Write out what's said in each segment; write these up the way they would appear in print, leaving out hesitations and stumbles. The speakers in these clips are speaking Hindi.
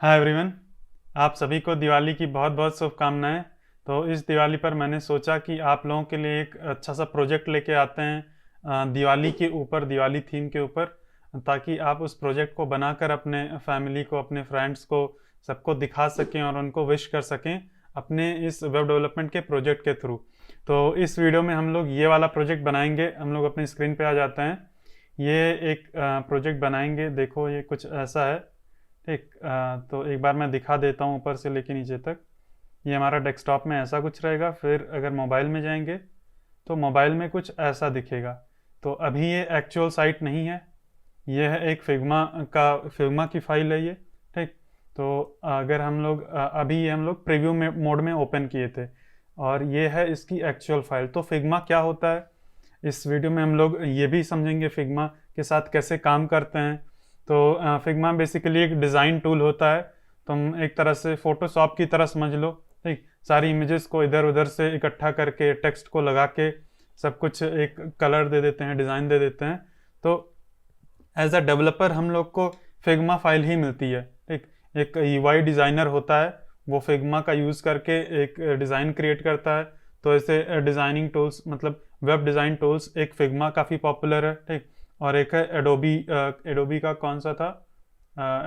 Hi everyone. आप सभी को दिवाली की बहुत बहुत शुभकामनाएं। तो इस दिवाली पर मैंने सोचा कि आप लोगों के लिए एक अच्छा सा प्रोजेक्ट लेके आते हैं दिवाली के ऊपर, दिवाली थीम के ऊपर, ताकि आप उस प्रोजेक्ट को बनाकर अपने फैमिली को, अपने फ्रेंड्स को, सबको दिखा सकें और उनको विश कर सकें अपने इस वेब डेवलपमेंट के प्रोजेक्ट के थ्रू। तो इस वीडियो में हम लोग ये वाला प्रोजेक्ट बनाएंगे। हम लोग अपनी स्क्रीन पे आ जाते हैं। ये एक प्रोजेक्ट बनाएंगे। देखो ये कुछ ऐसा है। ठीक, तो एक बार मैं दिखा देता हूँ ऊपर से लेके नीचे तक। ये हमारा डेस्कटॉप में ऐसा कुछ रहेगा। फिर अगर मोबाइल में जाएंगे तो मोबाइल में कुछ ऐसा दिखेगा। तो अभी ये एक्चुअल साइट नहीं है, ये है एक फिग्मा की फाइल है ये। ठीक, तो अगर हम लोग अभी ये हम लोग प्रीव्यू में मोड में ओपन किए थे और ये है इसकी एक्चुअल फाइल। तो फिग्मा क्या होता है, इस वीडियो में हम लोग ये भी समझेंगे फिग्मा के साथ कैसे काम करते हैं। तो फिग्मा बेसिकली एक डिज़ाइन टूल होता है। तुम एक तरह से फोटोशॉप की तरह समझ लो। ठीक, सारी इमेजेस को इधर उधर से इकट्ठा करके, टेक्स्ट को लगा के, सब कुछ एक कलर दे देते हैं, डिज़ाइन दे देते हैं। तो एज अ डेवलपर हम लोग को फिग्मा फाइल ही मिलती है। ठीक, एक यूआई डिज़ाइनर होता है, वो फिग्मा का यूज़ करके एक डिज़ाइन क्रिएट करता है। तो ऐसे डिज़ाइनिंग टूल्स, मतलब वेब डिज़ाइन टूल्स, एक फिग्मा काफ़ी पॉपुलर है। ठीक, और एक है एडोबी। एडोबी का कौन सा था,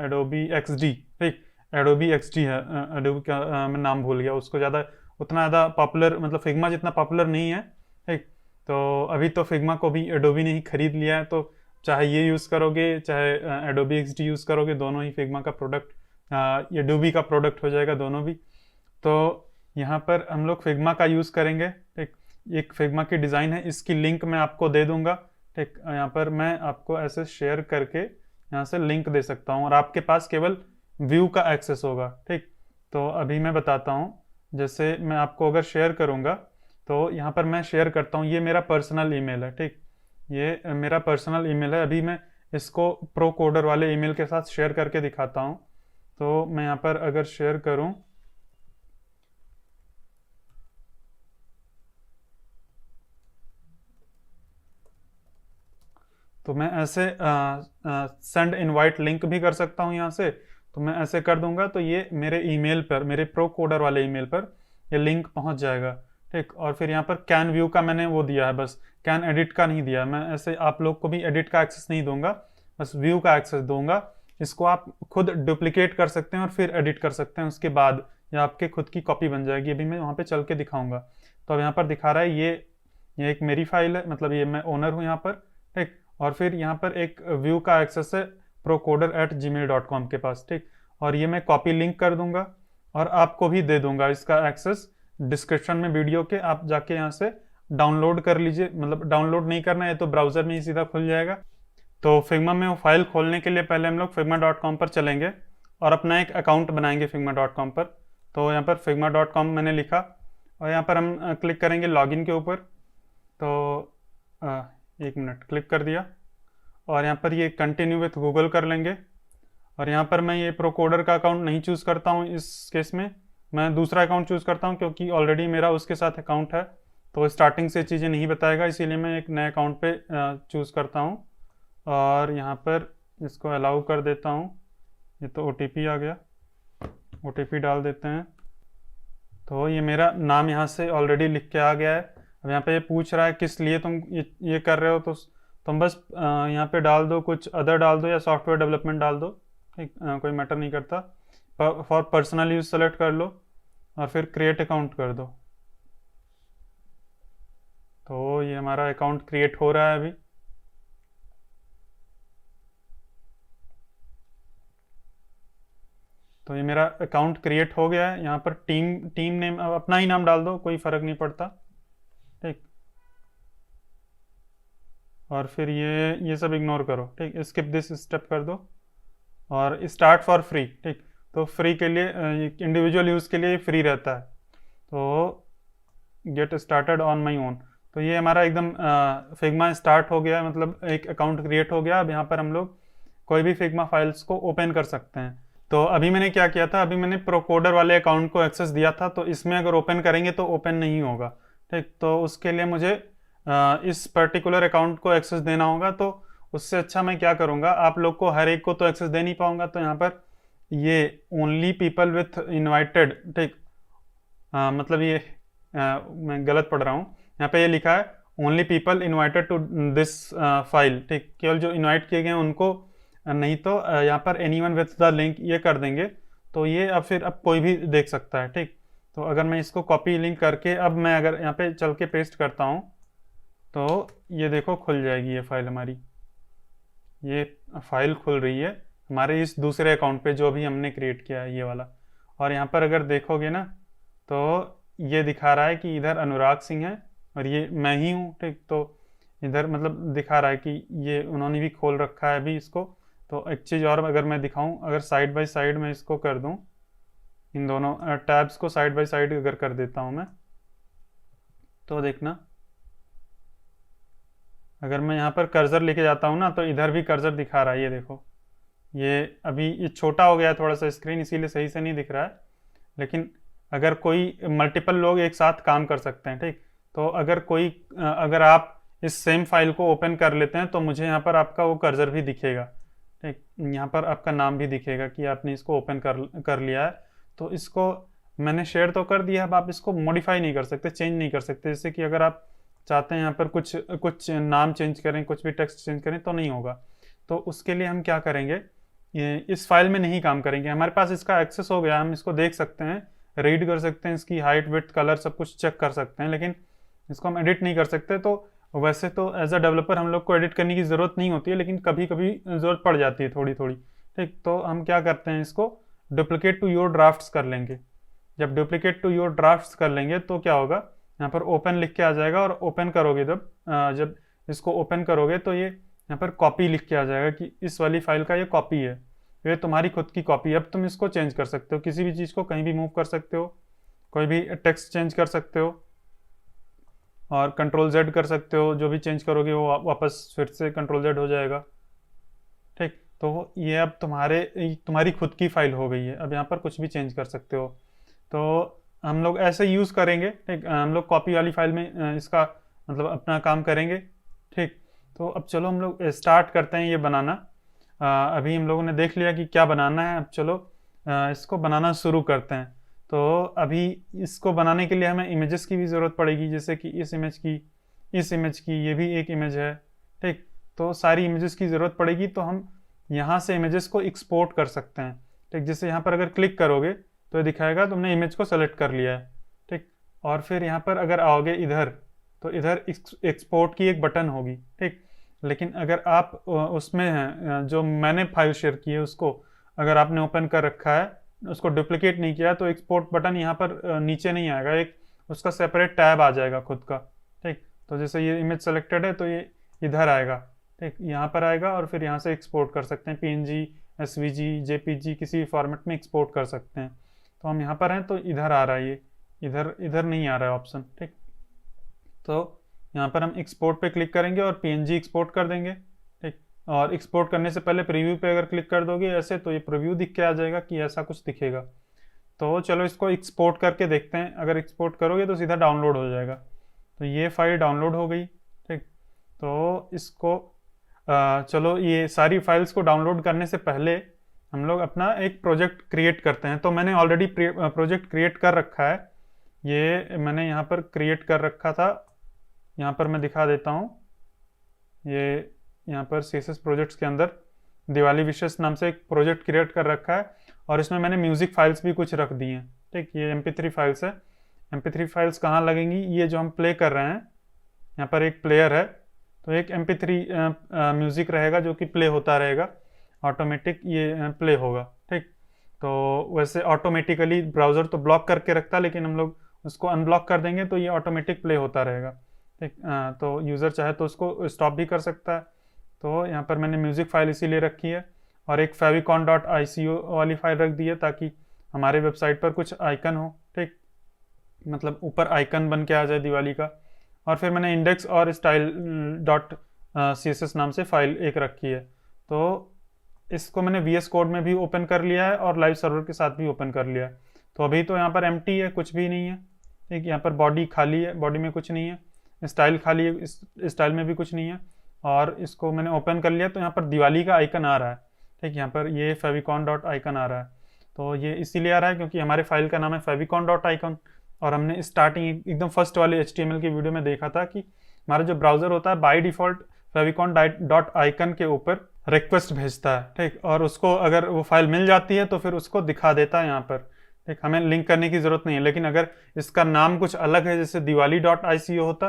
एडोबी एक्स डी। ठीक, एडोबी एक्स डी है। एडोबी का मैं नाम भूल गया। उसको ज़्यादा, उतना ज़्यादा पॉपुलर, मतलब फिग्मा जितना पॉपुलर नहीं है। ठीक, तो अभी तो फिग्मा को भी एडोबी ने ही खरीद लिया है। तो चाहे ये यूज़ करोगे, चाहे एडोबी एक्स डी यूज़ करोगे, दोनों ही फिग्मा का प्रोडक्ट, एडोबी का प्रोडक्ट हो जाएगा दोनों भी। तो यहाँ पर हम लोग फिग्मा का यूज़ करेंगे। ठीक, एक फिग्मा की डिज़ाइन है, इसकी लिंक मैं आपको दे दूंगा। ठीक, यहाँ पर मैं आपको ऐसे शेयर करके यहाँ से लिंक दे सकता हूँ और आपके पास केवल व्यू का एक्सेस होगा। ठीक, तो अभी मैं बताता हूँ। जैसे मैं आपको अगर शेयर करूँगा तो यहाँ पर मैं शेयर करता हूँ, ये मेरा पर्सनल ईमेल है। ठीक, ये मेरा पर्सनल ईमेल है। अभी मैं इसको प्रो कोडर वाले ईमेल के साथ शेयर करके दिखाता हूँ। तो मैं यहाँ पर अगर शेयर करूँ तो मैं ऐसे सेंड इनवाइट लिंक भी कर सकता हूँ यहाँ से। तो मैं ऐसे कर दूंगा तो ये मेरे ईमेल पर, मेरे प्रो कोडर वाले ईमेल पर ये लिंक पहुँच जाएगा। ठीक, और फिर यहाँ पर कैन व्यू का मैंने वो दिया है, बस कैन एडिट का नहीं दिया। मैं ऐसे आप लोग को भी एडिट का एक्सेस नहीं दूंगा, बस व्यू का एक्सेस दूंगा। इसको आप खुद डुप्लीकेट कर सकते हैं और फिर एडिट कर सकते हैं उसके बाद, या आपके खुद की कॉपी बन जाएगी। अभी मैं वहाँ पे चल के दिखाऊंगा। तो अब यहाँ पर दिखा रहा है ये एक मेरी फाइल है, मतलब ये मैं ओनर हूँ यहाँ पर। ठीक, और फिर यहाँ पर एक व्यू का एक्सेस है procoder@gmail.com के पास। ठीक, और ये मैं कॉपी लिंक कर दूंगा और आपको भी दे दूंगा इसका एक्सेस। डिस्क्रिप्शन में वीडियो के आप जाके यहाँ से डाउनलोड कर लीजिए। मतलब डाउनलोड नहीं करना है तो ब्राउजर में ही सीधा खुल जाएगा। तो फिग्मा में वो फाइल खोलने के लिए पहले हम लोग figma.com पर चलेंगे और अपना एक अकाउंट बनाएंगे figma.com पर। तो यहाँ पर figma.com मैंने लिखा और यहाँ पर हम क्लिक करेंगे लॉगिन के ऊपर। तो एक मिनट, क्लिक कर दिया और यहाँ पर ये कंटिन्यू विथ गूगल कर लेंगे। और यहाँ पर मैं ये प्रोकोडर का अकाउंट नहीं चूज़ करता हूँ इस केस में, मैं दूसरा अकाउंट चूज़ करता हूँ क्योंकि ऑलरेडी मेरा उसके साथ अकाउंट है। तो स्टार्टिंग से चीज़ें नहीं बताएगा, इसीलिए मैं एक नए अकाउंट पे चूज़ करता हूँ और यहाँ पर इसको अलाउ कर देता हूँ। ये तो OTP आ गया, OTP डाल देते हैं। तो ये मेरा नाम यहाँ से ऑलरेडी लिख के आ गया है। अब यहाँ पे ये पूछ रहा है किस लिए तुम ये कर रहे हो। तो तुम बस यहाँ पे डाल दो, कुछ अदर डाल दो या सॉफ्टवेयर डेवलपमेंट डाल दो। ठीक, कोई मैटर नहीं करता। फॉर पर्सनल यूज सेलेक्ट कर लो और फिर क्रिएट अकाउंट कर दो। तो ये हमारा अकाउंट क्रिएट हो रहा है अभी। तो ये मेरा अकाउंट क्रिएट हो गया है। यहाँ पर टीम नेम अपना ही नाम डाल दो, कोई फर्क नहीं पड़ता। ठीक, और फिर ये सब इग्नोर करो। ठीक, स्किप दिस स्टेप कर दो और स्टार्ट फॉर फ्री। ठीक, तो फ्री के लिए, इंडिविजुअल यूज़ के लिए फ्री रहता है। तो get started on my own. तो ये हमारा एकदम फिग्मा स्टार्ट हो गया, मतलब एक अकाउंट क्रिएट हो गया। अब यहाँ पर हम लोग कोई भी फिग्मा फाइल्स को ओपन कर सकते हैं। तो अभी मैंने क्या किया था, अभी मैंने प्रोकोडर वाले अकाउंट को एक्सेस दिया था, तो इसमें अगर ओपन करेंगे तो ओपन नहीं होगा। ठीक, तो उसके लिए मुझे इस पर्टिकुलर अकाउंट को एक्सेस देना होगा। तो उससे अच्छा मैं क्या करूँगा, आप लोग को हर एक को तो एक्सेस दे नहीं पाऊंगा। तो यहाँ पर ये ओनली पीपल विथ इनवाइटेड, ठीक, मतलब ये मैं गलत पढ़ रहा हूँ। यहाँ पे ये लिखा है only people invited to this file, ठीक, केवल जो इनवाइट किए गए हैं उनको, नहीं तो यहाँ पर एनीवन विथ द लिंक ये कर देंगे, तो ये अब फिर अब कोई भी देख सकता है, ठीक। तो अगर मैं इसको कॉपी लिंक करके अब मैं अगर यहाँ पे चल के पेस्ट करता हूँ तो ये देखो खुल जाएगी ये फाइल हमारी, ये फाइल खुल रही है हमारे इस दूसरे अकाउंट पे जो अभी हमने क्रिएट किया है ये वाला। और यहाँ पर अगर देखोगे ना तो ये दिखा रहा है कि इधर अनुराग सिंह है और ये मैं ही हूँ, ठीक। तो इधर मतलब दिखा रहा है कि ये उन्होंने भी खोल रखा है अभी इसको। तो एक चीज़ और अगर मैं दिखाऊं, अगर साइड बाय साइड में इसको कर दूं, इन दोनों टैब्स को साइड बाय साइड अगर कर देता हूं मैं, तो देखना अगर मैं यहाँ पर कर्सर लेके जाता हूँ ना तो इधर भी कर्सर दिखा रहा है, ये देखो। ये अभी ये छोटा हो गया है थोड़ा सा स्क्रीन, इसीलिए सही से नहीं दिख रहा है, लेकिन अगर कोई मल्टीपल लोग एक साथ काम कर सकते हैं, ठीक। तो अगर कोई अगर आप इस सेम फाइल को ओपन कर लेते हैं तो मुझे यहाँ पर आपका वो कर्सर भी दिखेगा, ठीक। यहाँ पर आपका नाम भी दिखेगा कि आपने इसको ओपन कर लिया है। तो इसको मैंने शेयर तो कर दिया है, अब आप इसको मॉडिफाई नहीं कर सकते, चेंज नहीं कर सकते। जैसे कि अगर आप चाहते हैं यहाँ पर कुछ कुछ नाम चेंज करें, कुछ भी टेक्स्ट चेंज करें तो नहीं होगा। तो उसके लिए हम क्या करेंगे, इस फाइल में नहीं काम करेंगे, हमारे पास इसका एक्सेस हो गया, हम इसको देख सकते हैं, रीड कर सकते हैं, इसकी हाइट विड्थ कलर सब कुछ चेक कर सकते हैं, लेकिन इसको हम एडिट नहीं कर सकते। तो वैसे तो एज अ डेवलपर हम लोग को एडिट करने की ज़रूरत नहीं होती है, लेकिन कभी कभी ज़रूरत पड़ जाती है थोड़ी थोड़ी, ठीक। तो हम क्या करते हैं, इसको डुप्लीकेट टू योर ड्राफ्ट्स कर लेंगे। जब डुप्लीकेट टू योर ड्राफ्ट्स कर लेंगे तो क्या होगा, यहाँ पर ओपन लिख के आ जाएगा, और ओपन करोगे जब इसको ओपन करोगे तो ये यहाँ पर कॉपी लिख के आ जाएगा कि इस वाली फाइल का ये कॉपी है, ये तुम्हारी खुद की कॉपी है। अब तुम इसको चेंज कर सकते हो, किसी भी चीज़ को कहीं भी मूव कर सकते हो, कोई भी टेक्स्ट चेंज कर सकते हो, और कंट्रोल जेड कर सकते हो, जो भी चेंज करोगे वो वापस फिर से कंट्रोल जेड हो जाएगा, ठीक। तो ये अब तुम्हारी खुद की फाइल हो गई है, अब यहाँ पर कुछ भी चेंज कर सकते हो। तो हम लोग ऐसे यूज़ करेंगे, ठीक। हम लोग कॉपी वाली फाइल में इसका मतलब अपना काम करेंगे, ठीक। तो अब चलो हम लोग स्टार्ट करते हैं ये बनाना। अभी हम लोगों ने देख लिया कि क्या बनाना है, अब चलो इसको बनाना शुरू करते हैं। तो अभी इसको बनाने के लिए हमें इमेजेस की भी ज़रूरत पड़ेगी, जैसे कि इस इमेज की, ये भी एक इमेज है, ठीक। तो सारी इमेजेस की ज़रूरत पड़ेगी, तो हम यहाँ से इमेजेस को एक्सपोर्ट कर सकते हैं, ठीक। जैसे यहाँ पर अगर क्लिक करोगे तो ये दिखाएगा तुमने इमेज को सेलेक्ट कर लिया है, ठीक। और फिर यहाँ पर अगर आओगे इधर तो इधर एक्सपोर्ट की एक बटन होगी, ठीक। लेकिन अगर आप उसमें हैं, जो मैंने फाइल शेयर की है उसको अगर आपने ओपन कर रखा है, उसको डुप्लीकेट नहीं किया, तो एक्सपोर्ट बटन यहाँ पर नीचे नहीं आएगा, एक उसका सेपरेट टैब आ जाएगा खुद का, ठीक। तो जैसे ये इमेज सेलेक्टेड है तो ये इधर आएगा, ठीक, यहाँ पर आएगा, और फिर यहाँ से एक्सपोर्ट कर सकते हैं, PNG, SVG, JPG किसी भी फॉर्मेट में एक्सपोर्ट कर सकते हैं। तो हम यहाँ पर हैं तो इधर आ रहा है, ये इधर इधर नहीं आ रहा है ऑप्शन, ठीक। तो यहाँ पर हम एक्सपोर्ट पे क्लिक करेंगे और PNG एक्सपोर्ट कर देंगे, ठीक। और एक्सपोर्ट करने से पहले प्रीव्यू पे अगर क्लिक कर दोगे ऐसे तो ये प्रीव्यू दिख के आ जाएगा कि ऐसा कुछ दिखेगा। तो चलो इसको एक्सपोर्ट करके देखते हैं, अगर एक्सपोर्ट करोगे तो सीधा डाउनलोड हो जाएगा। तो ये फाइल डाउनलोड हो गई, ठीक। तो इसको चलो ये सारी फाइल्स को डाउनलोड करने से पहले हम लोग अपना एक प्रोजेक्ट क्रिएट करते हैं। तो मैंने ऑलरेडी प्रोजेक्ट क्रिएट कर रखा है, ये मैंने यहाँ पर क्रिएट कर रखा था, यहाँ पर मैं दिखा देता हूँ। ये यहाँ पर CSS प्रोजेक्ट्स के अंदर दिवाली विशेष नाम से एक प्रोजेक्ट क्रिएट कर रखा है, और इसमें मैंने म्यूज़िक फाइल्स भी कुछ रख दी हैं, ठीक। ये MP3 फाइल्स है। MP3 फाइल्स कहाँ लगेंगी, ये जो हम प्ले कर रहे हैं यहाँ पर एक प्लेयर है, तो एक MP3 म्यूज़िक रहेगा जो कि प्ले होता रहेगा, ऑटोमेटिक ये प्ले होगा, ठीक। तो वैसे ऑटोमेटिकली ब्राउज़र तो ब्लॉक करके रखता है, लेकिन हम लोग उसको अनब्लॉक कर देंगे तो ये ऑटोमेटिक प्ले होता रहेगा, ठीक। तो यूज़र चाहे तो उसको स्टॉप भी कर सकता है। तो यहाँ पर मैंने म्यूज़िक फाइल इसीलिए रखी है, और एक favicon.ico वाली फाइल रख दी है ताकि हमारे वेबसाइट पर कुछ आइकन हो, ठीक, मतलब ऊपर आइकन बन के आ जाए दिवाली का। और फिर मैंने इंडेक्स और स्टाइल डॉट CSS नाम से फाइल एक रखी है। तो इसको मैंने VS कोड में भी ओपन कर लिया है और लाइव सर्वर के साथ भी ओपन कर लिया है। तो अभी तो यहाँ पर एम्प्टी है, कुछ भी नहीं है, ठीक। यहाँ पर बॉडी खाली है, बॉडी में कुछ नहीं है, स्टाइल खाली है, इस स्टाइल में भी कुछ नहीं है। और इसको मैंने ओपन कर लिया तो यहाँ पर दिवाली का आइकन आ रहा है, ठीक। यहाँ पर ये favicon डॉट आइकन आ रहा है। तो ये इसीलिए आ रहा है क्योंकि हमारे फाइल का नाम है favicon.icon, और हमने स्टार्टिंग एकदम फर्स्ट वाले HTML की वीडियो में देखा था कि हमारा जो ब्राउजर होता है बाय डिफॉल्ट favicon.icon के ऊपर रिक्वेस्ट भेजता है, ठीक, और उसको अगर वो फाइल मिल जाती है तो फिर उसको दिखा देता है यहाँ पर, ठीक, हमें लिंक करने की जरूरत नहीं है। लेकिन अगर इसका नाम कुछ अलग है जैसे diwali.ico होता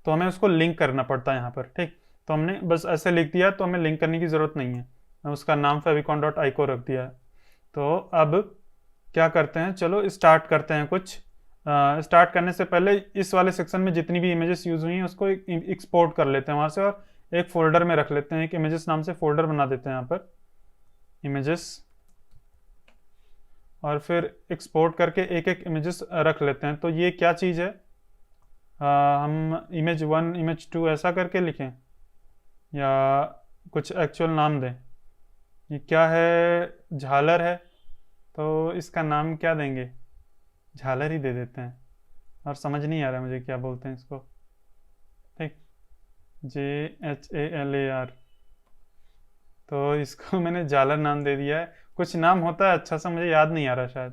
तो हमें उसको लिंक करना पड़ता है यहाँ पर, ठीक। तो हमने बस ऐसे लिख दिया तो हमें लिंक करने की जरूरत नहीं है, उसका नाम favicon.ico रख दिया है। तो अब क्या करते हैं, चलो स्टार्ट करते हैं कुछ। स्टार्ट करने से पहले इस वाले सेक्शन में जितनी भी इमेजेस यूज हुई हैं उसको एक्सपोर्ट कर लेते हैं वहां से और एक फोल्डर में रख लेते हैं। एक इमेजेस नाम से फोल्डर बना देते हैं यहाँ पर इमेजेस, और फिर एक्सपोर्ट करके एक एक इमेजेस रख लेते हैं। तो ये क्या चीज़ है, हम image1 image2 ऐसा करके लिखें या कुछ एक्चुअल नाम दें। ये क्या है, झालर है, तो इसका नाम क्या देंगे, झालर ही दे देते हैं। और समझ नहीं आ रहा मुझे क्या बोलते हैं इसको, ठीक, JHALAR, तो इसको मैंने झालर नाम दे दिया है। कुछ नाम होता है अच्छा सा, मुझे याद नहीं आ रहा शायद,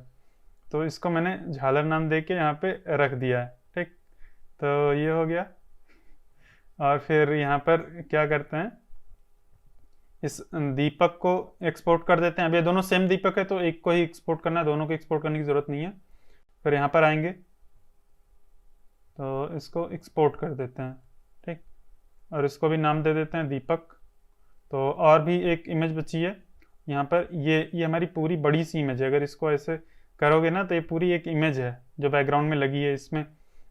तो इसको मैंने झालर नाम दे के यहाँ पे रख दिया है, ठीक। तो ये हो गया। और फिर यहाँ पर क्या करते हैं, इस दीपक को एक्सपोर्ट कर देते हैं। अब ये दोनों सेम दीपक है तो एक को ही एक्सपोर्ट करना है, दोनों को एक्सपोर्ट करने की ज़रूरत नहीं है। फिर यहाँ पर आएंगे तो इसको एक्सपोर्ट कर देते हैं, ठीक, और इसको भी नाम दे देते हैं दीपक। तो और भी एक इमेज बची है यहाँ पर, ये हमारी पूरी बड़ी सी इमेज है। अगर इसको ऐसे करोगे ना तो ये पूरी एक इमेज है जो बैकग्राउंड में लगी है, इसमें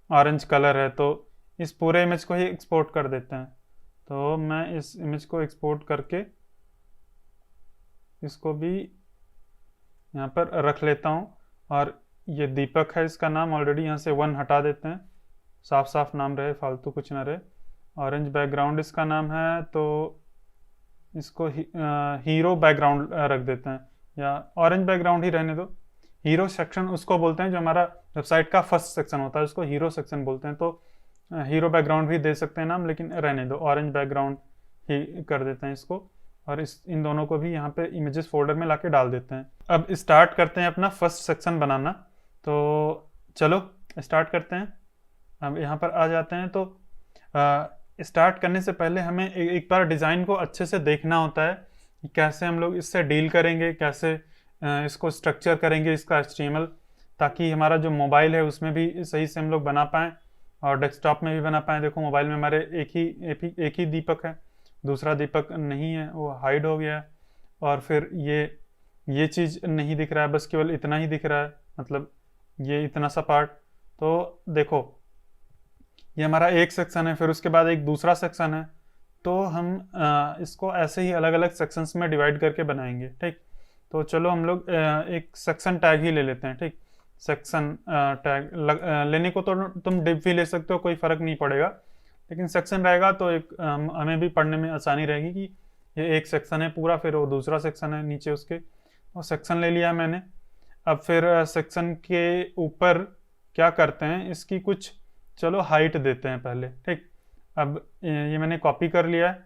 ऑरेंज कलर है, तो इस पूरे इमेज को ही एक्सपोर्ट कर देते हैं। तो मैं इस इमेज को एक्सपोर्ट करके इसको भी यहाँ पर रख लेता हूँ। और ये दीपक है इसका नाम, ऑलरेडी यहाँ से 1 हटा देते हैं, साफ साफ नाम रहे, फालतू कुछ ना रहे। ऑरेंज बैकग्राउंड इसका नाम है, तो इसको हीरो बैकग्राउंड रख देते हैं, या ऑरेंज बैकग्राउंड ही रहने दो। हीरो सेक्शन उसको बोलते हैं जो हमारा वेबसाइट का फर्स्ट सेक्शन होता है, उसको हीरो सेक्शन बोलते हैं। तो हीरो बैकग्राउंड भी दे सकते हैं नाम, लेकिन रहने दो, ऑरेंज बैकग्राउंड ही कर देते हैं इसको। और इन दोनों को भी यहाँ पे इमेजेस फोल्डर में लाके डाल देते हैं। अब स्टार्ट करते हैं अपना फर्स्ट सेक्शन बनाना, तो चलो स्टार्ट करते हैं। अब यहाँ पर आ जाते हैं। तो स्टार्ट करने से पहले हमें एक बार डिज़ाइन को अच्छे से देखना होता है कि कैसे हम लोग इससे डील करेंगे, कैसे इसको स्ट्रक्चर करेंगे इसका HTML, ताकि हमारा जो मोबाइल है उसमें भी सही से हम लोग बना पाएँ और डेस्कटॉप में भी बना पाएँ। देखो मोबाइल में हमारे एक ही दीपक है, दूसरा दीपक नहीं है, वो हाइड हो गया है। और फिर ये चीज़ नहीं दिख रहा है, बस केवल इतना ही दिख रहा है, मतलब ये इतना सा पार्ट। तो देखो ये हमारा एक सेक्शन है, फिर उसके बाद एक दूसरा सेक्शन है। तो हम इसको ऐसे ही अलग अलग सेक्शंस में डिवाइड करके बनाएंगे, ठीक। तो चलो हम लोग एक सेक्शन टैग ही ले लेते हैं, ठीक। सेक्शन टैग लेने को तो तुम डिव भी ले सकते हो, कोई फ़र्क नहीं पड़ेगा, लेकिन सेक्शन रहेगा तो एक हमें भी पढ़ने में आसानी रहेगी कि ये एक सेक्शन है पूरा, फिर वो दूसरा सेक्शन है नीचे उसके। वो सेक्शन ले लिया मैंने। अब फिर सेक्शन के ऊपर क्या करते हैं, इसकी कुछ चलो हाइट देते हैं पहले, ठीक। अब ये मैंने कॉपी कर लिया है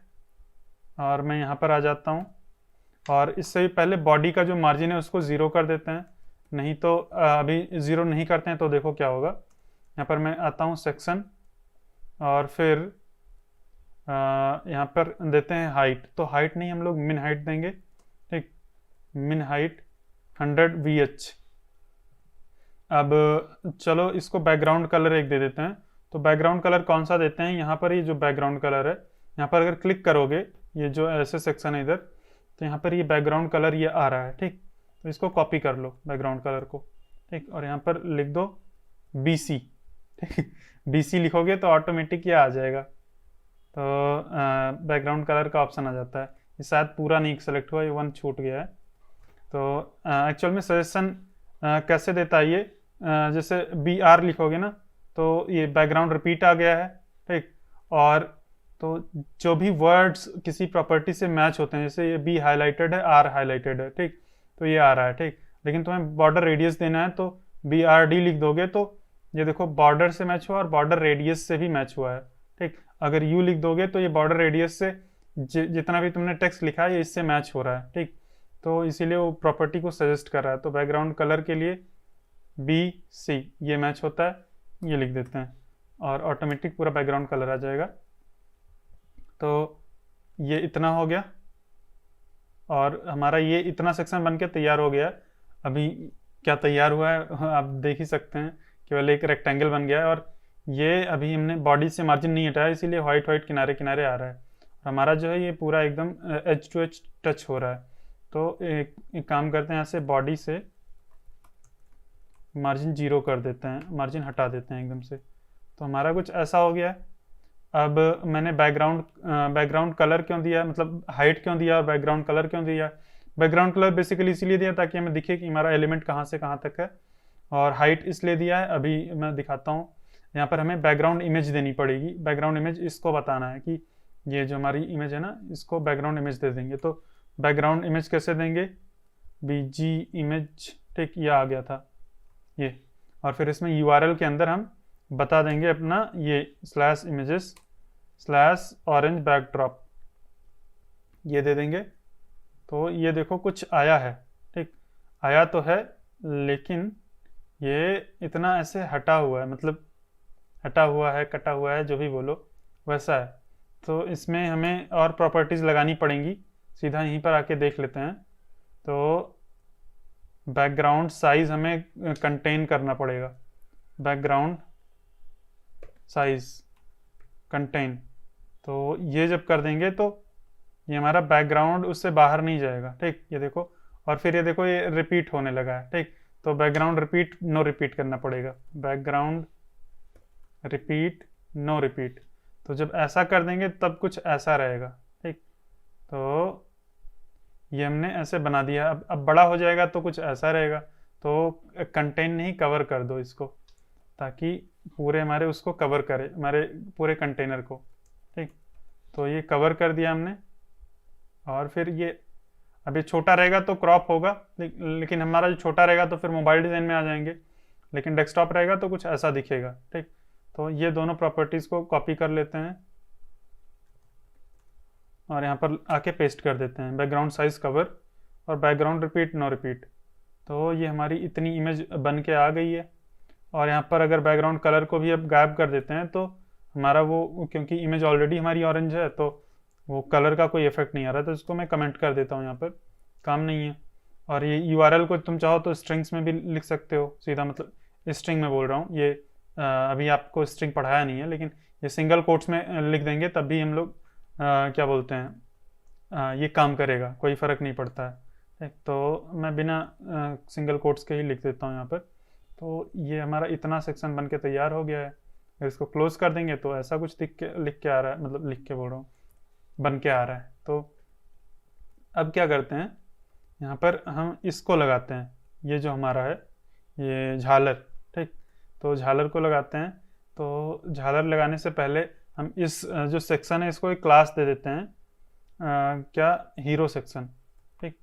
और मैं यहाँ पर आ जाता हूँ, और इससे भी पहले बॉडी का जो मार्जिन है उसको 0 कर देते हैं। नहीं तो अभी 0 नहीं करते हैं तो देखो क्या होगा। यहाँ पर मैं आता हूँ सेक्शन, और फिर यहाँ पर देते हैं हाइट। तो हाइट नहीं, हम लोग मिन हाइट देंगे, ठीक, मिन हाइट 100 VH। अब चलो इसको बैकग्राउंड कलर एक दे देते हैं। तो बैकग्राउंड कलर कौन सा देते हैं, यहाँ पर ये जो बैकग्राउंड कलर है, यहाँ पर अगर क्लिक करोगे, ये जो ऐसे सेक्शन है इधर, तो यहाँ पर ये बैकग्राउंड कलर ये आ रहा है, ठीक। तो इसको कॉपी कर लो बैकग्राउंड कलर को, ठीक, और यहाँ पर लिख दो BC, ठीक। BC लिखोगे तो ऑटोमेटिक ये आ जाएगा। तो बैकग्राउंड कलर का ऑप्शन आ जाता है। ये शायद पूरा नहीं सेलेक्ट हुआ, ये 1 छूट गया है। तो एक्चुअल में सजेशन कैसे देता है ये, जैसे BR लिखोगे ना तो ये बैकग्राउंड रिपीट आ गया है, ठीक। और तो जो भी वर्ड्स किसी प्रॉपर्टी से मैच होते हैं, जैसे ये B हाईलाइटेड है, R हाईलाइटेड है, ठीक, तो ये आ रहा है, ठीक। लेकिन तुम्हें बॉर्डर रेडियस देना है तो BRD लिख दोगे तो ये देखो बॉर्डर से मैच हुआ और बॉर्डर रेडियस से भी मैच हुआ है, ठीक। अगर U लिख दोगे तो ये बॉर्डर रेडियस से जितना भी तुमने टेक्स्ट लिखा है ये इससे मैच हो रहा है, ठीक। तो इसीलिए वो प्रॉपर्टी को सजेस्ट कर रहा है। तो बैकग्राउंड कलर के लिए BC ये मैच होता है, ये लिख देते हैं और ऑटोमेटिक पूरा बैकग्राउंड कलर आ जाएगा। तो ये इतना हो गया और हमारा ये इतना सेक्शन बन के तैयार हो गया। अभी क्या तैयार हुआ है आप देख ही सकते हैं, केवल एक रेक्टेंगल बन गया है और ये अभी हमने बॉडी से मार्जिन नहीं हटाया, इसीलिए वाइट वाइट किनारे किनारे आ रहा है। हमारा जो है ये पूरा एकदम एज टू एज टच हो रहा है। तो एक काम करते हैं, यहाँ से बॉडी से मार्जिन 0 कर देते हैं, मार्जिन हटा देते हैं एकदम से। तो हमारा कुछ ऐसा हो गया है। अब मैंने बैकग्राउंड कलर क्यों दिया, मतलब हाइट क्यों दिया और बैकग्राउंड कलर क्यों दिया। बैकग्राउंड कलर बेसिकली इसीलिए दिया ताकि हमें दिखे कि हमारा एलिमेंट कहाँ से कहाँ तक है, और हाइट इसलिए दिया है, अभी मैं दिखाता हूँ। यहाँ पर हमें बैकग्राउंड इमेज देनी पड़ेगी। बैकग्राउंड इमेज इसको बताना है कि ये जो हमारी इमेज है ना, इसको बैकग्राउंड इमेज दे देंगे। तो बैकग्राउंड इमेज कैसे देंगे, BG इमेज, ठीक, ये आ गया था ये। और फिर इसमें URL के अंदर हम बता देंगे अपना ये /images/orange backdrop, ये दे देंगे। तो ये देखो कुछ आया है, ठीक, आया तो है, लेकिन ये इतना ऐसे हटा हुआ है, मतलब हटा हुआ है, कटा हुआ है, जो भी बोलो वैसा है। तो इसमें हमें और प्रॉपर्टीज़ लगानी पड़ेंगी। सीधा यहीं पर आके देख लेते हैं। तो बैकग्राउंड साइज हमें कंटेन करना पड़ेगा, बैकग्राउंड साइज कंटेन। तो ये जब कर देंगे तो ये हमारा बैकग्राउंड उससे बाहर नहीं जाएगा, ठीक, ये देखो। और फिर ये देखो ये रिपीट होने लगा है, ठीक। तो बैकग्राउंड रिपीट नो रिपीट करना पड़ेगा, बैकग्राउंड रिपीट नो रिपीट। तो जब ऐसा कर देंगे तब कुछ ऐसा रहेगा, ठीक। तो ये हमने ऐसे बना दिया। अब बड़ा हो जाएगा तो कुछ ऐसा रहेगा। तो कंटेन नहीं, कवर कर दो इसको, ताकि पूरे हमारे उसको कवर करे, हमारे पूरे कंटेनर को, ठीक। तो ये कवर कर दिया हमने। और फिर ये अब ये छोटा रहेगा तो क्रॉप होगा, लेकिन हमारा जो छोटा रहेगा तो फिर मोबाइल डिज़ाइन में आ जाएंगे, लेकिन डेस्कटॉप रहेगा तो कुछ ऐसा दिखेगा, ठीक। तो ये दोनों प्रॉपर्टीज़ को कॉपी कर लेते हैं और यहाँ पर आके पेस्ट कर देते हैं, बैकग्राउंड साइज कवर और बैकग्राउंड रिपीट नो रिपीट। तो ये हमारी इतनी इमेज बन के आ गई है। और यहाँ पर अगर बैकग्राउंड कलर को भी अब गायब कर देते हैं तो हमारा वो, क्योंकि इमेज ऑलरेडी हमारी ऑरेंज है, तो वो कलर का कोई इफेक्ट नहीं आ रहा। तो इसको मैं कमेंट कर देता हूँ, यहाँ पर काम नहीं है। और ये URL को तुम चाहो तो स्ट्रिंग्स में भी लिख सकते हो सीधा, मतलब स्ट्रिंग में बोल रहा हूँ। ये अभी आपको स्ट्रिंग पढ़ाया नहीं है, लेकिन ये सिंगल कोट्स में लिख देंगे तब भी हम लोग क्या बोलते हैं, ये काम करेगा, कोई फ़र्क नहीं पड़ता है। तो मैं बिना सिंगल कोट्स के ही लिख देता हूँ यहाँ पर। तो ये हमारा इतना सेक्शन बन के तैयार हो गया है। अगर इसको क्लोज कर देंगे तो ऐसा कुछ लिख के आ रहा है, मतलब लिख के बोल रहा हूँ, बन के आ रहा है। तो अब क्या करते हैं, यहाँ पर हम इसको लगाते हैं, ये जो हमारा है ये झालर, ठीक। तो झालर को लगाते हैं। तो झालर लगाने से पहले हम इस जो सेक्शन है इसको एक क्लास दे देते हैं, क्या, हीरो सेक्शन, ठीक,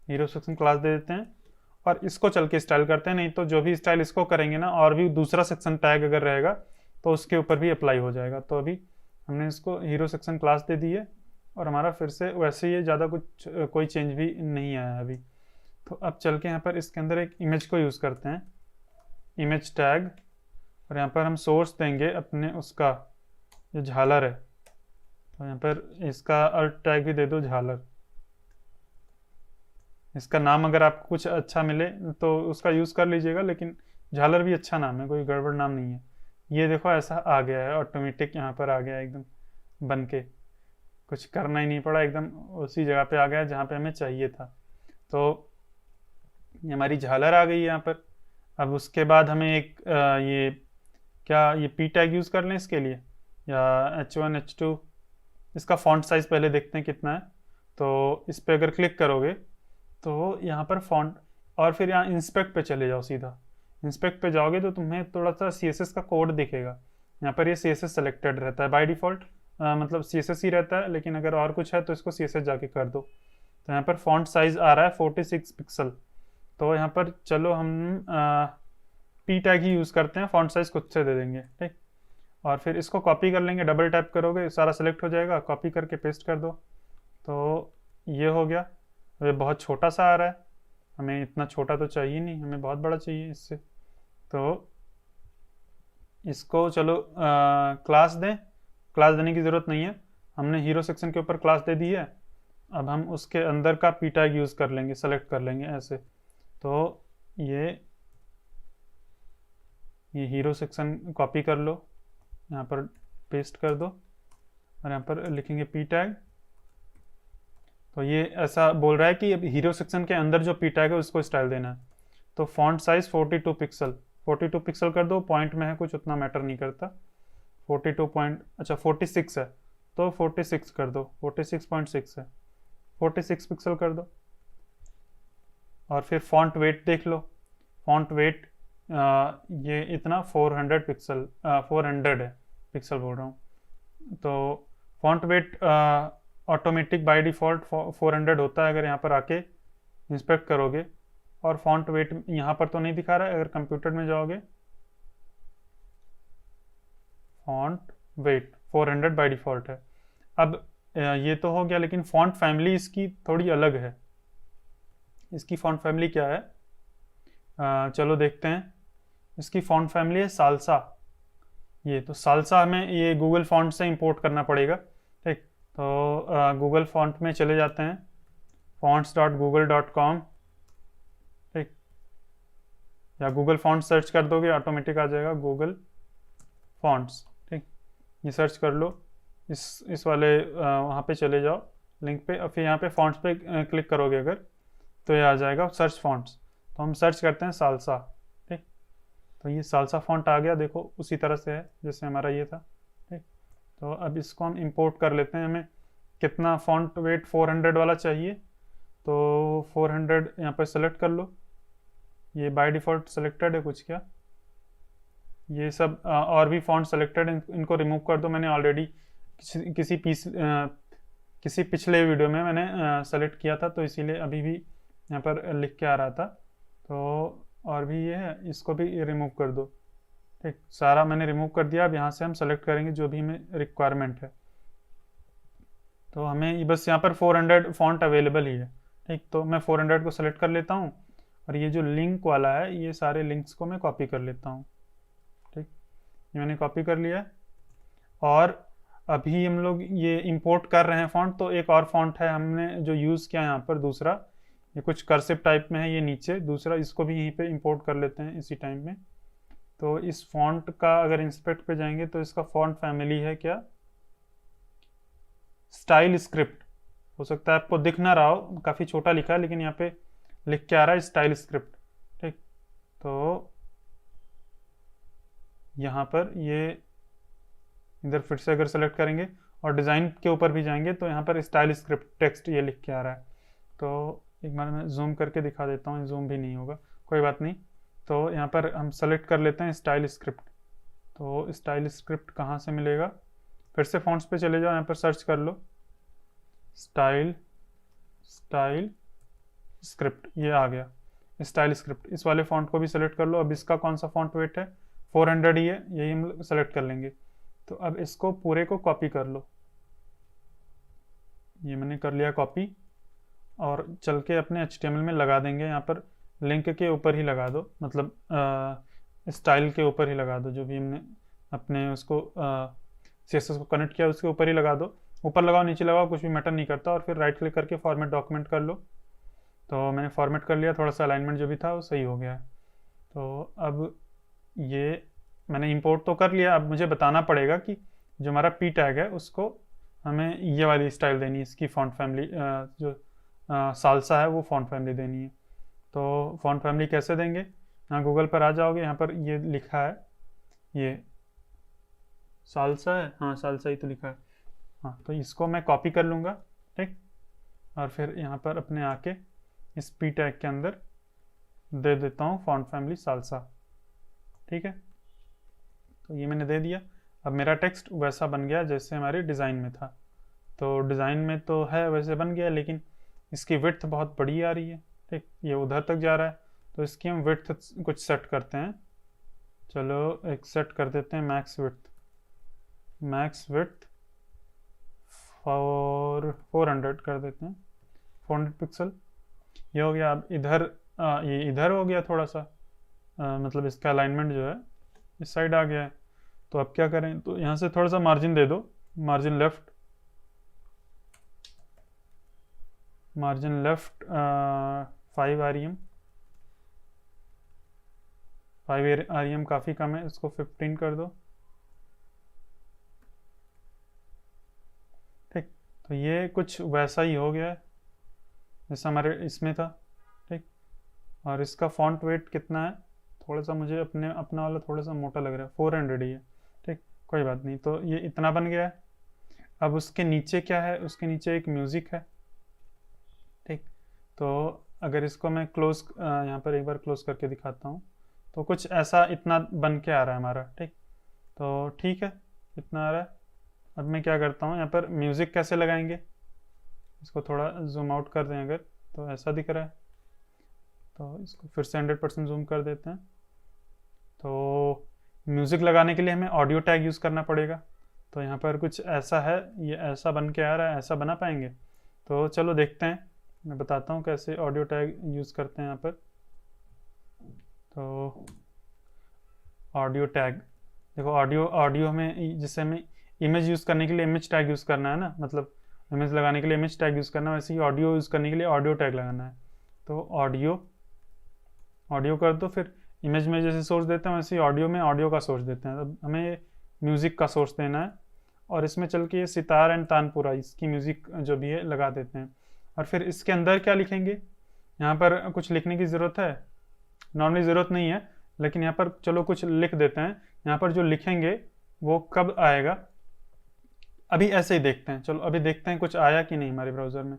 हीरो सेक्शन क्लास दे देते हैं। और इसको चल के स्टाइल करते हैं, नहीं तो जो भी स्टाइल इसको करेंगे ना, और भी दूसरा सेक्शन टैग अगर रहेगा तो उसके ऊपर भी अप्लाई हो जाएगा। तो अभी हमने इसको हीरो सेक्शन क्लास दे दी है और हमारा फिर से वैसे ही ज़्यादा कुछ कोई चेंज भी नहीं आया अभी। तो अब चल के यहाँ पर इसके अंदर एक इमेज को यूज़ करते हैं, इमेज टैग, और यहाँ पर हम सोर्स देंगे अपने उसका जो झालर है। तो यहाँ पर इसका अल्ट टैग भी दे दो झालर। इसका नाम अगर आपको कुछ अच्छा मिले तो उसका यूज़ कर लीजिएगा, लेकिन झालर भी अच्छा नाम है, कोई गड़बड़ नाम नहीं है। ये देखो ऐसा आ गया है, ऑटोमेटिक यहाँ पर आ गया एकदम बन के, कुछ करना ही नहीं पड़ा, एकदम उसी जगह पे आ गया जहाँ पे हमें चाहिए था। तो ये हमारी झालर आ गई है यहाँ पर। अब उसके बाद हमें एक ये क्या, ये P टैग यूज़ कर लें इसके लिए, या H1 H2। इसका फॉन्ट साइज़ पहले देखते हैं कितना है। तो इस पर अगर क्लिक करोगे तो यहाँ पर फॉन्ट, और फिर यहाँ इंस्पेक्ट पे चले जाओ, सीधा इंस्पेक्ट पे जाओगे तो तुम्हें थोड़ा सा CSS का कोड दिखेगा। यहाँ पर ये CSS सेलेक्टेड रहता है बाय डिफ़ॉल्ट, मतलब CSS ही रहता है, लेकिन अगर और कुछ है तो इसको CSS जाके कर दो। तो यहाँ पर फॉन्ट साइज़ आ रहा है 46 पिक्सल। तो यहाँ पर चलो हम P टैग ही यूज़ करते हैं, फॉन्ट साइज़ खुद से दे देंगे, ठीक। और फिर इसको कॉपी कर लेंगे, डबल टैप करोगे सारा सेलेक्ट हो जाएगा, कॉपी करके पेस्ट कर दो। तो ये हो गया। ये बहुत छोटा सा आ रहा है, हमें इतना छोटा तो चाहिए नहीं, हमें बहुत बड़ा चाहिए इससे। तो इसको चलो क्लास दें, क्लास देने की ज़रूरत नहीं है, हमने हीरो सेक्शन के ऊपर क्लास दे दी है। अब हम उसके अंदर का पी टैग यूज़ कर लेंगे, सेलेक्ट कर लेंगे ऐसे। तो ये हीरो सेक्शन कॉपी कर लो, यहाँ पर पेस्ट कर दो और यहाँ पर लिखेंगे पी टैग। तो ये ऐसा बोल रहा है कि अब हीरो सेक्शन के अंदर जो पी टैग है उसको स्टाइल देना है। तो फॉन्ट साइज 42 पिक्सल, 42 पिक्सल कर दो, पॉइंट में है कुछ उतना मैटर नहीं करता। 42 पॉइंट, अच्छा 46 है तो 46 कर दो, 46.6 है, 46 पिक्सल कर दो। और फिर फॉन्ट वेट देख लो, फॉन्ट वेट ये इतना 400 पिक्सल, 400 है, पिक्सल बोल रहा हूँ। तो font weight automatic by default 400 होता है, अगर यहाँ पर आके इंस्पेक्ट करोगे। और फॉन्ट वेट यहाँ पर तो नहीं दिखा रहा है, अगर कंप्यूटर में जाओगे फॉन्ट वेट 400 बाय डिफ़ॉल्ट है। अब ये तो हो गया, लेकिन फॉन्ट फैमिली इसकी थोड़ी अलग है। इसकी फॉन्ट फैमिली क्या है, चलो देखते हैं। इसकी फॉन्ट फैमिली है साल्सा। ये तो साल्सा हमें ये गूगल फॉन्ट से इंपोर्ट करना पड़ेगा, ठीक। तो गूगल फॉन्ट में चले जाते हैं, fonts.google.com, ठीक, या गूगल फॉन्ट सर्च कर दोगे ऑटोमेटिक आ जाएगा गूगल फॉन्ट्स, ठीक। ये सर्च कर लो, इस वाले वहाँ पे चले जाओ लिंक पे, और फिर यहाँ पे फॉन्ट्स पे क्लिक करोगे अगर, तो ये आ जाएगा सर्च फॉन्ट्स। तो हम सर्च करते हैं साल्सा, ठीक। तो ये साल्सा फॉन्ट आ गया, देखो उसी तरह से है जैसे हमारा ये था, ठीक। तो अब इसको हम इंपोर्ट कर लेते हैं। हमें कितना फॉन्ट वेट 400 वाला चाहिए, तो 400 यहाँ पर सेलेक्ट कर लो। ये बाय डिफ़ॉल्ट सेलेक्टेड है कुछ क्या, ये सब और भी फॉन्ट सेलेक्टेड, इनको रिमूव कर दो। मैंने ऑलरेडी किसी पिछले वीडियो में मैंने सेलेक्ट किया था, तो इसीलिए अभी भी यहाँ पर लिख के आ रहा था। तो और भी ये है, इसको भी रिमूव कर दो, ठीक। सारा मैंने रिमूव कर दिया। अब यहाँ से हम सेलेक्ट करेंगे जो भी हमें रिक्वायरमेंट है। तो हमें बस यहाँ पर 400 फॉन्ट अवेलेबल ही है, ठीक। तो मैं 400 को सेलेक्ट कर लेता हूँ, और ये जो लिंक वाला है, ये सारे लिंक्स को मैं कॉपी कर लेता हूँ, ठीक। ये मैंने कॉपी कर लिया है। और अभी हम लोग ये इंपोर्ट कर रहे हैं फॉन्ट, तो एक और फॉन्ट है हमने जो यूज़ किया यहाँ पर, दूसरा, ये कुछ कर्सिव टाइप में है, ये नीचे दूसरा, इसको भी यहीं पे इंपोर्ट कर लेते हैं इसी टाइम में। तो इस फॉन्ट का अगर इंस्पेक्ट पे जाएंगे तो इसका फॉन्ट फैमिली है क्या, स्टाइल स्क्रिप्ट। हो सकता है आपको दिख ना रहा हो, काफ़ी छोटा लिखा है, लेकिन यहाँ पे लिख के आ रहा है स्टाइल स्क्रिप्ट, ठीक। तो यहाँ पर ये इधर फिर से अगर सेलेक्ट करेंगे और डिज़ाइन के ऊपर भी जाएंगे तो यहाँ पर स्टाइल स्क्रिप्ट टेक्स्ट ये लिख के आ रहा है। तो एक बार मैं जूम करके दिखा देता हूँ, जूम भी नहीं होगा, कोई बात नहीं। तो यहाँ पर हम सेलेक्ट कर लेते हैं स्टाइल स्क्रिप्ट। तो स्टाइल स्क्रिप्ट कहाँ से मिलेगा, फिर से फॉन्ट्स पे चले जाओ, यहाँ पर सर्च कर लो स्टाइल स्क्रिप्ट, ये आ गया स्टाइल स्क्रिप्ट। इस वाले फॉन्ट को भी सेलेक्ट कर लो। अब इसका कौन सा फॉन्ट वेट है, 400 ही है, यही हम सेलेक्ट कर लेंगे। तो अब इसको पूरे को कॉपी कर लो, ये मैंने कर लिया कॉपी, और चल के अपने HTML में लगा देंगे। यहाँ पर लिंक के ऊपर ही लगा दो, मतलब स्टाइल के ऊपर ही लगा दो, जो भी हमने अपने उसको CSS को कनेक्ट किया उसके ऊपर ही लगा दो। ऊपर लगाओ नीचे लगाओ कुछ भी मैटर नहीं करता। और फिर राइट क्लिक करके फॉर्मेट डॉक्यूमेंट कर लो। तो मैंने फॉर्मेट कर लिया, थोड़ा सा अलाइनमेंट जो भी था वो सही हो गया है। तो अब ये मैंने इंपोर्ट तो कर लिया, अब मुझे बताना पड़ेगा कि जो हमारा पी टैग है उसको हमें ये वाली स्टाइल देनी है, इसकी फॉन्ट फैमिली जो साल्सा है वो फॉन्ट फैमिली देनी है। तो फॉन्ट फैमिली कैसे देंगे, यहाँ गूगल पर आ जाओगे, यहाँ पर ये लिखा है, ये साल्सा है, हाँ साल्सा ही तो लिखा है, हाँ। तो इसको मैं कॉपी कर लूँगा, ठीक। और फिर यहाँ पर अपने आके इस पी टैग के अंदर दे देता हूँ फॉन्ट फैमिली साल्सा, ठीक है। तो ये मैंने दे दिया। अब मेरा टेक्स्ट वैसा बन गया जैसे हमारे डिज़ाइन में था। तो डिज़ाइन में तो है वैसे बन गया, लेकिन इसकी विड्थ बहुत बड़ी आ रही है, ठीक। ये उधर तक जा रहा है, तो इसकी हम विड्थ कुछ सेट करते हैं। चलो एक सेट कर देते हैं मैक्स विड्थ 400 कर देते हैं, 400 पिक्सल। ये हो गया। अब इधर ये इधर हो गया थोड़ा सा, मतलब इसका अलाइनमेंट जो है इस साइड आ गया है। तो अब क्या करें, तो यहाँ से थोड़ा सा मार्जिन दे दो, margin left, margin left 5 REM, 5 REM काफ़ी कम है, इसको 15 कर दो। ठीक, तो ये कुछ वैसा ही हो गया है जैसा हमारे इसमें था। ठीक, और इसका फॉन्ट वेट कितना है, थोड़ा सा मुझे अपना वाला थोड़ा सा मोटा लग रहा है, 400 ही है। ठीक, कोई बात नहीं, तो ये इतना बन गया है। अब उसके नीचे क्या है, उसके नीचे एक म्यूज़िक है। ठीक, तो अगर इसको मैं क्लोज यहाँ पर एक बार क्लोज करके दिखाता हूँ, तो कुछ ऐसा इतना बन के आ रहा है हमारा। ठीक, तो ठीक है, इतना आ रहा है। अब मैं क्या करता हूँ, यहाँ पर म्यूज़िक कैसे लगाएंगे, इसको थोड़ा जूम आउट कर दें अगर, तो ऐसा दिख रहा है। तो इसको फिर से 100% जूम कर देते हैं। तो म्यूज़िक लगाने के लिए हमें ऑडियो टैग यूज़ करना पड़ेगा। तो यहाँ पर कुछ ऐसा है, ये ऐसा बन के आ रहा है, ऐसा बना पाएंगे? तो चलो देखते हैं, मैं बताता हूँ कैसे ऑडियो टैग यूज़ करते हैं यहाँ पर। तो ऑडियो टैग देखो, ऑडियो में जैसे हमें इमेज यूज़ करने के लिए इमेज टैग यूज़ करना है ना, मतलब इमेज लगाने के लिए इमेज टैग यूज़ करना है, वैसे ही ऑडियो यूज़ करने के लिए ऑडियो टैग लगाना है। तो ऑडियो कर दो, फिर इमेज में जैसे सोर्स देते हैं वैसे ही ऑडियो में ऑडियो का सोर्स देते हैं। तो हमें म्यूज़िक का सोर्स देना है, और इसमें चल के ये सितार एंड तानपुरा इसकी म्यूज़िक जो भी है लगा देते हैं। और फिर इसके अंदर क्या लिखेंगे, यहाँ पर कुछ लिखने की ज़रूरत है? नॉर्मली ज़रूरत नहीं है, लेकिन यहाँ पर चलो कुछ लिख देते हैं। यहाँ पर जो लिखेंगे वो कब आएगा, अभी ऐसे ही देखते हैं। चलो अभी देखते हैं कुछ आया कि नहीं हमारे ब्राउज़र में,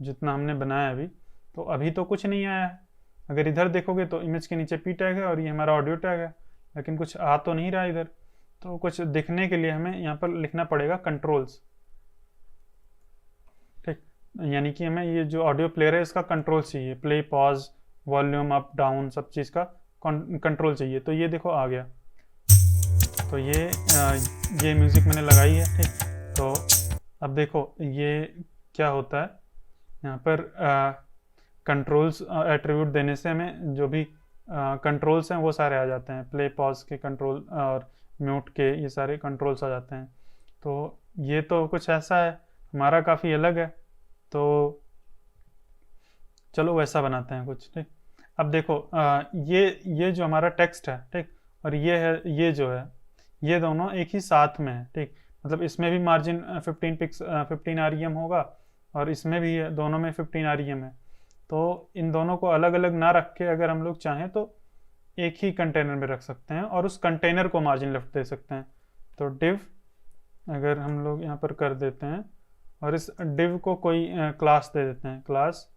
जितना हमने बनाया अभी। तो अभी तो कुछ नहीं आया है। अगर इधर देखोगे तो इमेज के नीचे पी टैग है और ये हमारा ऑडियो टैग है, लेकिन कुछ आ तो नहीं रहा इधर। तो कुछ दिखने के लिए हमें यहाँ पर लिखना पड़ेगा कंट्रोल्स। ठीक, यानी कि हमें ये जो ऑडियो प्लेयर है इसका कंट्रोल चाहिए, play pause volume up down सब चीज़ का कंट्रोल चाहिए। तो ये देखो आ गया। तो ये म्यूज़िक मैंने लगाई है। ठीक, तो अब देखो ये क्या होता है, यहाँ पर कंट्रोल्स एट्रीब्यूट देने से हमें जो भी कंट्रोल्स हैं वो सारे आ जाते हैं, प्ले पॉज के कंट्रोल और म्यूट के, ये सारे कंट्रोल्स आ जाते हैं। तो ये तो कुछ ऐसा है, हमारा काफ़ी अलग है। तो चलो वैसा बनाते हैं कुछ। ठीक, अब देखो ये जो हमारा टेक्स्ट है, ठीक, और ये है, ये जो है, ये दोनों एक ही साथ में है। ठीक, मतलब इसमें भी मार्जिन 15 REM होगा, और इसमें भी है, दोनों में 15 REM है। तो इन दोनों को अलग अलग ना रख के अगर हम लोग चाहें तो एक ही कंटेनर में रख सकते हैं, और उस कंटेनर को मार्जिन लेफ्ट दे सकते हैं। तो डिव अगर हम लोग यहाँ पर कर देते हैं, और इस डिव को कोई क्लास दे देते हैं, class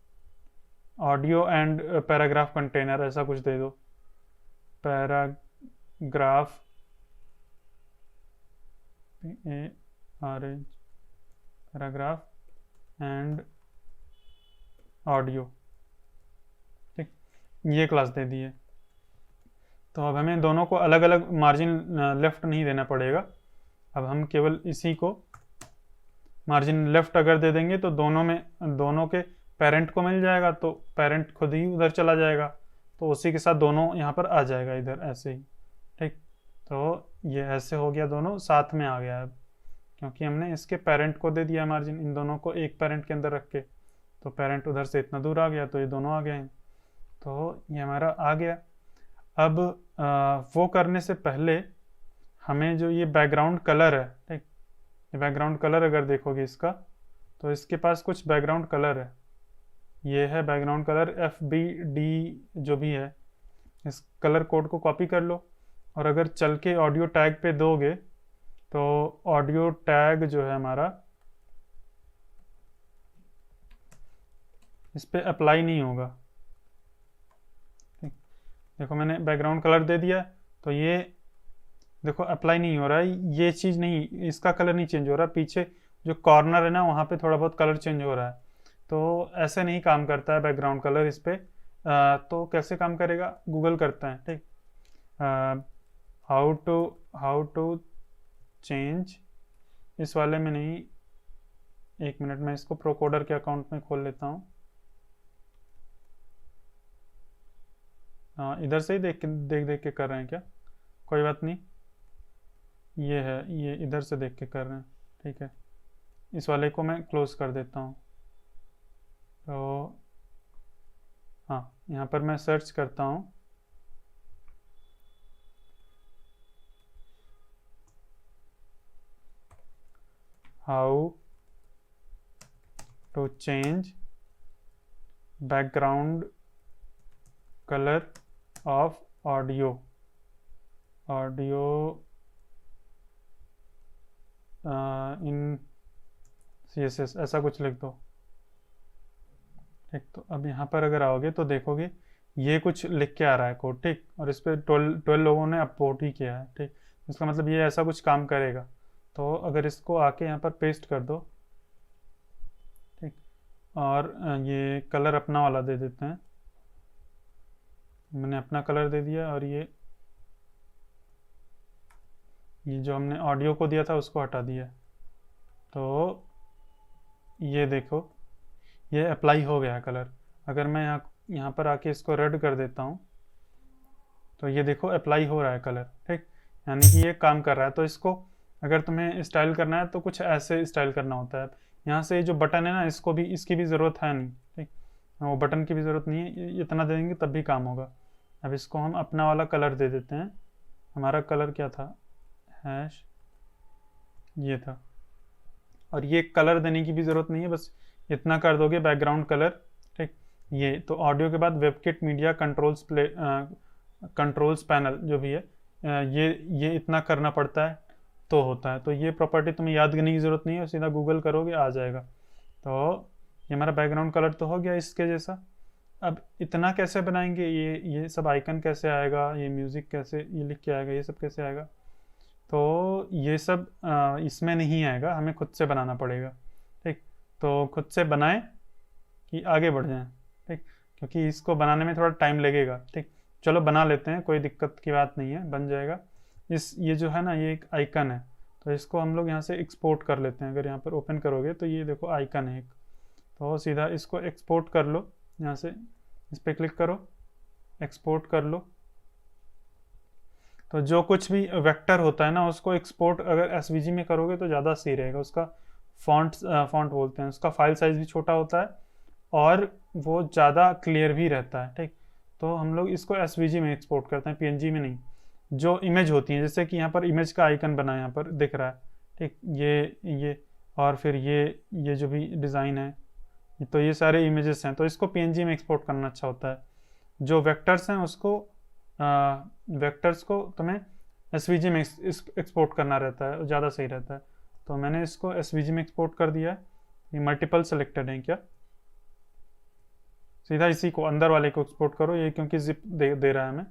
audio and paragraph container ऐसा कुछ दे दो, पैराग्राफ पैराग्राफ एंड ऑडियो। ठीक, ये क्लास दे दी है। तो अब हमें दोनों को अलग अलग मार्जिन लेफ्ट नहीं देना पड़ेगा। अब हम केवल इसी को मार्जिन लेफ्ट अगर दे देंगे तो दोनों के पेरेंट को मिल जाएगा, तो पेरेंट खुद ही उधर चला जाएगा, तो उसी के साथ दोनों यहाँ पर आ जाएगा इधर ऐसे ही। ठीक, तो ये ऐसे हो गया, दोनों साथ में आ गया अब, क्योंकि हमने इसके पेरेंट को दे दिया मार्जिन, इन दोनों को एक पेरेंट के अंदर रख के। तो पेरेंट उधर से इतना दूर आ गया, तो ये दोनों आ गए हैं। तो ये हमारा आ गया। अब वो करने से पहले हमें जो ये बैकग्राउंड कलर है, ठीक, ये बैकग्राउंड कलर अगर देखोगे इसका, तो इसके पास कुछ बैकग्राउंड कलर है। ये है बैकग्राउंड कलर FBD जो भी है, इस कलर कोड को कॉपी कर लो, और अगर चल के ऑडियो टैग पे दोगे तो ऑडियो टैग जो है हमारा इस पे अप्लाई नहीं होगा। ठीक, देखो मैंने बैकग्राउंड कलर दे दिया, तो ये देखो अप्लाई नहीं हो रहा है, ये चीज़ नहीं, इसका कलर नहीं चेंज हो रहा, पीछे जो कॉर्नर है ना वहाँ पे थोड़ा बहुत कलर चेंज हो रहा है। तो ऐसे नहीं काम करता है बैकग्राउंड कलर इस पे। तो कैसे काम करेगा, गूगल करता है। ठीक, हाउ टू चेंज, इस वाले में नहीं, एक मिनट में इसको प्रोकोडर के अकाउंट में खोल लेता हूँ। हाँ, इधर से ही देख देख के कर रहे हैं क्या? कोई बात नहीं, ये है, ये इधर से देख के कर रहे हैं, ठीक है। इस वाले को मैं क्लोज कर देता हूँ। तो हाँ, यहाँ पर मैं सर्च करता हूँ, how to change background colour of audio in CSS, ऐसा कुछ लिख दो। ठीक, तो अब यहाँ पर अगर आओगे तो देखोगे ये कुछ लिख के आ रहा है कोड, ठीक, और इस पर 12 लोगों ने अपलोड ही किया है, ठीक। इसका मतलब ये ऐसा कुछ काम करेगा। तो अगर इसको आके यहाँ पर पेस्ट कर दो, ठीक, और ये कलर अपना वाला दे देते हैं। मैंने अपना कलर दे दिया, और ये जो हमने ऑडियो को दिया था उसको हटा दिया। तो ये देखो, ये अप्लाई हो गया है कलर। अगर मैं यहाँ पर आके इसको रेड कर देता हूँ तो ये देखो अप्लाई हो रहा है कलर, ठीक, यानी कि ये काम कर रहा है। तो इसको अगर तुम्हें स्टाइल करना है तो कुछ ऐसे स्टाइल करना होता है। यहाँ से जो बटन है ना, इसको भी, इसकी भी ज़रूरत है नहीं, ठीक, वो बटन की भी ज़रूरत नहीं है, इतना दे देंगे तब भी काम होगा। अब इसको हम अपना वाला कलर दे देते हैं। हमारा कलर क्या था? हैश ये था। और ये कलर देने की भी ज़रूरत नहीं है, बस इतना कर दोगे बैकग्राउंड कलर, ठीक। ये तो ऑडियो के बाद वेबकिट मीडिया कंट्रोल्स पैनल जो भी है, ये इतना करना पड़ता है तो होता है। तो ये प्रॉपर्टी तुम्हें याद करने की ज़रूरत नहीं है, सीधा गूगल करोगे आ जाएगा। तो ये हमारा बैकग्राउंड कलर तो हो गया इसके जैसा। अब इतना कैसे बनाएंगे? ये सब आइकन कैसे आएगा, ये म्यूज़िक कैसे ये लिख के आएगा, ये सब कैसे आएगा? तो ये सब इसमें नहीं आएगा, हमें खुद से बनाना पड़ेगा, ठीक। तो खुद से बनाएं कि आगे बढ़ जाएं, ठीक, क्योंकि इसको बनाने में थोड़ा टाइम लगेगा, ठीक। चलो बना लेते हैं, कोई दिक्कत की बात नहीं है, बन जाएगा। ये जो है ना, ये एक आइकन है, तो इसको हम लोग यहाँ से एक्सपोर्ट कर लेते हैं। अगर यहाँ पर ओपन करोगे तो ये देखो आइकन है एक, तो सीधा इसको एक्सपोर्ट कर लो। यहाँ से इस पर क्लिक करो, एक्सपोर्ट कर लो। तो जो कुछ भी वेक्टर होता है ना, उसको एक्सपोर्ट अगर एसवीजी में करोगे तो ज़्यादा सही रहेगा। उसका फॉन्ट बोलते हैं, उसका फाइल साइज भी छोटा होता है और वो ज़्यादा क्लियर भी रहता है, ठीक। तो हम लोग इसको एसवीजी में एक्सपोर्ट करते हैं, पीएनजी में नहीं। जो इमेज होती है, जैसे कि यहाँ पर इमेज का आइकन बना है, यहाँ पर दिख रहा है, ठीक, ये और फिर ये जो भी डिज़ाइन है, तो ये सारे इमेजेस हैं, तो इसको पीएनजी में एक्सपोर्ट करना अच्छा होता है। जो वेक्टर्स हैं उसको वेक्टर्स को तुम्हें एसवीजी में एक्सपोर्ट करना रहता है, ज़्यादा सही रहता है। तो मैंने इसको एसवीजी में एक्सपोर्ट कर दिया है। ये मल्टीपल सेलेक्टेड है क्या? सीधा इसी को अंदर वाले को एक्सपोर्ट करो, ये क्योंकि जिप दे रहा है हमें,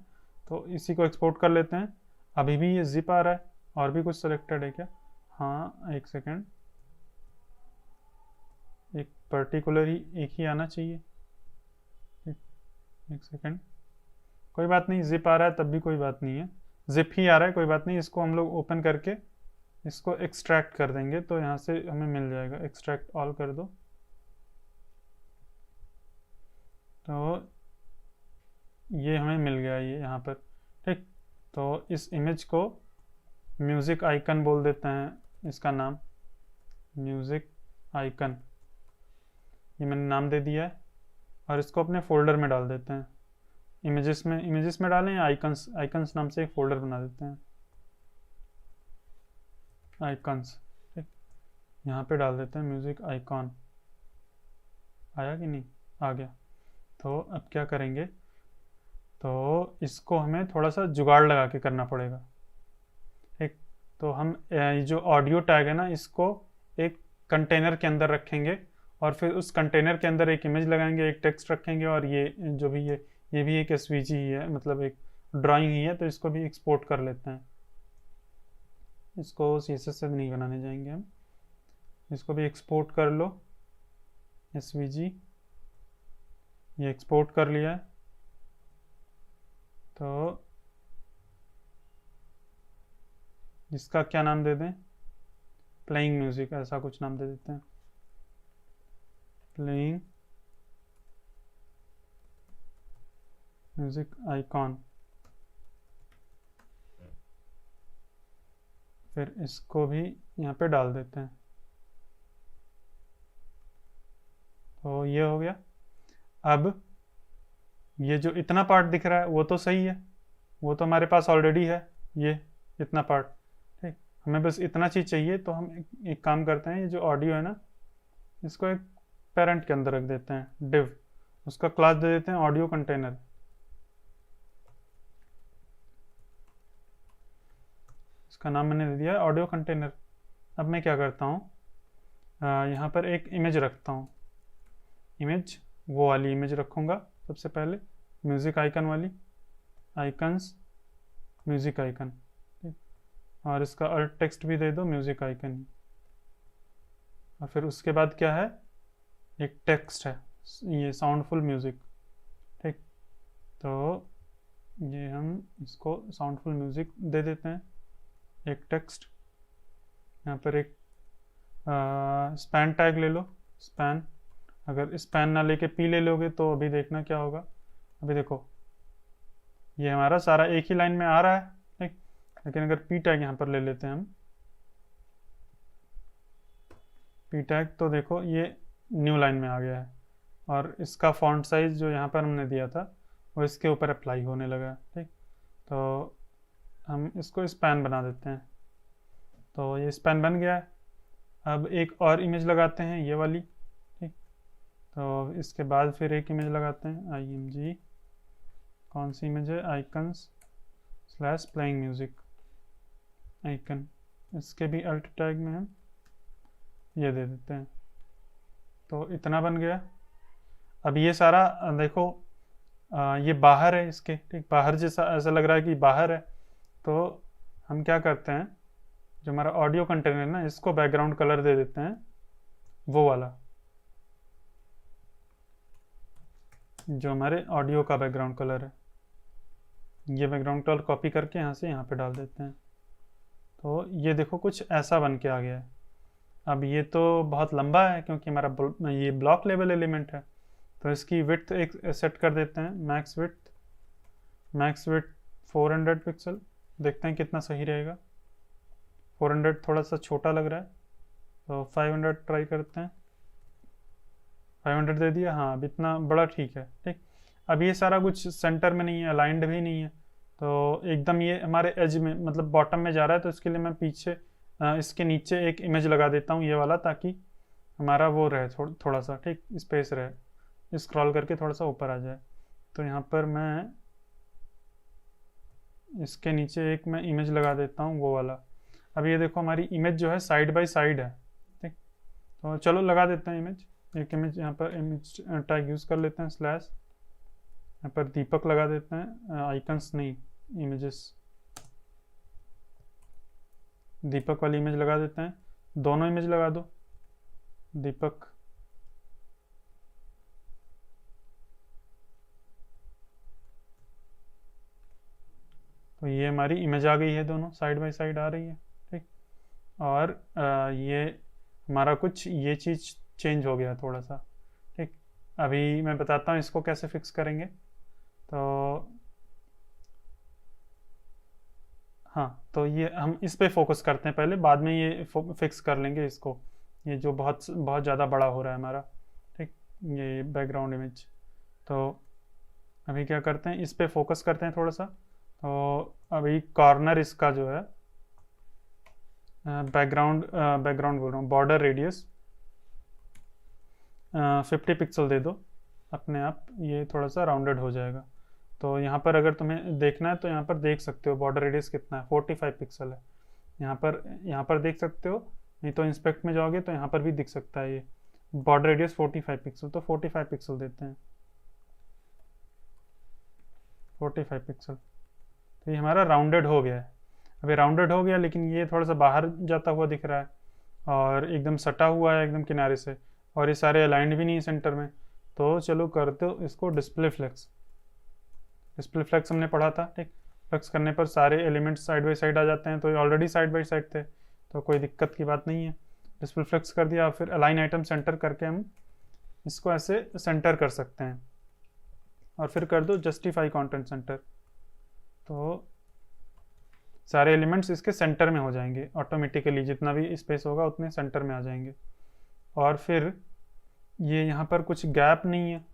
तो इसी को एक्सपोर्ट कर लेते हैं। अभी भी ये जिप आ रहा है। और भी कुछ सेलेक्टेड है क्या? हाँ, एक सेकेंड, एक पर्टिकुलर ही एक ही आना चाहिए, एक सेकेंड। कोई बात नहीं, जिप आ रहा है तब भी कोई बात नहीं है, जिप ही आ रहा है, कोई बात नहीं। इसको हम लोग ओपन करके इसको एक्सट्रैक्ट कर देंगे, तो यहाँ से हमें मिल जाएगा। एक्सट्रैक्ट ऑल कर दो, तो ये हमें मिल गया ये यहाँ पर, ठीक। तो इस इमेज को म्यूज़िक आइकन बोल देते हैं, इसका नाम म्यूज़िक आइकन, ये मैंने नाम दे दिया है। और इसको अपने फोल्डर में डाल देते हैं। इमेजेस में डालें या आइकन्स नाम से एक फोल्डर बना देते हैं, आइकन्स, ठीक। यहाँ पे डाल देते हैं म्यूज़िक आइकॉन। आया कि नहीं? आ गया। तो अब क्या करेंगे, तो इसको हमें थोड़ा सा जुगाड़ लगा के करना पड़ेगा, ठीक। तो हम ये जो ऑडियो टैग है ना, इसको एक कंटेनर के अंदर रखेंगे, और फिर उस कंटेनर के अंदर एक इमेज लगाएंगे, एक टेक्स्ट रखेंगे, और ये जो भी ये भी एक एसवीजी ही है, मतलब एक ड्राइंग ही है। तो इसको भी एक्सपोर्ट कर लेते हैं। इसको सीएसएस से नहीं बनाने जाएंगे हम, इसको भी एक्सपोर्ट कर लो, एसवीजी, ये एक्सपोर्ट कर लिया है। तो इसका क्या नाम दे दें? प्लेइंग म्यूजिक, ऐसा कुछ नाम दे देते हैं, प्लेइंग म्यूजिक आइकॉन, फिर इसको भी यहाँ पे डाल देते हैं। तो ये हो गया। अब ये जो इतना पार्ट दिख रहा है वो तो सही है, वो तो हमारे पास ऑलरेडी है, ये इतना पार्ट। ठीक, हमें बस इतना चीज़ चाहिए। तो हम एक काम करते हैं, ये जो ऑडियो है ना, इसको एक पेरेंट के अंदर रख देते हैं, डिव, उसका क्लास दे देते हैं ऑडियो कंटेनर। इसका नाम मैंने दे दिया ऑडियो कंटेनर। अब मैं क्या करता हूँ, यहाँ पर एक इमेज रखता हूँ। इमेज, वो वाली इमेज रखूँगा सबसे पहले, म्यूज़िक आइकन वाली, आइकन्स, म्यूज़िक आइकन। ठीक, और इसका अल्ट टेक्स्ट भी दे दो म्यूज़िक आइकन ही। और फिर उसके बाद क्या है, एक टेक्स्ट है, ये साउंडफुल म्यूज़िक। ठीक, तो ये हम इसको साउंडफुल म्यूज़िक दे देते हैं, एक टेक्स्ट। यहाँ पर एक स्पैन टैग ले लो, स्पैन। अगर स्पैन ना लेके पी ले लोगे तो अभी देखना क्या होगा। अभी देखो ये हमारा सारा एक ही लाइन में आ रहा है। ठीक, लेकिन अगर पी टैग यहाँ पर ले लेते हैं हम, पी टैग, तो देखो ये न्यू लाइन में आ गया है। और इसका फॉन्ट साइज जो यहाँ पर हमने दिया था वो इसके ऊपर अप्लाई होने लगा है। ठीक, तो हम इसको स्पैन बना देते हैं। तो ये स्पैन बन गया है। अब एक और इमेज लगाते हैं, ये वाली। ठीक, तो इसके बाद फिर एक इमेज लगाते हैं, IMG, कौन सी इमेज है, icons slash playing music icon. इसके भी अल्ट टैग में हम ये दे देते हैं। तो इतना बन गया। अब ये सारा देखो, ये बाहर है इसके, ठीक, बाहर जैसा ऐसा लग रहा है कि बाहर है। तो हम क्या करते हैं, जो हमारा ऑडियो कंटेनर है ना, इसको बैकग्राउंड कलर दे देते हैं, वो वाला, जो हमारे ऑडियो का बैकग्राउंड कलर है। ये बैकग्राउंड कलर कॉपी करके यहाँ से यहाँ पे डाल देते हैं। तो ये देखो कुछ ऐसा बन के आ गया है। अब ये तो बहुत लंबा है क्योंकि हमारा ये ब्लॉक लेवल एलिमेंट है। तो इसकी विड्थ एक सेट कर देते हैं, मैक्स विड्थ 400 पिक्सल। देखते हैं कितना सही रहेगा। 400 थोड़ा सा छोटा लग रहा है, तो 500 ट्राई करते हैं। 500 दे दिया, हाँ अब इतना बड़ा ठीक है। ठीक, अब ये सारा कुछ सेंटर में नहीं है, अलाइंड भी नहीं है, तो एकदम ये हमारे एज में, मतलब बॉटम में जा रहा है। तो इसके लिए मैं पीछे इसके नीचे एक इमेज लगा देता हूँ, ये वाला, ताकि हमारा वो रहे थोड़ा सा, ठीक, स्पेस रहे, स्क्रॉल करके थोड़ा सा ऊपर आ जाए। तो यहाँ पर मैं इसके नीचे एक मैं इमेज लगा देता हूँ, वो वाला। अब ये देखो हमारी इमेज जो है साइड बाय साइड है। ठीक, तो चलो लगा देते हैं इमेज, एक इमेज यहाँ पर इमेज टैग यूज़ कर लेते हैं, स्लैश, यहाँ पर दीपक लगा देते हैं, आइकन्स नहीं, इमेजेस, दीपक वाली इमेज लगा देते हैं। दोनों इमेज लगा दो, दीपक, तो ये हमारी इमेज आ गई है, दोनों साइड बाय साइड आ रही है। ठीक, और ये हमारा कुछ ये चीज़ चेंज हो गया थोड़ा सा। ठीक, अभी मैं बताता हूँ इसको कैसे फिक्स करेंगे। तो हाँ, तो ये हम इस पे फोकस करते हैं पहले, बाद में ये फिक्स कर लेंगे इसको, ये जो बहुत बहुत ज़्यादा बड़ा हो रहा है हमारा। ठीक, ये बैकग्राउंड इमेज। तो अभी क्या करते हैं, इस पे फोकस करते हैं थोड़ा सा। तो अभी कॉर्नर इसका जो है, बैकग्राउंड बोल रहा हूँ, बॉर्डर रेडियस 50 पिक्सल दे दो, अपने आप ये थोड़ा सा राउंडेड हो जाएगा। तो यहाँ पर अगर तुम्हें देखना है तो यहाँ पर देख सकते हो बॉर्डर रेडियस कितना है, 45 पिक्सल है। यहाँ पर देख सकते हो, नहीं तो इंस्पेक्ट में जाओगे तो यहाँ पर भी दिख सकता है, ये बॉर्डर रेडियस 45 पिक्सल। तो 45 पिक्सल देते हैं, 45 पिक्सल। तो ये हमारा राउंडेड हो गया है। अभी राउंडेड हो गया, लेकिन ये थोड़ा सा बाहर जाता हुआ दिख रहा है और एकदम सटा हुआ है एकदम किनारे से, और ये सारे अलाइंड भी नहीं है सेंटर में। तो चलो करते हो इसको डिस्प्ले फ्लेक्स। डिस्प्ले फ्लेक्स हमने पढ़ा था। ठीक, फ्लेक्स करने पर सारे एलिमेंट्स साइड बाई साइड आ जाते हैं, तो ये ऑलरेडी साइड बाई साइड थे, तो कोई दिक्कत की बात नहीं है। डिस्प्ले फ्लेक्स कर दिया, फिर अलाइन आइटम सेंटर करके हम इसको ऐसे सेंटर कर सकते हैं। और फिर कर दो जस्टिफाई कंटेंट सेंटर, तो सारे एलिमेंट्स इसके सेंटर में हो जाएंगे ऑटोमेटिकली, जितना भी स्पेस होगा उतने सेंटर में आ जाएंगे। और फिर ये यहाँ पर कुछ गैप नहीं है,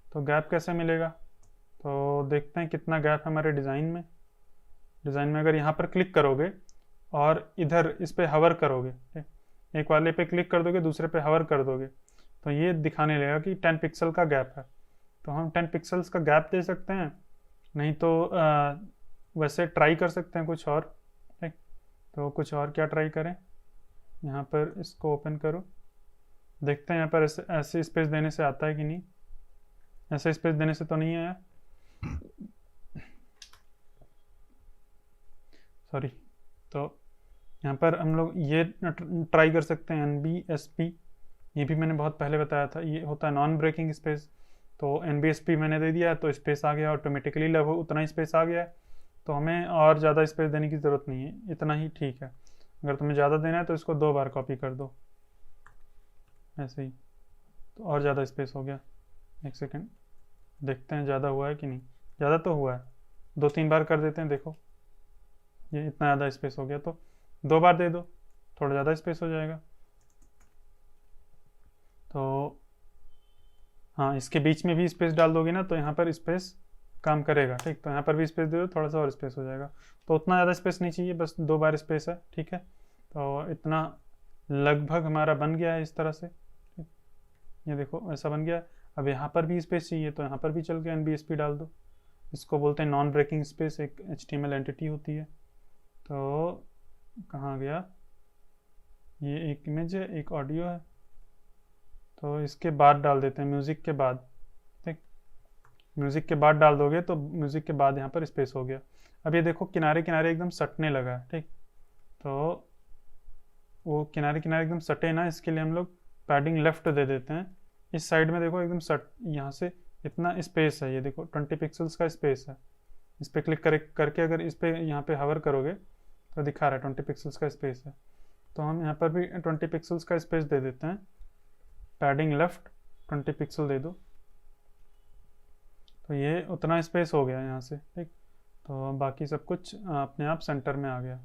तो गैप कैसे मिलेगा, तो देखते हैं कितना गैप है हमारे डिज़ाइन में। डिज़ाइन में अगर यहाँ पर क्लिक करोगे और इधर इस पर हवर करोगे, एक वाले पे क्लिक कर दोगे दूसरे पे हवर कर दोगे, तो ये दिखाने लगेगा कि 10 पिक्सल का गैप है। तो हम 10 पिक्सल्स का गैप दे सकते हैं, नहीं तो वैसे ट्राई कर सकते हैं कुछ और। ठीक, तो कुछ और क्या ट्राई करें, यहाँ पर इसको ओपन करो, देखते हैं यहाँ पर ऐसे स्पेस देने से आता है कि नहीं। ऐसे स्पेस देने से तो नहीं आया, सॉरी। तो यहाँ पर हम लोग ये ट्राई कर सकते हैं NBSP, ये भी मैंने बहुत पहले बताया था, ये होता है नॉन ब्रेकिंग स्पेस। तो NBSP मैंने दे दिया तो स्पेस आ गया ऑटोमेटिकली, लगभग उतना ही स्पेस आ गया है, तो हमें और ज़्यादा स्पेस देने की ज़रूरत नहीं है, इतना ही ठीक है। अगर तुम्हें ज़्यादा देना है तो इसको 2 बार कॉपी कर दो ऐसे ही, तो और ज़्यादा स्पेस हो गया। एक सेकेंड देखते हैं ज़्यादा हुआ है कि नहीं, ज़्यादा तो हुआ है, 2-3 बार कर देते हैं, देखो ये इतना ज़्यादा स्पेस हो गया, तो 2 बार दे दो, थोड़ा ज़्यादा स्पेस हो जाएगा। तो हाँ, इसके बीच में भी स्पेस डाल दोगे ना तो यहाँ पर स्पेस काम करेगा। ठीक, तो यहाँ पर भी स्पेस दे दो, थोड़ा सा और स्पेस हो जाएगा। तो उतना ज़्यादा स्पेस नहीं चाहिए, बस 2 बार स्पेस है, ठीक है। तो इतना लगभग हमारा बन गया है इस तरह से। ठीक, ये देखो ऐसा बन गया। अब यहाँ पर भी स्पेस चाहिए तो यहाँ पर भी चल के NBSP डाल दो। इसको बोलते हैं नॉन ब्रेकिंग स्पेस, एक HTML एंटिटी होती है। तो कहाँ गया, ये एक इमेज है एक ऑडियो है, तो इसके बाद डाल देते हैं म्यूज़िक के बाद। ठीक, म्यूज़िक के बाद डाल दोगे तो म्यूज़िक के बाद यहाँ पर स्पेस हो गया। अब ये देखो किनारे किनारे एकदम सटने लगा है। ठीक, तो वो किनारे किनारे एकदम सटे ना, इसके लिए हम लोग पैडिंग लेफ्ट दे देते हैं। इस साइड में देखो एकदम सट, यहाँ से इतना स्पेस है, ये देखो 20 पिक्सल्स का स्पेस है। इस पर क्लिक करके अगर इस पर यहाँ पे हवर करोगे तो दिखा रहा है 20 पिक्सल्स का स्पेस है। तो हम यहाँ पर भी 20 पिक्सल्स का स्पेस दे देते हैं, पैडिंग लेफ्ट 20 पिक्सल दे दो, तो ये उतना स्पेस हो गया यहाँ से। ठीक, तो बाकी सब कुछ अपने आप सेंटर में आ गया।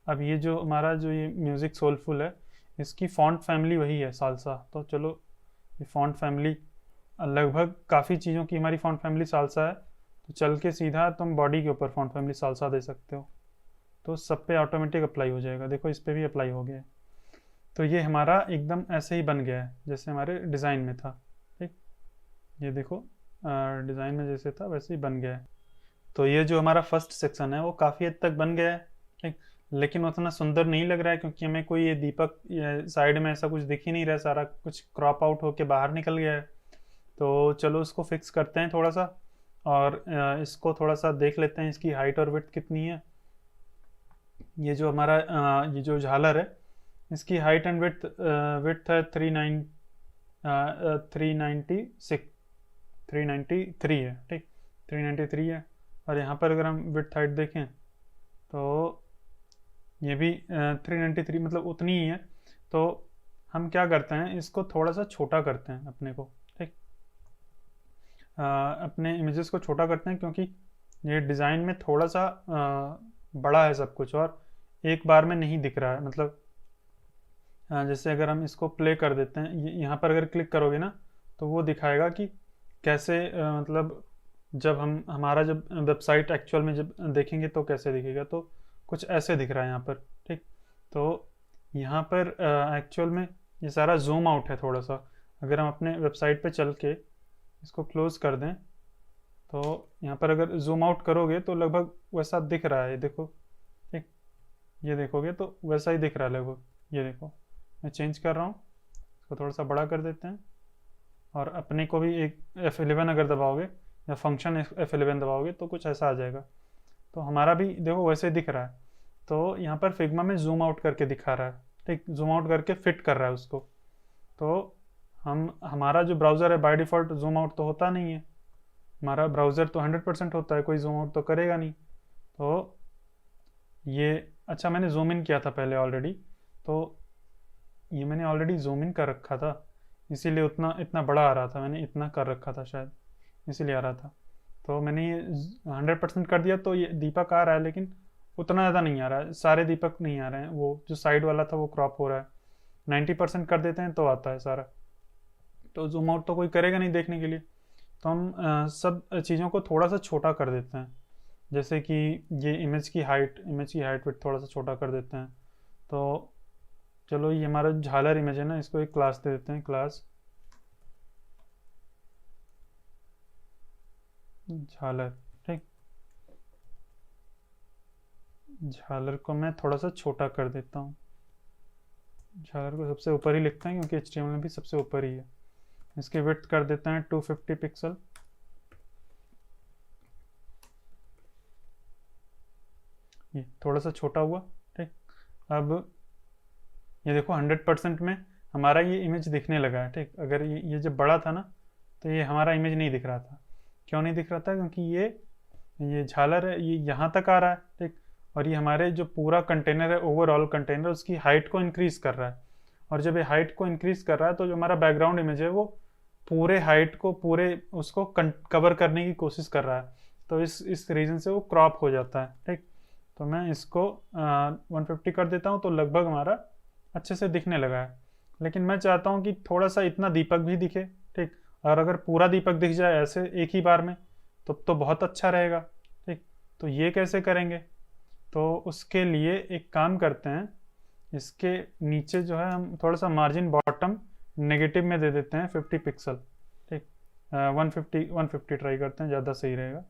अब ये जो हमारा जो ये म्यूज़िक सोलफुल है, इसकी फॉन्ट फैमिली वही है साल्सा। तो चलो ये फॉन्ट फैमिली लगभग काफ़ी चीज़ों की हमारी फॉन्ट फैमिली साल्सा है, तो चल के सीधा तुम बॉडी के ऊपर फॉन्ट फैमिली साल्सा दे सकते हो, तो सब पे ऑटोमेटिक अप्लाई हो जाएगा। देखो इस पर भी अप्लाई हो गया है। तो ये हमारा एकदम ऐसे ही बन गया है जैसे हमारे डिज़ाइन में था। ठीक, ये देखो डिज़ाइन में जैसे था वैसे ही बन गया है। तो ये जो हमारा फर्स्ट सेक्शन है वो काफ़ी हद तक बन गया है। ठीक, लेकिन उतना सुंदर नहीं लग रहा है क्योंकि हमें कोई ये दीपक साइड में ऐसा कुछ दिख ही नहीं रहा है, सारा कुछ क्रॉप आउट होके बाहर निकल गया है। तो चलो इसको फिक्स करते हैं थोड़ा सा, और इसको थोड़ा सा देख लेते हैं इसकी हाइट और विड्थ कितनी है। ये जो हमारा ये जो झालर है इसकी हाइट एंड विड्थ है 393 है। ठीक, 393 है। और यहाँ पर अगर हम विड्थ हाइट देखें तो ये भी 393 मतलब उतनी ही है। तो हम क्या करते हैं, इसको थोड़ा सा छोटा करते हैं अपने को। ठीक, अपने इमेजेस को छोटा करते हैं क्योंकि ये डिज़ाइन में थोड़ा सा बड़ा है सब कुछ और एक बार में नहीं दिख रहा है। मतलब जैसे अगर हम इसको प्ले कर देते हैं, यहाँ पर अगर क्लिक करोगे ना तो वो दिखाएगा कि कैसे मतलब जब हमारा जब वेबसाइट एक्चुअल में जब देखेंगे तो कैसे दिखेगा, तो कुछ ऐसे दिख रहा है यहाँ पर। ठीक, तो यहाँ पर एक्चुअल में ये सारा जूम आउट है थोड़ा सा। अगर हम अपने वेबसाइट पे चल के इसको क्लोज कर दें तो यहाँ पर अगर जूम आउट करोगे तो लगभग वैसा दिख रहा है, देखो। ठीक, ये देखोगे तो वैसा ही दिख रहा है लगभग। ये देखो मैं चेंज कर रहा हूँ, इसको थोड़ा सा बड़ा कर देते हैं, और अपने को भी एक F11 अगर दबाओगे या फंक्शन F11 दबाओगे तो कुछ ऐसा आ जाएगा। तो हमारा भी देखो वैसे दिख रहा है। तो यहाँ पर फिग्मा में जूम आउट करके दिखा रहा है। ठीक, जूम आउट करके फिट कर रहा है उसको। तो हमारा जो ब्राउज़र है बाय डिफ़ॉल्ट जूम आउट तो होता नहीं है, हमारा ब्राउज़र तो 100% होता है, कोई जूम आउट तो करेगा नहीं। तो ये अच्छा मैंने जूम इन किया था पहले ऑलरेडी, तो ये मैंने ऑलरेडी जूम इन कर रखा था, इसीलिए इतना बड़ा आ रहा था। मैंने इतना कर रखा था शायद, इसीलिए आ रहा था। तो मैंने ये 100% कर दिया, तो ये दीपक आ रहा है, लेकिन उतना ज़्यादा नहीं आ रहा है, सारे दीपक नहीं आ रहे हैं, वो जो साइड वाला था वो क्रॉप हो रहा है। 90% कर देते हैं तो आता है सारा। तो जूम आउट तो कोई करेगा नहीं देखने के लिए, तो हम सब चीज़ों को थोड़ा सा छोटा कर देते हैं। जैसे कि ये इमेज की हाइट विड्थ थोड़ा सा छोटा कर देते हैं। तो चलो, ये हमारा झालर इमेज है ना, इसको एक क्लास दे देते हैं, क्लास झालर। ठीक, झालर को मैं थोड़ा सा छोटा कर देता हूँ। झालर को सबसे ऊपर ही लिखते हैं क्योंकि HTML में भी सबसे ऊपर ही है। इसकी विड्थ कर देते हैं 250 पिक्सल। ये थोड़ा सा छोटा हुआ। ठीक, अब ये देखो 100% में हमारा ये इमेज दिखने लगा है। ठीक, अगर ये जब बड़ा था ना, तो ये हमारा इमेज नहीं दिख रहा था। क्यों नहीं दिख रहा था? क्योंकि ये झालर है, ये यहाँ तक आ रहा है। ठीक, और ये हमारे जो पूरा कंटेनर है, ओवरऑल कंटेनर, उसकी हाइट को इंक्रीज कर रहा है। और जब ये हाइट को इंक्रीज कर रहा है, तो जो हमारा बैकग्राउंड इमेज है वो पूरे हाइट को, पूरे उसको कवर करने की कोशिश कर रहा है। तो इस रीजन से वो क्रॉप हो जाता है। ठीक, तो मैं इसको 150 कर देता हूँ, तो लगभग हमारा अच्छे से दिखने लगा है। लेकिन मैं चाहता हूँ कि थोड़ा सा इतना दीपक भी दिखे। ठीक, और अगर पूरा दीपक दिख जाए ऐसे एक ही बार में, तो बहुत अच्छा रहेगा। ठीक, तो ये कैसे करेंगे? तो उसके लिए एक काम करते हैं, इसके नीचे जो है हम थोड़ा सा मार्जिन बॉटम नेगेटिव में दे देते हैं 50 पिक्सल। ठीक, 150 ट्राई करते हैं, ज़्यादा सही रहेगा।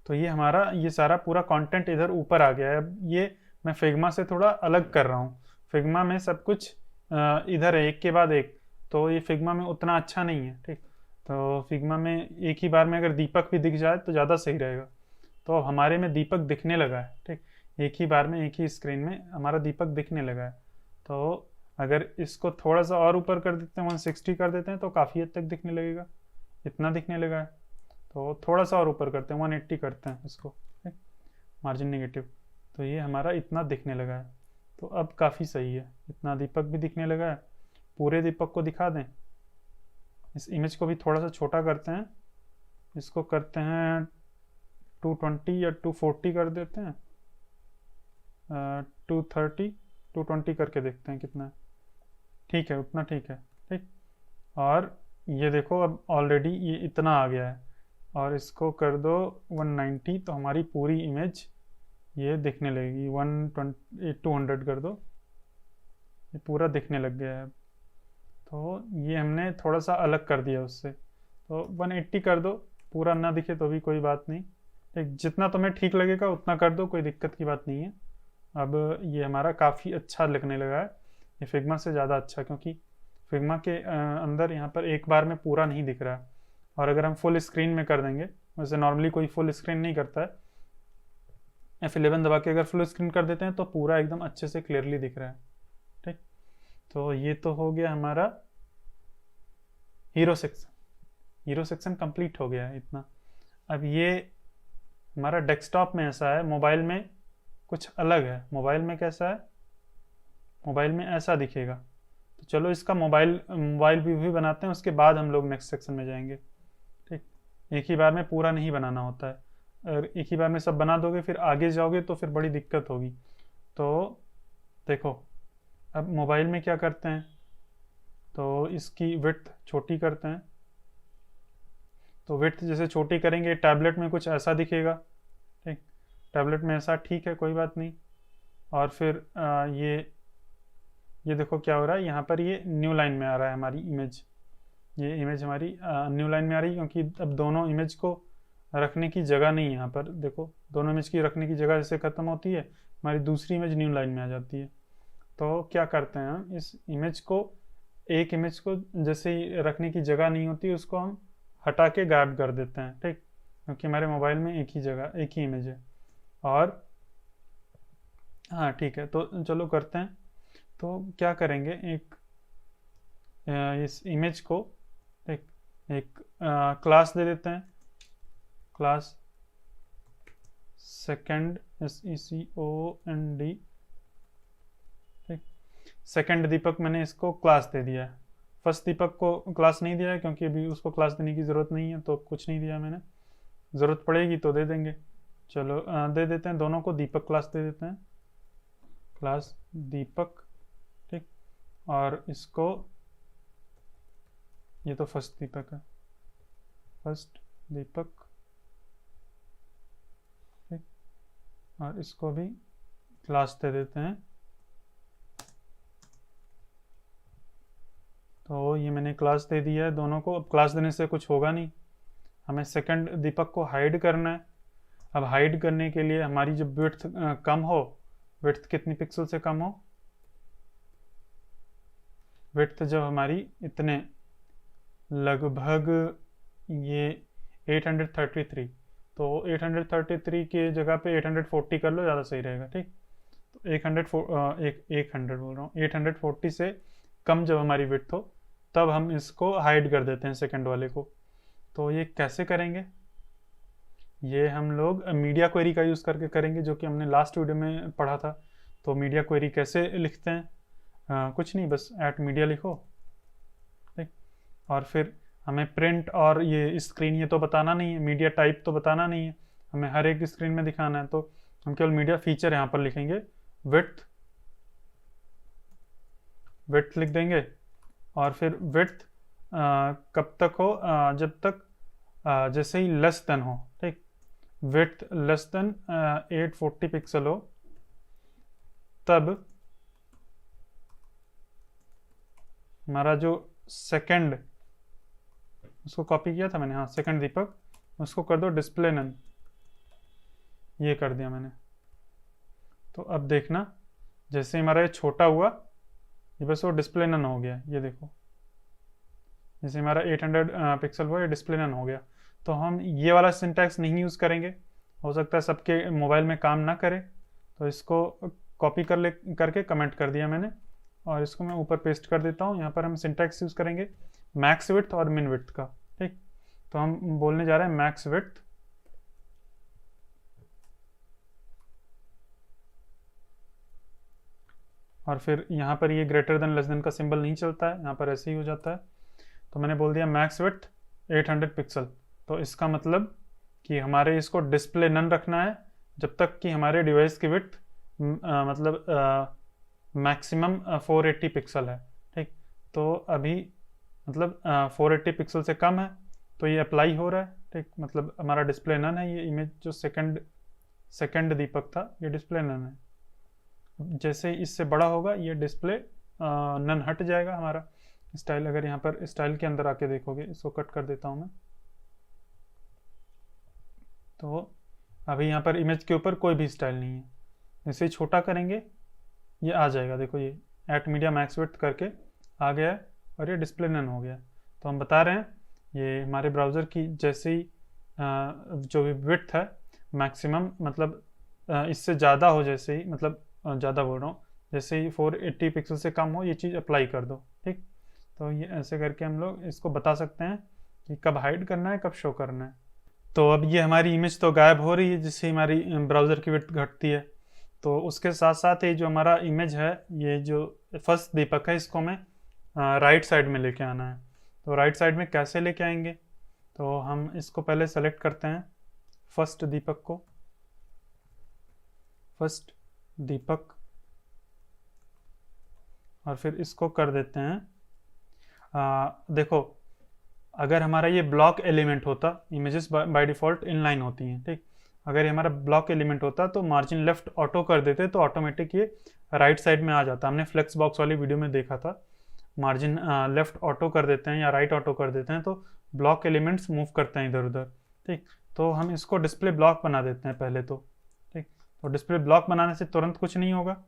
तो ये हमारा ये सारा पूरा कंटेंट इधर ऊपर आ गया है। अब ये मैं फिग्मा से थोड़ा अलग कर रहा हूँ। फिग्मा में सब कुछ इधर है एक के बाद एक, तो ये फिग्मा में उतना अच्छा नहीं है। ठीक, तो फिग्मा में एक ही बार में अगर दीपक भी दिख जाए तो ज़्यादा सही रहेगा। तो अब हमारे में दीपक दिखने लगा है। ठीक, एक ही बार में एक ही स्क्रीन में हमारा दीपक दिखने लगा है। तो अगर इसको थोड़ा सा और ऊपर कर देते हैं, 160 कर देते हैं, तो काफ़ी हद तक दिखने लगेगा। इतना दिखने लगा है, तो थोड़ा सा और ऊपर करते हैं, 180 करते हैं इसको। ठीक, मार्जिन नेगेटिव, तो ये हमारा इतना दिखने लगा है। तो अब काफ़ी सही है, इतना दीपक भी दिखने लगा है। पूरे दीपक को दिखा दें। इस इमेज को भी थोड़ा सा छोटा करते हैं, इसको करते हैं 220 या 240 कर देते हैं, 230, 220 करके देखते हैं कितना है। ठीक है, उतना ठीक है। ठीक, और ये देखो अब ऑलरेडी ये इतना आ गया है, और इसको कर दो 190, तो हमारी पूरी इमेज ये दिखने लगेगी। 200 कर दो, ये पूरा दिखने लग गया है। तो ये हमने थोड़ा सा अलग कर दिया उससे, तो 180 कर दो, पूरा ना दिखे तो भी कोई बात नहीं। एक जितना तुम्हें ठीक लगेगा उतना कर दो, कोई दिक्कत की बात नहीं है। अब ये हमारा काफ़ी अच्छा लगने लगा है, ये फिग्मा से ज़्यादा अच्छा, क्योंकि फिग्मा के अंदर यहाँ पर एक बार में पूरा नहीं दिख रहा है। और अगर हम फुल स्क्रीन में कर देंगे, वैसे नॉर्मली कोई फुल स्क्रीन नहीं करता है, F11 दबा के अगर फुल स्क्रीन कर देते हैं तो पूरा एकदम अच्छे से क्लियरली दिख रहा है। ठीक, तो ये तो हो गया हमारा हीरो सेक्शन कंप्लीट हो गया है इतना। अब ये हमारा डेस्कटॉप में ऐसा है, मोबाइल में कुछ अलग है। मोबाइल में कैसा है? मोबाइल में ऐसा दिखेगा। तो चलो इसका मोबाइल व्यू भी बनाते हैं, उसके बाद हम लोग नेक्स्ट सेक्शन में जाएंगे। ठीक, एक ही बार में पूरा नहीं बनाना होता है। अगर एक ही बार में सब बना दोगे फिर आगे जाओगे तो फिर बड़ी दिक्कत होगी। तो देखो, अब मोबाइल में क्या करते हैं, तो इसकी विड्थ छोटी करते हैं। तो विड्थ जैसे छोटी करेंगे, टैबलेट में कुछ ऐसा दिखेगा। ठीक, टैबलेट में ऐसा, ठीक है, कोई बात नहीं। और फिर ये देखो क्या हो रहा है, यहाँ पर ये न्यू लाइन में आ रहा है हमारी इमेज। ये इमेज हमारी न्यू लाइन में आ रही है, क्योंकि अब दोनों इमेज को रखने की जगह नहीं है। यहाँ पर देखो, दोनों इमेज की रखने की जगह जैसे ख़त्म होती है, हमारी दूसरी इमेज न्यू लाइन में आ जाती है। तो क्या करते हैं हम, इस इमेज को, एक इमेज को जैसे ही रखने की जगह नहीं होती, उसको हम हटा के गायब कर देते हैं। ठीक, क्योंकि हमारे मोबाइल में एक ही जगह, एक ही इमेज है। और हाँ ठीक है, तो चलो करते हैं। तो क्या करेंगे, इस इमेज को एक क्लास दे देते हैं, क्लास सेकंड, SECOND। ठीक, सेकंड दीपक मैंने इसको क्लास दे दिया है। फर्स्ट दीपक को क्लास नहीं दिया है क्योंकि अभी उसको क्लास देने की ज़रूरत नहीं है, तो कुछ नहीं दिया मैंने। ज़रूरत पड़ेगी तो दे देंगे। चलो दे देते हैं, दोनों को दीपक क्लास दे देते हैं, क्लास दीपक। ठीक, और इसको, ये तो फर्स्ट दीपक है, फर्स्ट दीपक। ठीक, और इसको भी क्लास दे देते हैं। तो ये मैंने क्लास दे दिया है दोनों को। अब क्लास देने से कुछ होगा नहीं, हमें सेकंड दीपक को हाइड करना है। अब हाइड करने के लिए हमारी जब विड्थ कम हो, विड्थ कितनी पिक्सल से कम हो, विड्थ जब हमारी इतने लगभग ये 833, तो 833 के जगह पे 840 कर लो, ज़्यादा सही रहेगा। ठीक, तो 800 बोल रहा हूँ, 840 से कम जब हमारी विड्थ हो तब हम इसको हाइड कर देते हैं सेकंड वाले को। तो ये कैसे करेंगे, ये हम लोग मीडिया क्वेरी का यूज़ करके करेंगे, जो कि हमने लास्ट वीडियो में पढ़ा था। तो मीडिया क्वेरी कैसे लिखते हैं, कुछ नहीं, बस @media लिखो। ठीक, और फिर हमें प्रिंट और ये स्क्रीन ये तो बताना नहीं है, मीडिया टाइप तो बताना नहीं है, हमें हर एक स्क्रीन में दिखाना है। तो हम केवल मीडिया फीचर यहाँ पर लिखेंगे, विड्थ, विड्थ लिख देंगे। और फिर विड्थ कब तक हो, जब तक जैसे ही लेस देन हो। ठीक, विड्थ लेस देन 840 पिक्सल हो, तब हमारा जो सेकंड, उसको कॉपी किया था मैंने, हाँ सेकंड दीपक, उसको कर दो डिस्प्ले नन, ये कर दिया मैंने। तो अब देखना, जैसे हमारा ये छोटा हुआ, ये बस वो डिस्प्ले नन हो गया, ये देखो, जैसे हमारा 800 पिक्सल हुआ, ये डिस्प्ले नन हो गया। तो हम ये वाला सिंटैक्स नहीं यूज़ करेंगे, हो सकता है सबके मोबाइल में काम ना करे, तो इसको कॉपी करके कमेंट कर दिया मैंने, और इसको मैं ऊपर पेस्ट कर देता हूँ। यहाँ पर हम सिंटैक्स यूज़ करेंगे मैक्स विड्थ और मिन विड्थ का। ठीक, तो हम बोलने जा रहे हैं मैक्स विड्थ, और फिर यहाँ पर ये ग्रेटर देन लेस देन का सिंबल नहीं चलता है, यहाँ पर ऐसे ही हो जाता है। तो मैंने बोल दिया मैक्स विड्थ 800 पिक्सल। तो इसका मतलब कि हमारे इसको डिस्प्ले नन रखना है जब तक कि हमारे डिवाइस की विड्थ मतलब मैक्सिमम 480 पिक्सल है। ठीक, तो अभी मतलब 480 पिक्सल से कम है, तो ये अप्लाई हो रहा है। ठीक, मतलब हमारा डिस्प्ले नन है, ये इमेज जो सेकंड दीपक था, ये डिस्प्ले नन है। जैसे इससे बड़ा होगा ये डिस्प्ले नन हट जाएगा हमारा। स्टाइल, अगर यहाँ पर स्टाइल के अंदर आके देखोगे, इसको कट कर देता हूँ मैं, तो अभी यहाँ पर इमेज के ऊपर कोई भी स्टाइल नहीं है। जैसे ही छोटा करेंगे ये आ जाएगा, देखो ये @media max width करके आ गया है, और ये डिस्प्ले नन हो गया। तो हम बता रहे हैं ये हमारे ब्राउज़र की जैसे ही जो भी विड्थ है मैक्सिमम, मतलब इससे ज़्यादा हो, जैसे ही मतलब ज़्यादा बोल रहा हूँ, जैसे ही 480 पिक्सल से कम हो, ये चीज़ अप्लाई कर दो। ठीक, तो ये ऐसे करके हम लोग इसको बता सकते हैं कि कब हाइड करना है, कब शो करना है। तो अब ये हमारी इमेज तो गायब हो रही है जिससे हमारी ब्राउज़र की विड्थ घटती है। तो उसके साथ साथ ये जो हमारा इमेज है, ये जो फर्स्ट दीपक है, इसको हमें राइट साइड में लेके आना है। तो राइट साइड में कैसे लेके आएंगे, तो हम इसको पहले सेलेक्ट करते हैं, फर्स्ट दीपक को, फर्स्ट दीपक, और फिर इसको कर देते हैं देखो, अगर हमारा ये ब्लॉक एलिमेंट होता, इमेजेस बाय डिफ़ॉल्ट इनलाइन होती हैं। ठीक, अगर ये हमारा ब्लॉक एलिमेंट होता तो मार्जिन लेफ्ट ऑटो कर देते, तो ऑटोमेटिक ये राइट साइड में आ जाता। हमने फ्लेक्स बॉक्स वाली वीडियो में देखा था, मार्जिन लेफ्ट ऑटो कर देते हैं या राइट ऑटो कर देते हैं, तो ब्लॉक एलिमेंट्स मूव करते हैं इधर उधर। ठीक, तो हम इसको डिस्प्ले ब्लॉक बना देते हैं पहले तो। ठीक, तो डिस्प्ले ब्लॉक बनाने से तुरंत कुछ नहीं होगा,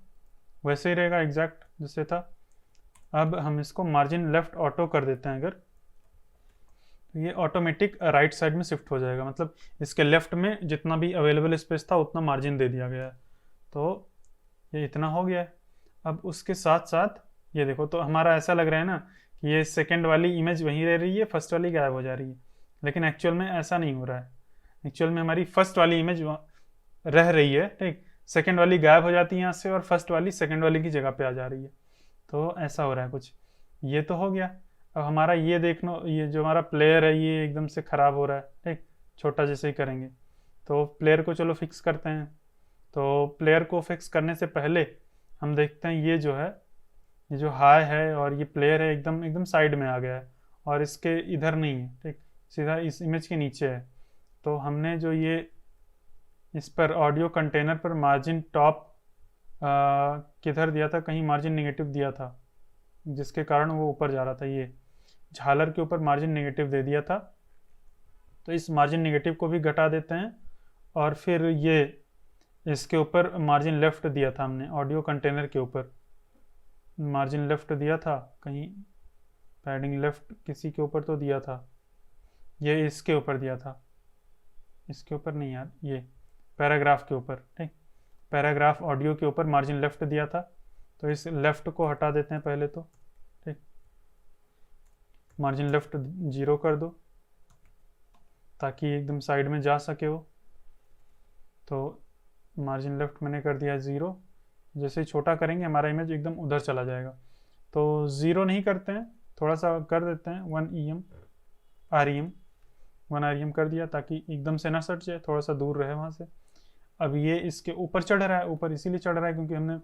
वैसे ही रहेगा एग्जैक्ट जैसे था। अब हम इसको मार्जिन लेफ्ट ऑटो कर देते हैं अगर, तो ये ऑटोमेटिक राइट साइड में शिफ्ट हो जाएगा, मतलब इसके लेफ्ट में जितना भी अवेलेबल स्पेस था उतना मार्जिन दे दिया गया है। तो ये इतना हो गया है। अब उसके साथ साथ ये देखो, तो हमारा ऐसा लग रहा है ना कि ये सेकंड वाली इमेज वहीं रह रही है, फर्स्ट वाली गायब हो जा रही है, लेकिन एक्चुअल में ऐसा नहीं हो रहा है। एक्चुअल में हमारी फर्स्ट वाली इमेज रह रही है। ठीक, सेकंड वाली गायब हो जाती है यहाँ से, और फर्स्ट वाली सेकंड वाली की जगह पे आ जा रही है। तो ऐसा हो रहा है कुछ। ये तो हो गया। अब हमारा ये देखना, ये जो हमारा प्लेयर है ये एकदम से ख़राब हो रहा है, ठीक, छोटा जैसे ही करेंगे। तो प्लेयर को चलो फिक्स करते हैं। तो प्लेयर को फिक्स करने से पहले हम देखते हैं ये जो है, ये जो हाई है और ये प्लेयर है एकदम एकदम साइड में आ गया है और इसके इधर नहीं है, ठीक, सीधा इस इमेज के नीचे है। तो हमने जो ये इस पर ऑडियो कंटेनर पर मार्जिन टॉप किधर दिया था, कहीं मार्जिन नेगेटिव दिया था जिसके कारण वो ऊपर जा रहा था। ये झालर के ऊपर मार्जिन नेगेटिव दे दिया था, तो इस मार्जिन नेगेटिव को भी घटा देते हैं। और फिर ये इसके ऊपर मार्जिन लेफ्ट दिया था हमने, ऑडियो कंटेनर के ऊपर मार्जिन लेफ्ट दिया था, कहीं पैडिंग लेफ्ट किसी के ऊपर तो दिया था, ये इसके ऊपर दिया था, इसके ऊपर नहीं यार, ये पैराग्राफ के ऊपर, ठीक, पैराग्राफ ऑडियो के ऊपर मार्जिन लेफ्ट दिया था। तो इस लेफ्ट को हटा देते हैं पहले तो, ठीक, मार्जिन लेफ्ट 0 कर दो ताकि एकदम साइड में जा सके वो। तो मार्जिन लेफ्ट मैंने कर दिया 0। जैसे ही छोटा करेंगे हमारा इमेज एकदम उधर चला जाएगा। तो 0 नहीं करते हैं, थोड़ा सा कर देते हैं 1 REM 1 REM कर दिया ताकि एकदम से ना सट जाए, थोड़ा सा दूर रहे वहाँ से। अब ये इसके ऊपर चढ़ रहा है, ऊपर इसीलिए चढ़ रहा है क्योंकि हमने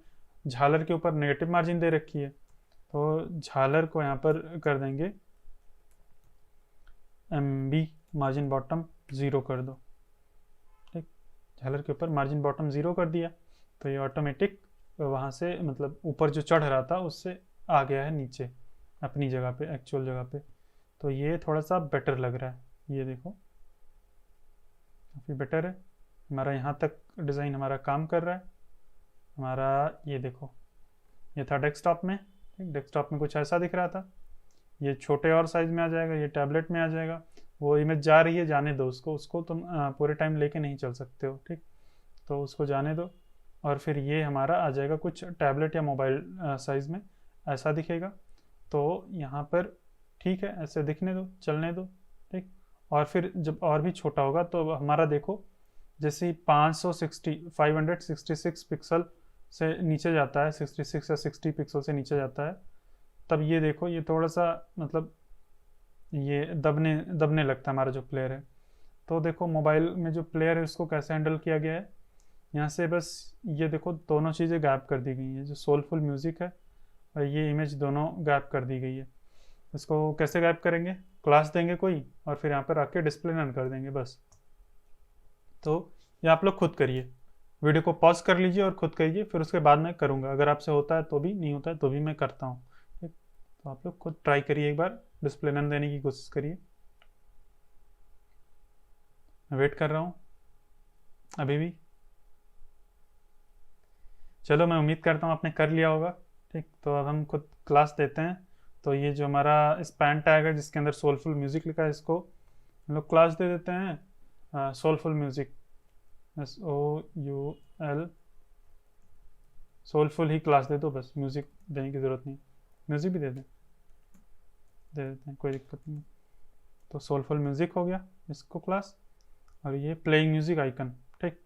झालर के ऊपर नेगेटिव मार्जिन दे रखी है। तो झालर को यहाँ पर कर देंगे MB मार्जिन बॉटम 0 कर दो, ठीक, झालर के ऊपर मार्जिन बॉटम 0 कर दिया। तो ये ऑटोमेटिक वहाँ से मतलब ऊपर जो चढ़ रहा था उससे आ गया है नीचे अपनी जगह पे, एक्चुअल जगह पे। तो ये थोड़ा सा बेटर लग रहा है, ये देखो काफ़ी बेटर है। हमारा यहाँ तक डिज़ाइन हमारा काम कर रहा है। हमारा ये देखो, ये था डेस्कटॉप में, ठीक, डेस्कटॉप में कुछ ऐसा दिख रहा था। ये छोटे और साइज में आ जाएगा, ये टैबलेट में आ जाएगा। वो इमेज जा रही है, जाने दो उसको, उसको तुम पूरे टाइम लेके नहीं चल सकते हो, ठीक, तो उसको जाने दो। और फिर ये हमारा आ जाएगा कुछ टैबलेट या मोबाइल साइज़ में, ऐसा दिखेगा। तो यहाँ पर ठीक है, ऐसे दिखने दो, चलने दो, ठीक। और फिर जब और भी छोटा होगा तो हमारा देखो, जैसे ही 566 पिक्सल से नीचे जाता है, 66 या 60 पिक्सल से नीचे जाता है, तब ये देखो ये थोड़ा सा मतलब ये दबने लगता है हमारा जो प्लेयर है। तो देखो मोबाइल में जो प्लेयर है उसको कैसे हैंडल किया गया है, यहाँ से बस ये देखो दोनों चीज़ें गायब कर दी गई हैं, जो सोलफुल म्यूज़िक है और ये इमेज दोनों गायब कर दी गई है। इसको कैसे गायब करेंगे, क्लास देंगे कोई और फिर यहाँ पर आके डिस्प्ले नन कर देंगे बस। तो ये आप लोग खुद करिए, वीडियो को पॉज कर लीजिए और खुद करिए, फिर उसके बाद मैं करूँगा। अगर आपसे होता है तो भी, नहीं होता है तो भी मैं करता हूँ, ठीक। तो आप लोग खुद ट्राई करिए, एक बार डिस्प्ले नन देने की कोशिश करिए। मैं वेट कर रहा हूँ अभी भी। चलो मैं उम्मीद करता हूँ आपने कर लिया होगा, ठीक। तो अब हम खुद क्लास देते हैं। तो ये जो हमारा स्पैन टैग है जिसके अंदर सोलफुल म्यूज़िक लिखा है, इसको हम लोग क्लास दे देते हैं सोलफुल म्यूज़िक, SOUL, सोलफुल ही क्लास दे दो बस, म्यूज़िक देने की ज़रूरत नहीं, म्यूज़िक भी दे देते हैं, कोई दिक्कत नहीं। तो सोलफुल म्यूज़िक हो गया इसको क्लास, और ये प्लेइंग म्यूज़िक आइकन, ठीक।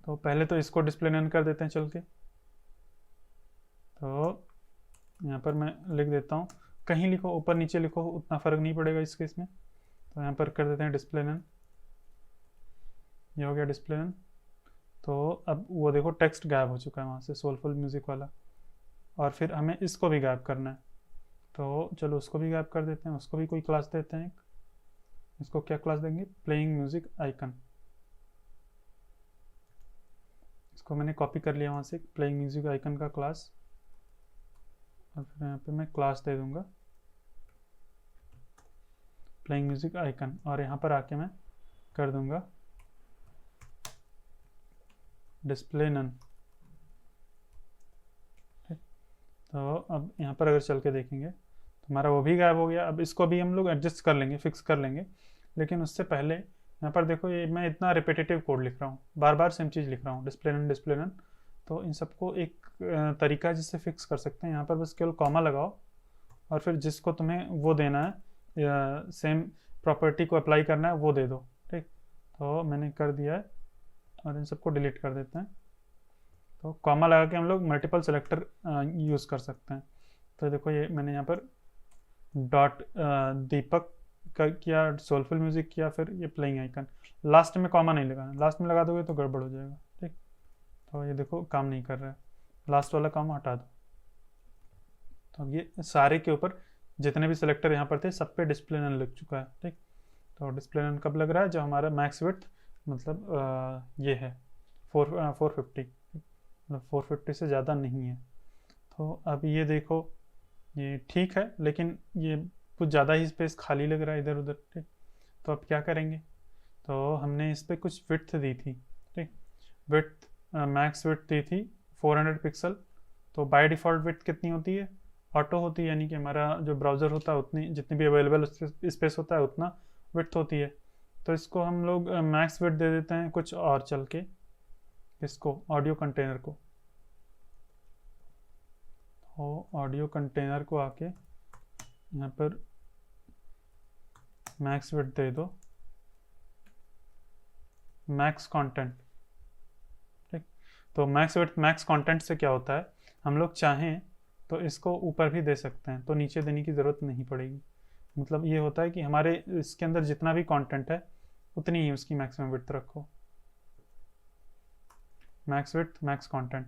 तो पहले तो इसको डिस्प्ले नन कर देते हैं चल के। तो यहाँ पर मैं लिख देता हूँ, कहीं लिखो ऊपर नीचे लिखो, उतना फ़र्क नहीं पड़ेगा इस केस में। तो यहाँ पर कर देते हैं डिस्प्ले नन, ये हो गया डिस्प्ले नन। तो अब वो देखो टेक्स्ट गायब हो चुका है वहाँ से, सोलफुल म्यूज़िक वाला। और फिर हमें इसको भी गायब करना है, तो चलो उसको भी गायब कर देते हैं, उसको भी कोई क्लास देते हैं। इसको क्या क्लास देंगे, प्लेइंग म्यूज़िक आइकन। इसको मैंने कॉपी कर लिया वहाँ से, प्लेइंग म्यूज़िक आइकन का क्लास। और फिर यहाँ पे मैं क्लास दे दूँगा प्लेइंग म्यूज़िक आइकन, और यहाँ पर आके मैं कर दूँगा डिस्प्ले नन, ठीक। तो अब यहाँ पर अगर चल के देखेंगे तो हमारा वो भी गायब हो गया। अब इसको भी हम लोग एडजस्ट कर लेंगे, फिक्स कर लेंगे, लेकिन उससे पहले यहाँ पर देखो ये मैं इतना रिपीटेटिव कोड लिख रहा हूँ, बार बार सेम चीज़ लिख रहा हूँ, डिस्प्ले नन डिस्प्ले नन। तो इन सबको एक तरीका जिससे फिक्स कर सकते हैं, यहाँ पर बस केवल कॉमा लगाओ और फिर जिसको तुम्हें वो देना है, सेम प्रॉपर्टी को अप्लाई करना है, वो दे दो, ठीक। तो मैंने कर दिया है और इन सबको डिलीट कर देते हैं। तो कॉमा लगा के हम लोग मल्टीपल सेलेक्टर यूज़ कर सकते हैं। तो देखो ये मैंने यहाँ पर डॉट दीपक का किया, सोलफुल म्यूजिक किया, फिर ये प्लेइंग आइकन। लास्ट में कॉमा नहीं लगाना, लास्ट में लगा दोगे तो गड़बड़ हो जाएगा। ठीक, तो ये देखो काम नहीं कर रहा है, लास्ट वाला काम हटा दो। तो अब ये सारे के ऊपर जितने भी सिलेक्टर यहाँ पर थे सब पे डिस्प्ले नन लग चुका है। ठीक, तो डिस्प्ले नन कब लग रहा है, जब हमारा मैक्स विड्थ मतलब ये है 450, मतलब 450 से ज़्यादा नहीं है। तो अब ये देखो, ये ठीक है, लेकिन ये कुछ ज़्यादा ही स्पेस खाली लग रहा है इधर उधर। ठीक, तो अब क्या करेंगे, तो हमने इस पर कुछ विड्थ दी थी। ठीक, विड्थ मैक्स विड्थ दी थी 400 पिक्सल। तो बाय डिफ़ॉल्ट विड्थ कितनी होती है, ऑटो होती है, यानी कि हमारा जो ब्राउज़र होता है उतनी जितनी भी अवेलेबल स्पेस होता है उतना विड्थ होती है। तो इसको हम लोग मैक्स विड्थ दे देते हैं कुछ और चल के, इसको ऑडियो कंटेनर को। तो ऑडियो कंटेनर को आके यहाँ पर मैक्स विड्थ दे दो मैक्स कंटेंट। ठीक, तो मैक्स विड्थ मैक्स कंटेंट से क्या होता है, हम लोग चाहें तो इसको ऊपर भी दे सकते हैं, तो नीचे देने की ज़रूरत नहीं पड़ेगी। मतलब ये होता है कि हमारे इसके अंदर जितना भी कंटेंट है उतनी ही उसकी मैक्सिमम विड्थ रखो, मैक्स विड्थ मैक्स कंटेंट।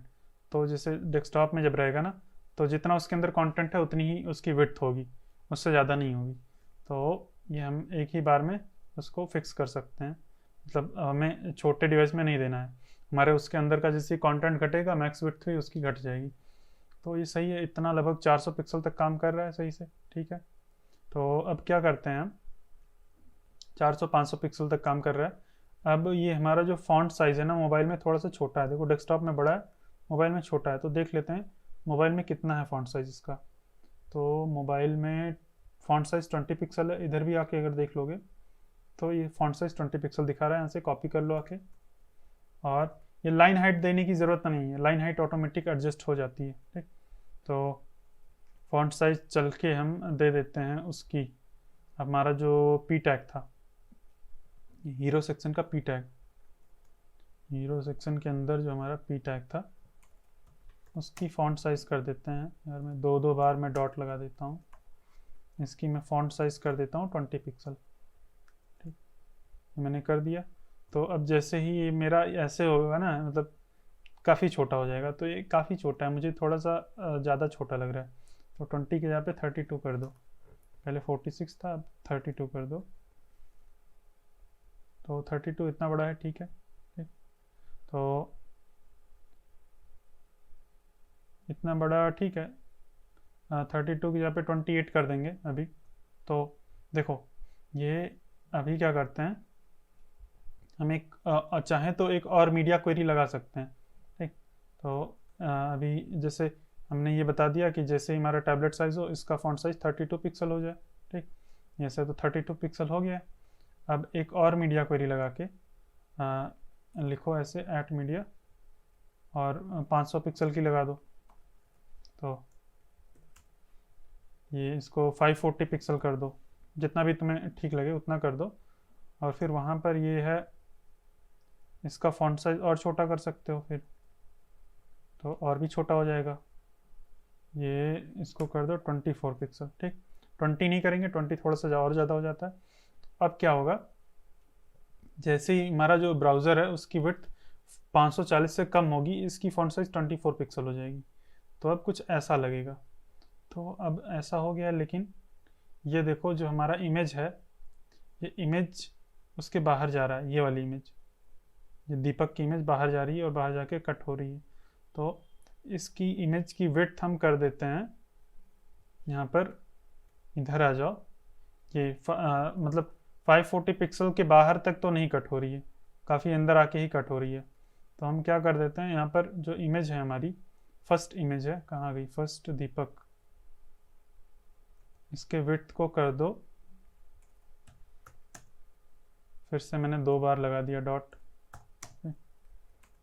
तो जैसे डेस्कटॉप में जब रहेगा ना, तो जितना उसके अंदर कंटेंट है उतनी ही उसकी विड्थ होगी, उससे ज़्यादा नहीं होगी। तो ये हम एक ही बार में उसको फिक्स कर सकते हैं, मतलब हमें छोटे डिवाइस में नहीं देना है, हमारे उसके अंदर का जैसे कंटेंट घटेगा मैक्स विड्थ भी उसकी घट जाएगी। तो ये सही है, इतना लगभग 400 पिक्सल तक काम कर रहा है सही से। ठीक है, तो अब क्या करते हैं हम, 400-500 पिक्सल तक काम कर रहा है। अब ये हमारा जो फॉन्ट साइज़ है ना, मोबाइल में थोड़ा सा छोटा है, देखो डेस्कटॉप में बड़ा है, मोबाइल में छोटा है। तो देख लेते हैं मोबाइल में कितना है फॉन्ट साइज़ इसका। तो मोबाइल में फॉन्ट साइज़ 20 पिक्सल है, इधर भी आके अगर देख लोगे तो ये फॉन्ट साइज़ 20 पिक्सल दिखा रहा है। यहाँ से कॉपी कर लो आके, और ये लाइन हाइट देने की ज़रूरत नहीं है, लाइन हाइट ऑटोमेटिक एडजस्ट हो जाती है। ठीक, तो फॉन्ट साइज चल के हम दे देते हैं उसकी, हमारा जो पी टैग था, हीरो सेक्शन का पी टैग, हीरो सेक्शन के अंदर जो हमारा पी टैग था उसकी फॉन्ट साइज कर देते हैं। यार मैं दो बार मैं डॉट लगा देता हूँ, इसकी मैं फॉन्ट साइज कर देता हूँ 20 पिक्सल। ठीक, मैंने कर दिया। तो अब जैसे ही ये मेरा ऐसे होगा ना, मतलब काफ़ी छोटा हो जाएगा। तो ये काफ़ी छोटा है, मुझे थोड़ा सा ज़्यादा छोटा लग रहा है। तो 20 के जगह पे 32 कर दो, पहले 46 था, अब 32 कर दो। तो 32 इतना बड़ा है, ठीक है। ठीक, तो इतना बड़ा ठीक है। 32 की जगह पे 28 कर देंगे अभी। तो देखो ये अभी क्या करते हैं, हम एक चाहें तो एक और मीडिया क्वेरी लगा सकते हैं। ठीक, तो अभी जैसे हमने ये बता दिया कि जैसे ही हमारा टैबलेट साइज हो इसका फॉन्ट साइज 32 पिक्सल हो जाए। ठीक, जैसे तो 32 पिक्सल हो गया। अब एक और मीडिया क्वेरी लगा के लिखो ऐसे @media और 500 पिक्सल की लगा दो। तो ये इसको 540 पिक्सल कर दो, जितना भी तुम्हें ठीक लगे उतना कर दो। और फिर वहाँ पर ये है, इसका फॉन्ट साइज और छोटा कर सकते हो फिर, तो और भी छोटा हो जाएगा। ये इसको कर दो 24 पिक्सल। ठीक, 20 नहीं करेंगे, 20 थोड़ा सा और ज़्यादा हो जाता है। अब क्या होगा, जैसे ही हमारा जो ब्राउज़र है उसकी विड्थ 540 से कम होगी, इसकी फॉन्ट साइज 24 पिक्सल हो जाएगी। तो अब कुछ ऐसा लगेगा। तो अब ऐसा हो गया, लेकिन ये देखो जो हमारा इमेज है, ये इमेज उसके बाहर जा रहा है, ये वाली इमेज, ये दीपक की इमेज बाहर जा रही है और बाहर जाके कट हो रही है। तो इसकी इमेज की विड्थ हम कर देते हैं यहाँ पर, इधर आ जाओ। ये मतलब 540 पिक्सल के बाहर तक तो नहीं कट हो रही है, काफ़ी अंदर आके ही कट हो रही है। तो हम क्या कर देते हैं, यहाँ पर जो इमेज है हमारी फर्स्ट इमेज है, कहाँ गई फर्स्ट दीपक, इसके विड्थ को कर दो, फिर से मैंने 2 बार लगा दिया डॉट।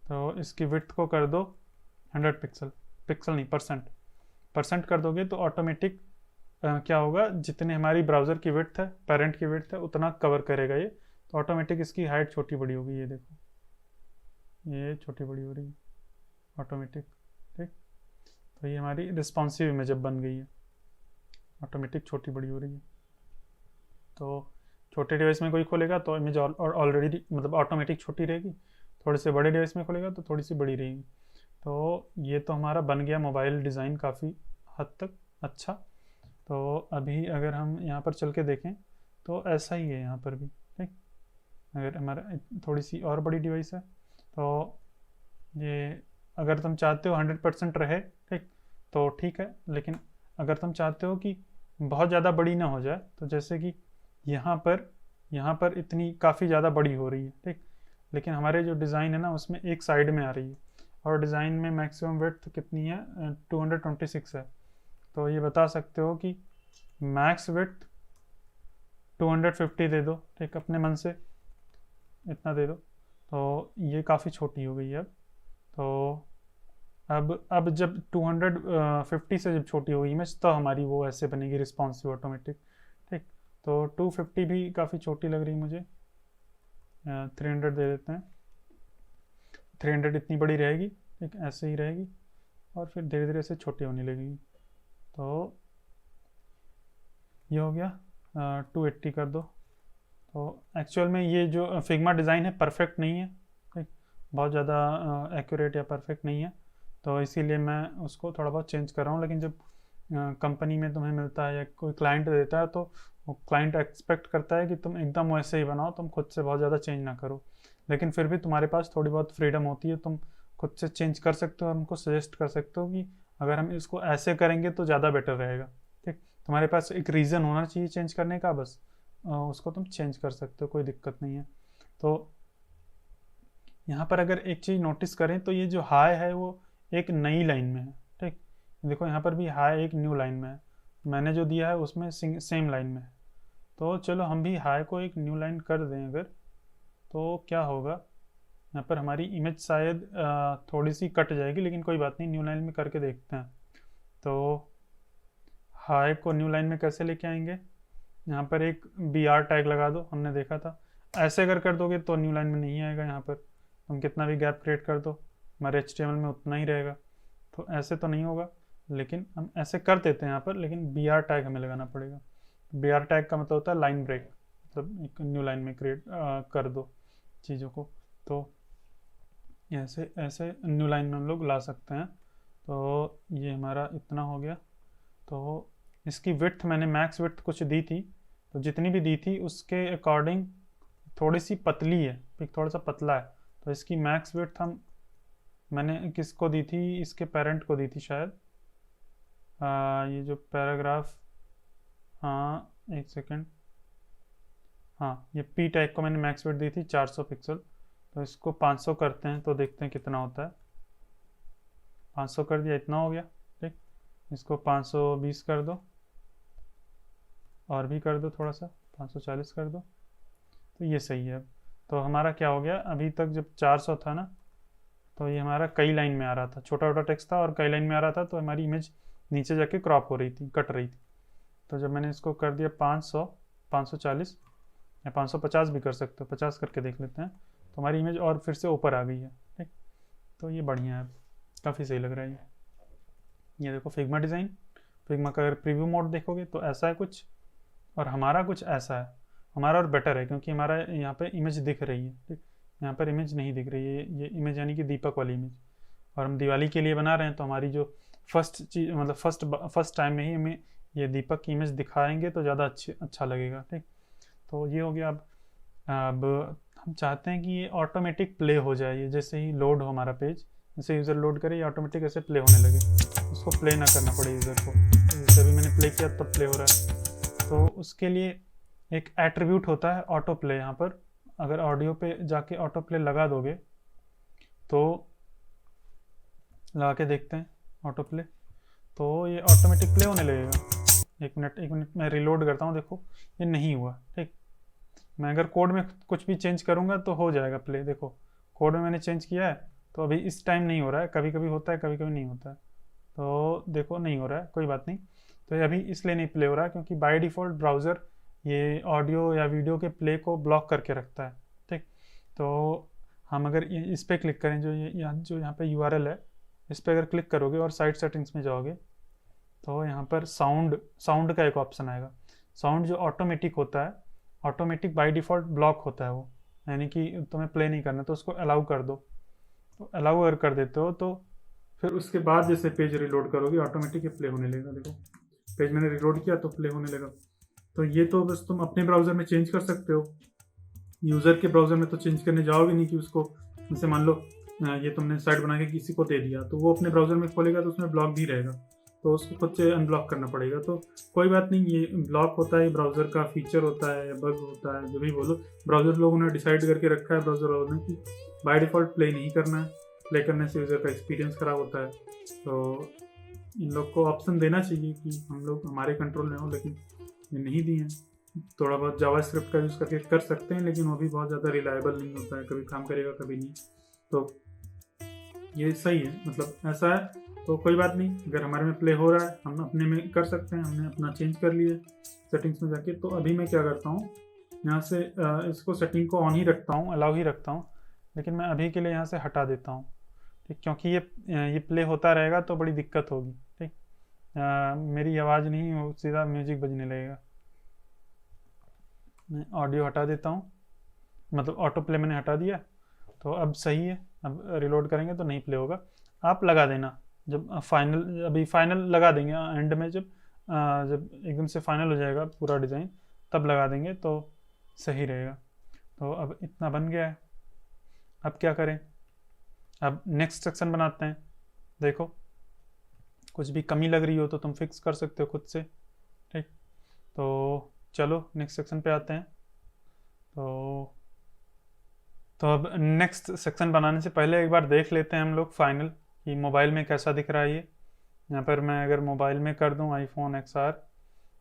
तो इसकी विड्थ को कर दो 100 पिक्सल, पिक्सल नहीं परसेंट कर दोगे तो ऑटोमेटिक क्या होगा, जितने हमारी ब्राउज़र की विड्थ है, पेरेंट की विड्थ है, उतना कवर करेगा ये। तो ऑटोमेटिक इसकी हाइट छोटी बड़ी होगी, ये देखो ये छोटी बड़ी हो रही है ऑटोमेटिक। ठीक, तो ये हमारी रिस्पॉन्सिव इमेज अब बन गई है। ऑटोमेटिक छोटी बड़ी हो रही है। तो छोटे डिवाइस में कोई खोलेगा तो इमेज ऑलरेडी मतलब ऑटोमेटिक छोटी रहेगी, थोड़े से बड़े डिवाइस में खोलेगा तो थोड़ी सी बड़ी रहेगी। तो ये तो हमारा बन गया मोबाइल डिज़ाइन काफ़ी हद तक अच्छा। तो अभी अगर हम यहाँ पर चल के देखें तो ऐसा ही है यहाँ पर भी, ठीक। अगर हमारा थोड़ी सी और बड़ी डिवाइस है तो ये अगर तुम चाहते हो 100% रहे, ठीक, तो ठीक है। लेकिन अगर तुम चाहते हो कि बहुत ज़्यादा बड़ी ना हो जाए, तो जैसे कि यहाँ पर इतनी काफ़ी ज़्यादा बड़ी हो रही है, ठीक। लेकिन हमारे जो डिज़ाइन है ना उसमें एक साइड में आ रही है, और डिज़ाइन में मैक्सिमम विड्थ कितनी है, 226 है। तो ये बता सकते हो कि मैक्स विड्थ 250 दे दो, ठीक, अपने मन से इतना दे दो। तो ये काफ़ी छोटी हो गई है अब। तो अब जब 250 से जब छोटी होगी इमेज तो हमारी वो ऐसे बनेगी रिस्पॉन्सिव ऑटोमेटिक, ठीक। तो 250 भी काफ़ी छोटी लग रही मुझे, 300 दे देते हैं। 300 इतनी बड़ी रहेगी, ठीक, ऐसे ही रहेगी और फिर धीरे धीरे से छोटी होने लगेगी। तो ये हो गया, 280 कर दो। तो एक्चुअल में ये जो फिग्मा डिज़ाइन है परफेक्ट नहीं है, ठीक, बहुत ज़्यादा एक्यूरेट या परफेक्ट नहीं है। तो इसीलिए मैं उसको थोड़ा बहुत चेंज कर रहा हूँ। लेकिन जब कंपनी में तुम्हें मिलता है या कोई क्लाइंट देता है तो वो क्लाइंट एक्सपेक्ट करता है कि तुम एकदम वैसे ही बनाओ, तुम खुद से बहुत ज़्यादा चेंज ना करो। लेकिन फिर भी तुम्हारे पास थोड़ी बहुत फ्रीडम होती है, तुम खुद से चेंज कर सकते हो और उनको सजेस्ट कर सकते हो कि अगर हम इसको ऐसे करेंगे तो ज़्यादा बेटर रहेगा, ठीक। तुम्हारे पास एक रीज़न होना चाहिए चेंज करने का, बस उसको तुम चेंज कर सकते हो, कोई दिक्कत नहीं है। तो यहाँ पर अगर एक चीज़ नोटिस करें तो ये जो हाई है वो एक नई लाइन में है, ठीक। देखो यहाँ पर भी हाई एक न्यू लाइन में है, मैंने जो दिया है उसमें सेम लाइन में है। तो चलो हम भी हाई को एक न्यू लाइन कर दें अगर, तो क्या होगा, यहाँ पर हमारी इमेज शायद थोड़ी सी कट जाएगी, लेकिन कोई बात नहीं, न्यू लाइन में करके देखते हैं। तो हाई को न्यू लाइन में कैसे लेके आएंगे, यहाँ पर एक BR टैग लगा दो, हमने देखा था। ऐसे अगर कर दोगे तो न्यू लाइन में नहीं आएगा, यहाँ पर तुम कितना भी गैप क्रिएट कर दो हमारे HTML में उतना ही रहेगा। तो ऐसे तो नहीं होगा, लेकिन हम ऐसे कर देते हैं यहाँ पर, लेकिन BR टैग हमें लगाना पड़ेगा। BR टैग का मतलब होता है लाइन ब्रेक, मतलब एक न्यू लाइन में क्रिएट कर दो चीज़ों को। तो ऐसे ऐसे न्यू लाइन में हम लोग ला सकते हैं। तो ये हमारा इतना हो गया। तो इसकी विड्थ मैंने मैक्स विड्थ कुछ दी थी, तो जितनी भी दी थी उसके अकॉर्डिंग थोड़ी सी पतली है, एक थोड़ा सा पतला है। तो इसकी मैक्स विड्थ मैंने किसको दी थी, इसके पेरेंट को दी थी शायद, ये जो पैराग्राफ, हाँ एक सेकेंड, हाँ ये P टैग को मैंने मैक्स विड्थ दी थी 400 पिक्सल। तो इसको 500 करते हैं तो देखते हैं कितना होता है। 500 कर दिया, इतना हो गया, ठीक। इसको 520 कर दो, और भी कर दो थोड़ा सा, 540 कर दो, तो ये सही है अब। तो हमारा क्या हो गया, अभी तक जब 400 था ना तो ये हमारा कई लाइन में आ रहा था, छोटा छोटा टेक्स्ट था और कई लाइन में आ रहा था, तो हमारी इमेज नीचे जाके क्रॉप हो रही थी, कट रही थी। तो जब मैंने इसको कर दिया 500, 540 या 550 भी कर सकते हो, 50 करके देख लेते हैं, तो हमारी इमेज और फिर से ऊपर आ गई है, ठीक। तो ये बढ़िया है, काफ़ी सही लग रहा है ये देखो फिग्मा डिज़ाइन। फिग्मा का अगर प्रीव्यू मोड देखोगे तो ऐसा है कुछ, और हमारा कुछ ऐसा है। हमारा और बेटर है क्योंकि हमारा यहाँ पे इमेज दिख रही है, ठीक। यहाँ पर इमेज नहीं दिख रही है, ये इमेज यानी कि दीपक वाली इमेज, और हम दिवाली के लिए बना रहे हैं, तो हमारी जो फर्स्ट चीज़ मतलब फर्स्ट टाइम में ही हमें ये दीपक की इमेज दिखाएंगे तो ज़्यादा अच्छा लगेगा, ठीक। तो ये हो गया। अब हम चाहते हैं कि ये ऑटोमेटिक प्ले हो जाए, ये जैसे ही लोड हो हमारा पेज, जैसे यूज़र लोड करे ये ऑटोमेटिक ऐसे प्ले होने लगे, उसको प्ले ना करना पड़े यूज़र को। जैसे अभी मैंने प्ले किया तब प्ले हो रहा है। तो उसके लिए एक एट्रीब्यूट होता है ऑटो प्ले। यहाँ पर अगर ऑडियो पे जाके ऑटो प्ले लगा दोगे तो लगा के देखते हैं ऑटो प्ले, तो ये ऑटोमेटिक प्ले होने लगेगा। एक मिनट मैं रिलोड करता हूँ, देखो ये नहीं हुआ, ठीक। मैं अगर कोड में कुछ भी चेंज करूँगा तो हो जाएगा प्ले। देखो कोड में मैंने चेंज किया है तो अभी इस टाइम नहीं हो रहा है, कभी कभी होता है कभी कभी नहीं होता है। तो देखो नहीं हो रहा है, कोई बात नहीं। तो ये अभी इसलिए नहीं प्ले हो रहा है क्योंकि बाय डिफ़ॉल्ट ब्राउज़र ये ऑडियो या वीडियो के प्ले को ब्लॉक करके रखता है, ठीक। तो हम अगर इस पर क्लिक करें, जो यहाँ पे URL है, इस पर अगर क्लिक करोगे और साइट सेटिंग्स में जाओगे तो यहाँ पर साउंड का एक ऑप्शन आएगा। साउंड जो ऑटोमेटिक होता है, ऑटोमेटिक बाय डिफ़ॉल्ट ब्लॉक होता है वो, यानी कि तुम्हें प्ले नहीं करना, तो उसको अलाउ कर दो। तो अलाउ अगर कर देते हो तो फिर उसके बाद जैसे पेज रिलोड करोगे ऑटोमेटिक ये प्ले होने लगेगा। देखो पेज मैंने रिलोड किया तो प्ले होने लगा। तो ये तो बस तुम अपने ब्राउज़र में चेंज कर सकते हो, यूज़र के ब्राउज़र में तो चेंज करने जाओगे नहीं कि उसको, जैसे मान लो ये तुमने साइट बना के किसी को दे दिया तो वो अपने ब्राउज़र में खोलेगा तो उसमें ब्लॉक भी रहेगा, तो उसको खुद से अनब्लॉक करना पड़ेगा। तो कोई बात नहीं, ये ब्लॉक होता है, ब्राउज़र का फीचर होता है, बग होता है, जो भी बोलो, ब्राउज़र लोगों ने डिसाइड करके रखा है, ब्राउज़र वालों ने, कि बाय डिफ़ॉल्ट प्ले नहीं करना है, प्ले करने से यूज़र का एक्सपीरियंस ख़राब होता है। तो इन लोग को ऑप्शन देना चाहिए कि हम लोग हमारे कंट्रोल में हो, लेकिन ये नहीं दिए हैं। थोड़ा बहुत जावास्क्रिप्ट का यूज़ करके कर सकते हैं, लेकिन वो भी बहुत ज़्यादा रिलायबल नहीं होता है, कभी काम करेगा कभी नहीं। तो ये सही है, मतलब ऐसा है तो कोई बात नहीं, अगर हमारे में प्ले हो रहा है हम अपने में कर सकते हैं, हमने अपना चेंज कर लिया सेटिंग्स में जाके। तो अभी मैं क्या करता हूँ, यहाँ से इसको सेटिंग को ऑन ही रखता हूँ, अलाउ ही रखता हूँ, लेकिन मैं अभी के लिए यहाँ से हटा देता हूँ, ठीक, क्योंकि ये प्ले होता रहेगा तो बड़ी दिक्कत होगी, ठीक। मेरी आवाज़ नहीं, वो सीधा म्यूजिक बजने लगेगा। मैं ऑडियो हटा देता हूँ, मतलब ऑटो प्ले मैंने हटा दिया, तो अब सही है। अब रिलोड करेंगे तो नहीं प्ले होगा। आप लगा देना जब फाइनल, अभी फाइनल लगा देंगे एंड में, जब एकदम से फाइनल हो जाएगा पूरा डिज़ाइन तब लगा देंगे तो सही रहेगा। तो अब इतना बन गया है, अब क्या करें, अब नेक्स्ट सेक्शन बनाते हैं। देखो कुछ भी कमी लग रही हो तो तुम फिक्स कर सकते हो खुद से, ठीक। तो चलो नेक्स्ट सेक्शन पे आते हैं। तो अब नेक्स्ट सेक्शन बनाने से पहले एक बार देख लेते हैं हम लोग फाइनल कि मोबाइल में कैसा दिख रहा है ये। यहाँ पर मैं अगर मोबाइल में कर दूँ iPhone XR,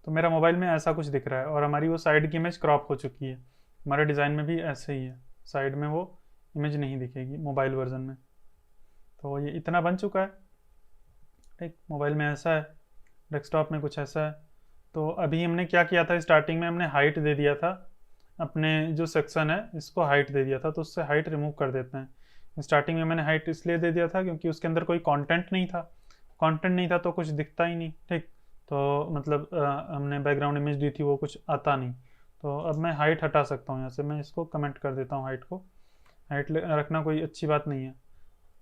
तो मेरा मोबाइल में ऐसा कुछ दिख रहा है, और हमारी वो साइड की इमेज क्रॉप हो चुकी है। हमारे डिज़ाइन में भी ऐसे ही है, साइड में वो इमेज नहीं दिखेगी मोबाइल वर्जन में। तो ये इतना बन चुका है, ठीक। मोबाइल में ऐसा है, डेस्कटॉप में कुछ ऐसा है। तो अभी हमने क्या किया था, स्टार्टिंग में हमने हाइट दे दिया था, अपने जो सेक्शन है इसको हाइट दे दिया था, तो उससे हाइट रिमूव कर देते हैं। स्टार्टिंग में मैंने हाइट इसलिए दे दिया था क्योंकि उसके अंदर कोई कंटेंट नहीं था, कंटेंट नहीं था तो कुछ दिखता ही नहीं, ठीक। तो मतलब हमने बैकग्राउंड इमेज दी थी, वो कुछ आता नहीं। तो अब मैं हाइट हटा सकता हूँ, यहाँ से मैं इसको कमेंट कर देता हूँ, हाइट को, हाइट रखना कोई अच्छी बात नहीं है।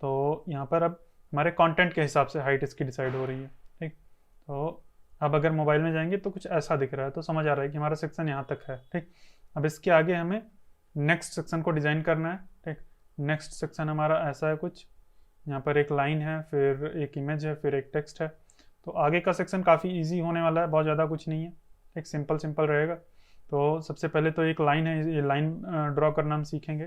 तो यहाँ पर अब हमारे कंटेंट के हिसाब से हाइट इसकी डिसाइड हो रही है, ठीक। तो अब अगर मोबाइल में जाएंगे तो कुछ ऐसा दिख रहा है, तो समझ आ रहा है कि हमारा सेक्शन यहाँ तक है, ठीक। अब इसके आगे हमें नेक्स्ट सेक्शन को डिज़ाइन करना है, ठीक। नेक्स्ट सेक्शन हमारा ऐसा है कुछ, यहाँ पर एक लाइन है, फिर एक इमेज है, फिर एक टेक्स्ट है। तो आगे का सेक्शन काफ़ी इजी होने वाला है, बहुत ज़्यादा कुछ नहीं है, एक सिंपल सिंपल रहेगा। तो सबसे पहले तो एक लाइन है, ये लाइन ड्रॉ करना हम सीखेंगे।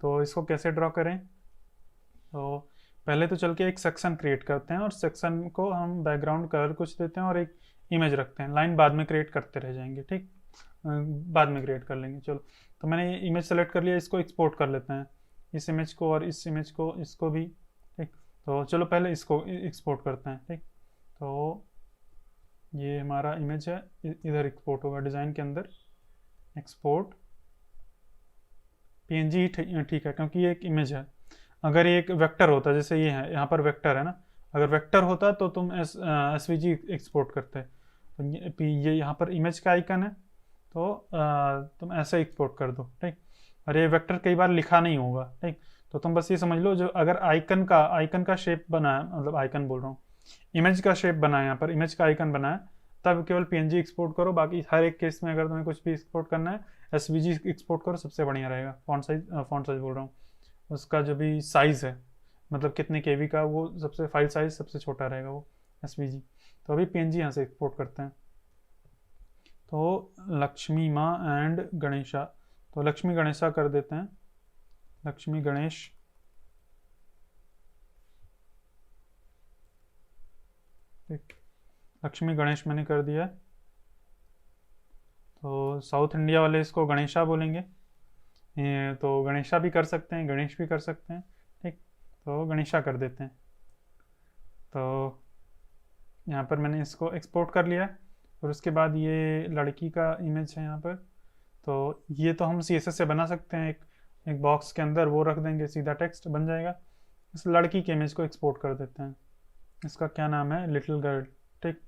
तो इसको कैसे ड्रॉ करें, तो पहले तो चल के एक सेक्शन क्रिएट करते हैं, और सेक्शन को हम बैकग्राउंड कलर कुछ देते हैं और एक इमेज रखते हैं। लाइन बाद में क्रिएट करते रह जाएंगे, ठीक, बाद में क्रिएट कर लेंगे। चलो, तो मैंने ये इमेज सेलेक्ट कर लिया, इसको एक्सपोर्ट कर लेते हैं, इस इमेज को और इस इमेज को, इसको भी, ठीक। तो चलो पहले इसको एक्सपोर्ट करते हैं, ठीक। तो ये हमारा इमेज है, इधर एक्सपोर्ट होगा डिज़ाइन के अंदर, एक्सपोर्ट PNG ही ठीक है, क्योंकि ये एक इमेज है। अगर ये एक वेक्टर होता, जैसे ये है, यहाँ पर वेक्टर है ना, अगर वेक्टर होता तो तुम SVG एक्सपोर्ट करते। तो ये यहाँ पर इमेज का आइकन है, तो तुम ऐसे एक्सपोर्ट कर दो, ठीक। और ये वेक्टर कई बार लिखा नहीं होगा, ठीक। तो तुम बस ये समझ लो, जो अगर आइकन का शेप बना है, मतलब आइकन बोल रहा हूँ, इमेज का शेप बना है, यहाँ पर इमेज का आइकन बना है, तब केवल PNG एक्सपोर्ट करो। बाकी हर एक केस में अगर तुम्हें कुछ भी एक्सपोर्ट करना है, SVG एक्सपोर्ट करो, सबसे बढ़िया रहेगा। फॉन्ट साइज बोल रहा हूँ, उसका जो भी साइज़ है, मतलब कितने KB का, वो सबसे फाइल साइज सबसे छोटा रहेगा वो SVG। तो अभी PNG यहाँ से एक्सपोर्ट करते हैं। तो लक्ष्मी माँ एंड गणेशा, तो लक्ष्मी गणेशा कर देते हैं, लक्ष्मी गणेश, ठीक। लक्ष्मी गणेश मैंने कर दिया है। तो साउथ इंडिया वाले इसको गणेशा बोलेंगे, तो गणेशा भी कर सकते हैं, गणेश भी कर सकते हैं, ठीक। तो गणेशा कर देते हैं। तो यहाँ पर मैंने इसको एक्सपोर्ट कर लिया, और उसके बाद ये लड़की का इमेज है यहाँ पर। तो ये तो हम CSS से बना सकते हैं, एक बॉक्स के अंदर वो रख देंगे, सीधा टेक्स्ट बन जाएगा। इस लड़की के इमेज को एक्सपोर्ट कर देते हैं, इसका क्या नाम है, लिटिल गर्ल, ठीक।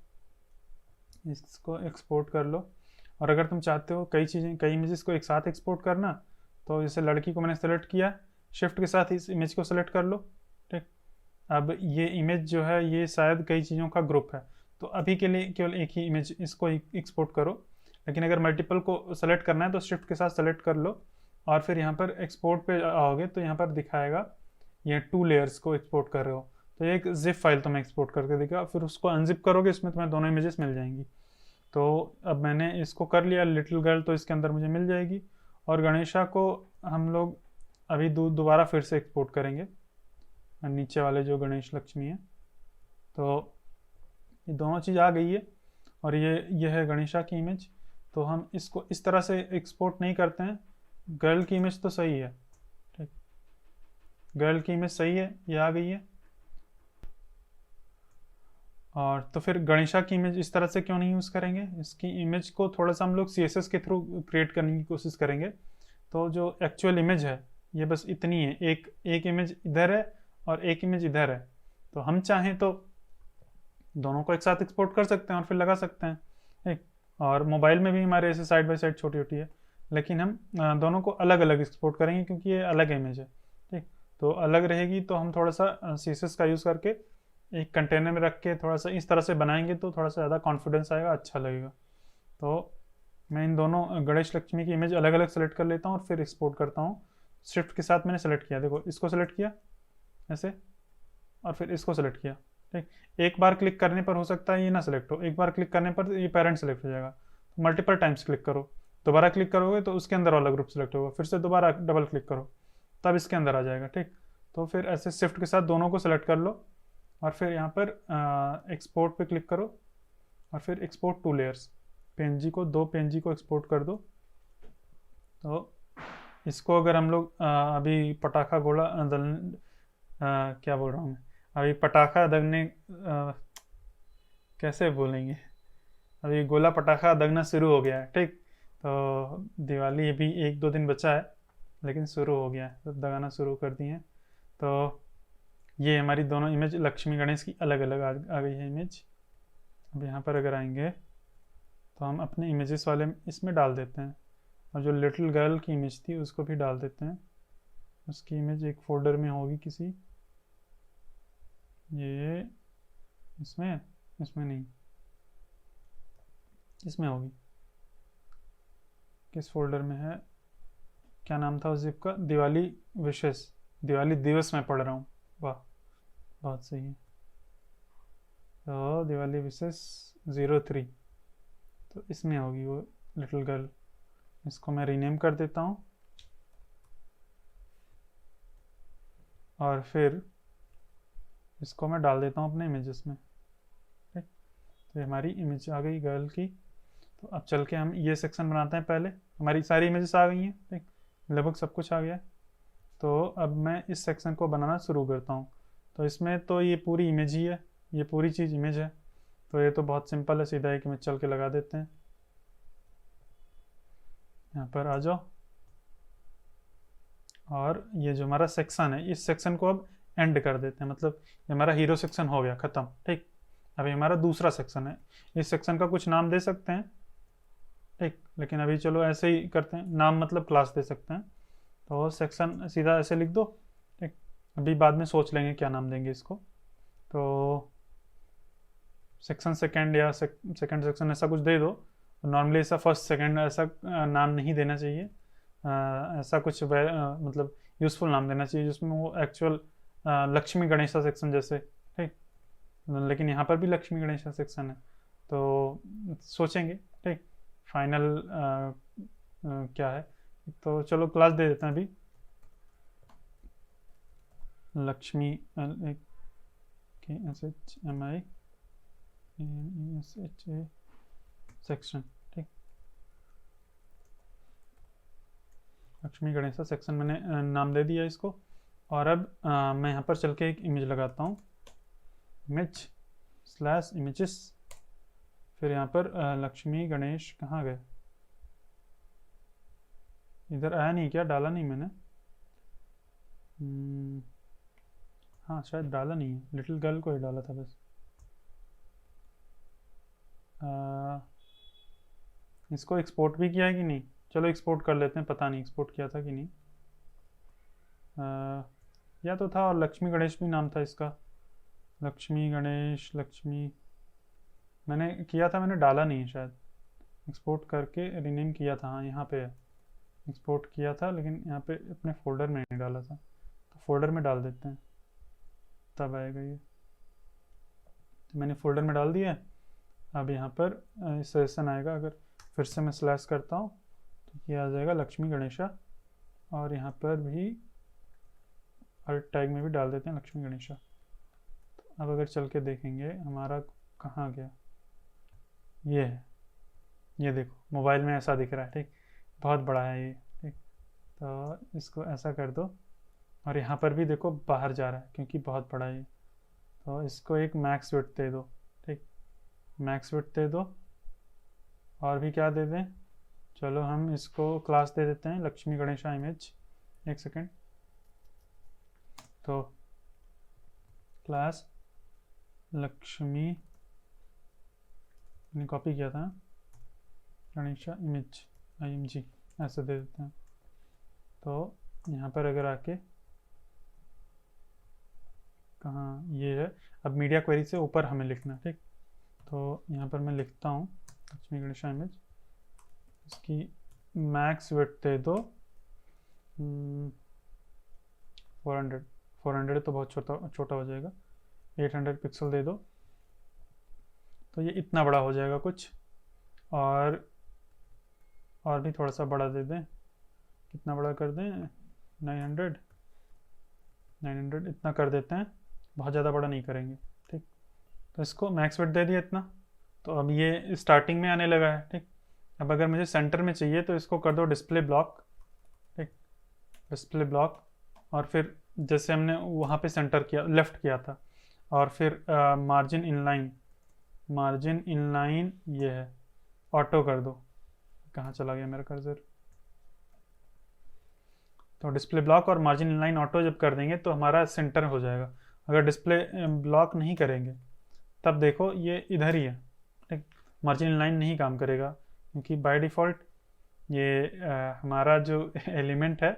इसको एक्सपोर्ट कर लो। और अगर तुम चाहते हो कई चीज़ें, कई इमेजेस को एक साथ एक्सपोर्ट करना, तो जैसे लड़की को मैंने सेलेक्ट किया, शिफ्ट के साथ इस इमेज को सेलेक्ट कर लो। ठीक, अब ये इमेज जो है ये शायद कई चीज़ों का ग्रुप है, तो अभी के लिए केवल एक ही इमेज इसको एक्सपोर्ट करो। लेकिन अगर मल्टीपल को सेलेक्ट करना है तो शिफ्ट के साथ सेलेक्ट कर लो, और फिर यहाँ पर एक्सपोर्ट पे आओगे तो यहाँ पर दिखाएगा ये 2 लेयर्स को एक्सपोर्ट कर रहे हो, तो एक जिप फाइल तुम्हें एक्सपोर्ट करके देगा। फिर उसको अनजिप करोगे, इसमें तुम्हें दोनों इमेजेस मिल जाएंगी। तो अब मैंने इसको कर लिया लिटिल गर्ल, तो इसके अंदर मुझे मिल जाएगी। और गणेशा को हम लोग अभी दोबारा फिर से एक्सपोर्ट करेंगे, नीचे वाले जो गणेश लक्ष्मी है। तो ये दोनों चीज़ आ गई है, और ये है गणेशा की इमेज। तो हम इसको इस तरह से एक्सपोर्ट नहीं करते हैं। गर्ल की इमेज तो सही है, ठीक, गर्ल की इमेज सही है, ये आ गई है। और तो फिर गणेशा की इमेज इस तरह से क्यों नहीं यूज़ करेंगे, इसकी इमेज को थोड़ा सा हम लोग CSS के थ्रू क्रिएट करने की कोशिश करेंगे। तो जो एक्चुअल इमेज है ये बस इतनी है, एक इमेज इधर है और एक इमेज इधर है। तो हम चाहें तो दोनों को एक साथ एक्सपोर्ट कर सकते हैं और फिर लगा सकते हैं, ठीक। और मोबाइल में भी हमारे ऐसे साइड बाय साइड छोटी छोटी है, लेकिन हम दोनों को अलग अलग एक्सपोर्ट करेंगे क्योंकि ये अलग इमेज है, ठीक। तो अलग रहेगी तो हम थोड़ा सा CSS का यूज़ करके एक कंटेनर में रख के थोड़ा सा इस तरह से बनाएंगे तो थोड़ा सा ज़्यादा कॉन्फिडेंस आएगा, अच्छा लगेगा। तो मैं इन दोनों गणेश लक्ष्मी की इमेज अलग अलग सेलेक्ट कर लेता हूँ और फिर एक्सपोर्ट करता हूँ। शिफ्ट के साथ मैंने सेलेक्ट किया, देखो इसको सेलेक्ट किया ऐसे, और फिर इसको सेलेक्ट किया, ठीक। एक बार क्लिक करने पर हो सकता है ये ना सेलेक्ट हो, एक बार क्लिक करने पर ये पेरेंट सेलेक्ट हो जाएगा। तो मल्टीपल टाइम्स क्लिक करो, दोबारा क्लिक करोगे तो उसके अंदर वाला ग्रुप सेलेक्ट होगा, फिर से दोबारा डबल क्लिक करो तब इसके अंदर आ जाएगा, ठीक। तो फिर ऐसे शिफ्ट के साथ दोनों को सेलेक्ट कर लो, और फिर यहाँ पर एक्सपोर्ट पे क्लिक करो, और फिर एक्सपोर्ट 2 लेयर्स, PNG को 2 PNG को एक्सपोर्ट कर दो। तो इसको अगर हम लोग अभी पटाखा गोला क्या बोल रहा हूँ मैं, अभी पटाखा दगने कैसे बोलेंगे, अभी गोला पटाखा दगना शुरू हो गया है, ठीक। तो दिवाली अभी 1-2 दिन बचा है, लेकिन शुरू हो गया है, तो दगाना शुरू कर दिए हैं। तो ये हमारी दोनों इमेज लक्ष्मी गणेश की अलग अलग आ गई है इमेज। अब यहाँ पर अगर आएंगे तो हम अपने इमेजेस वाले इसमें डाल देते हैं, और जो लिटिल गर्ल की इमेज थी उसको भी डाल देते हैं। उसकी इमेज एक फोल्डर में होगी किसी, ये इसमें इसमें नहीं, इसमें होगी। किस फोल्डर में है, क्या नाम था उस जिप का, दिवाली विशेष, दिवाली दिवस में पढ़ रहा हूँ, वाह बहुत सही है। तो दिवाली विशेष 03, तो इसमें होगी वो लिटिल गर्ल। इसको मैं रीनेम कर देता हूँ, और फिर इसको मैं डाल देता हूँ अपने इमेजेस में, ठीक। तो ये हमारी इमेज आ गई गर्ल की। तो अब चल के हम ये सेक्शन बनाते हैं। पहले हमारी सारी इमेजेस आ गई हैं, ठीक, लगभग सब कुछ आ गया है। तो अब मैं इस सेक्शन को बनाना शुरू करता हूँ। तो इसमें तो ये पूरी इमेज ही है, ये पूरी चीज़ इमेज है, तो ये तो बहुत सिंपल है, सीधा एक इमेज चल के लगा देते हैं। यहाँ पर आ जाओ, और ये जो हमारा सेक्शन है इस सेक्शन को अब एंड कर देते हैं, मतलब ये हमारा हीरो सेक्शन हो गया ख़त्म, ठीक। अभी हमारा दूसरा सेक्शन है, इस सेक्शन का कुछ नाम दे सकते हैं, ठीक, लेकिन अभी चलो ऐसे ही करते हैं, नाम मतलब क्लास दे सकते हैं। तो सेक्शन सीधा ऐसे लिख दो, ठीक। अभी बाद में सोच लेंगे क्या नाम देंगे इसको। तो सेक्शन सेकंड या सेकंड सेक्शन ऐसा कुछ दे दो। नॉर्मली ऐसा फर्स्ट सेकंड ऐसा नाम नहीं देना चाहिए, ऐसा कुछ मतलब यूज़फुल नाम देना चाहिए जिसमें वो एक्चुअल लक्ष्मी गणेशा सेक्शन जैसे, ठीक। लेकिन यहाँ पर भी लक्ष्मी गणेशा सेक्शन है, तो सोचेंगे, ठीक। फाइनल क्या है, तो चलो क्लास दे देते हैं अभी, लक्ष्मी KSHMI ESHA सेक्शन, ठीक। लक्ष्मी गणेशा सेक्शन मैंने नाम दे दिया इसको। और अब मैं यहाँ पर चल के एक इमेज लगाता हूँ, इमेज स्लैश इमेजेस, फिर यहाँ पर लक्ष्मी गणेश कहाँ गए, इधर आया नहीं क्या, डाला नहीं मैंने, हाँ शायद डाला नहीं है, लिटिल गर्ल को ही डाला था बस। इसको एक्सपोर्ट भी किया है कि नहीं, चलो एक्सपोर्ट कर लेते हैं, पता नहीं एक्सपोर्ट किया था कि नहीं। या तो था, और लक्ष्मी गणेश भी नाम था इसका, लक्ष्मी गणेश लक्ष्मी, मैंने किया था, मैंने डाला नहीं है शायद, एक्सपोर्ट करके रीनेम किया था, हाँ यहाँ पे है, एक्सपोर्ट किया था लेकिन यहाँ पे अपने फोल्डर में नहीं डाला था, तो फोल्डर में डाल देते हैं तब आएगा ये। तो मैंने फोल्डर में डाल दिया है। अब यहाँ पर सजेशन आएगा, अगर फिर से मैं स्लैश करता हूँ तो ये आ जाएगा लक्ष्मी गणेशा, और यहाँ पर भी अल्ट टैग में भी डाल देते हैं लक्ष्मी गणेशा। तो अब अगर चल के देखेंगे हमारा कहाँ गया, ये है, ये देखो मोबाइल में ऐसा दिख रहा है, ठीक, बहुत बड़ा है ये, ठीक। तो इसको ऐसा कर दो, और यहाँ पर भी देखो बाहर जा रहा है क्योंकि बहुत बड़ा है ये, तो इसको एक मैक्स विड्थ दे दो, ठीक, मैक्स विड्थ दे दो। और भी क्या दे दें, चलो हम इसको क्लास दे देते हैं लक्ष्मी गणेशा इमेज, एक सेकेंड, तो क्लास लक्ष्मी, मैंने कॉपी किया था, गणेशा इमेज IMG ऐसे दे देते हैं। तो यहाँ पर अगर आके, कहाँ ये है, अब मीडिया क्वेरी से ऊपर हमें लिखना है, ठीक, तो यहाँ पर मैं लिखता हूँ लक्ष्मी गणेशा इमेज, इसकी मैक्स विड्थ दे दो 400 तो बहुत छोटा छोटा हो जाएगा, 800 पिक्सल दे दो, तो ये इतना बड़ा हो जाएगा कुछ। और भी थोड़ा सा बड़ा दे दें, कितना बड़ा कर दें, 900 इतना कर देते हैं, बहुत ज़्यादा बड़ा नहीं करेंगे, ठीक। तो इसको मैक्स विड्थ दे दिया इतना, तो अब ये स्टार्टिंग में आने लगा है, ठीक। अब अगर मुझे सेंटर में चाहिए तो इसको कर दो डिस्प्ले ब्लॉक, ठीक, डिस्प्ले ब्लॉक, और फिर जैसे हमने वहाँ पे सेंटर किया, लेफ्ट किया था, और फिर मार्जिन इनलाइन ये है, ऑटो कर दो, कहाँ चला गया मेरा कर्सर, तो डिस्प्ले ब्लॉक और मार्जिन इनलाइन ऑटो जब कर देंगे तो हमारा सेंटर हो जाएगा। अगर डिस्प्ले ब्लॉक नहीं करेंगे तब देखो ये इधर ही है, ठीक, मार्जिन इनलाइन नहीं काम करेगा, क्योंकि बाय डिफ़ॉल्ट ये हमारा जो एलिमेंट है,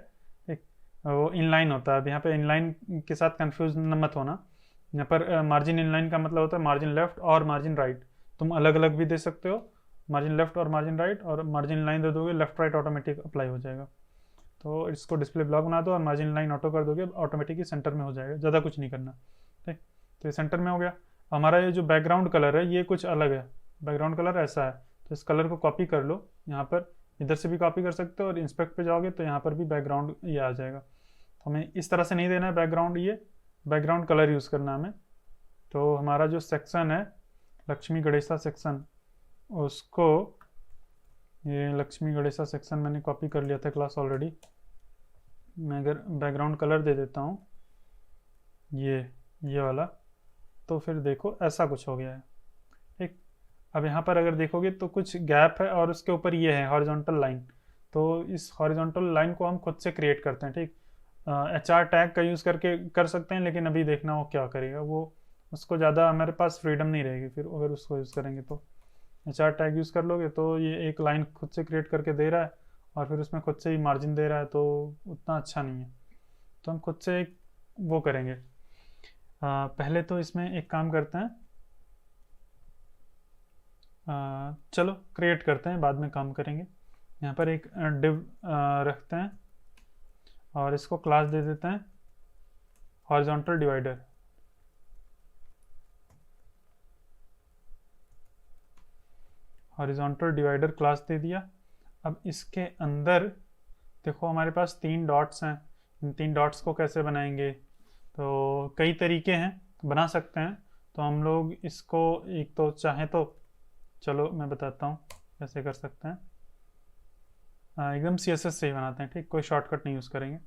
ठीक, वो इनलाइन होता है। अब यहाँ पे इनलाइन के साथ कंफ्यूज मत होना, यहाँ पर मार्जिन इनलाइन का मतलब होता है मार्जिन लेफ्ट और मार्जिन राइट, तुम अलग अलग भी दे सकते हो, मार्जिन लेफ्ट और मार्जिन राइट, और मार्जिन इनलाइन दे दोगे लेफ्ट राइट ऑटोमेटिक अप्लाई हो जाएगा। तो इसको डिस्प्ले ब्लॉक बना दो और मार्जिन लाइन ऑटो कर दोगे, ऑटोमेटिकली सेंटर में हो जाएगा, ज़्यादा कुछ नहीं करना, ठीक। तो ये सेंटर में हो गया। हमारा ये जो बैकग्राउंड कलर है ये कुछ अलग है, बैकग्राउंड कलर ऐसा है, तो इस कलर को कॉपी कर लो, यहाँ पर इधर से भी कॉपी कर सकते हो, और इंस्पेक्ट पे जाओगे तो यहाँ पर भी बैकग्राउंड ये आ जाएगा। तो हमें इस तरह से नहीं देना है बैकग्राउंड, ये बैकग्राउंड कलर यूज़ करना है हमें। तो हमारा जो सेक्शन है लक्ष्मी गणेशा सेक्शन, उसको, ये लक्ष्मी गणेशा सेक्शन मैंने कॉपी कर लिया था क्लास ऑलरेडी, मैं अगर बैकग्राउंड कलर दे देता हूँ ये वाला, तो फिर देखो ऐसा कुछ हो गया है, ठीक। अब यहाँ पर अगर देखोगे तो कुछ गैप है, और उसके ऊपर ये है हॉरिजॉन्टल लाइन, तो इस हॉरिजॉन्टल लाइन को हम खुद से क्रिएट करते हैं, ठीक। HR टैग का यूज़ करके कर सकते हैं, लेकिन अभी देखना वो क्या करेगा, वो उसको ज़्यादा हमारे पास फ्रीडम नहीं रहेगी फिर अगर उसको यूज़ करेंगे। तो HR टैग यूज़ कर लोगे तो ये एक लाइन खुद से क्रिएट करके दे रहा है, और फिर उसमें खुद से ही मार्जिन दे रहा है, तो उतना अच्छा नहीं है, तो हम खुद से एक वो करेंगे। पहले तो इसमें एक काम करते हैं, चलो क्रिएट करते हैं, बाद में काम करेंगे। यहाँ पर एक डिव रखते हैं, और इसको क्लास दे देते हैं horizontal divider, horizontal divider class दे दिया। अब इसके अंदर देखो हमारे पास 3 डॉट्स हैं, इन 3 डॉट्स को कैसे बनाएंगे, तो कई तरीके हैं, बना सकते हैं। तो हम लोग इसको एक तो चाहें तो, चलो मैं बताता हूँ कैसे कर सकते हैं, एकदम CSS से ही बनाते हैं, ठीक, कोई शॉर्टकट नहीं यूज़ करेंगे।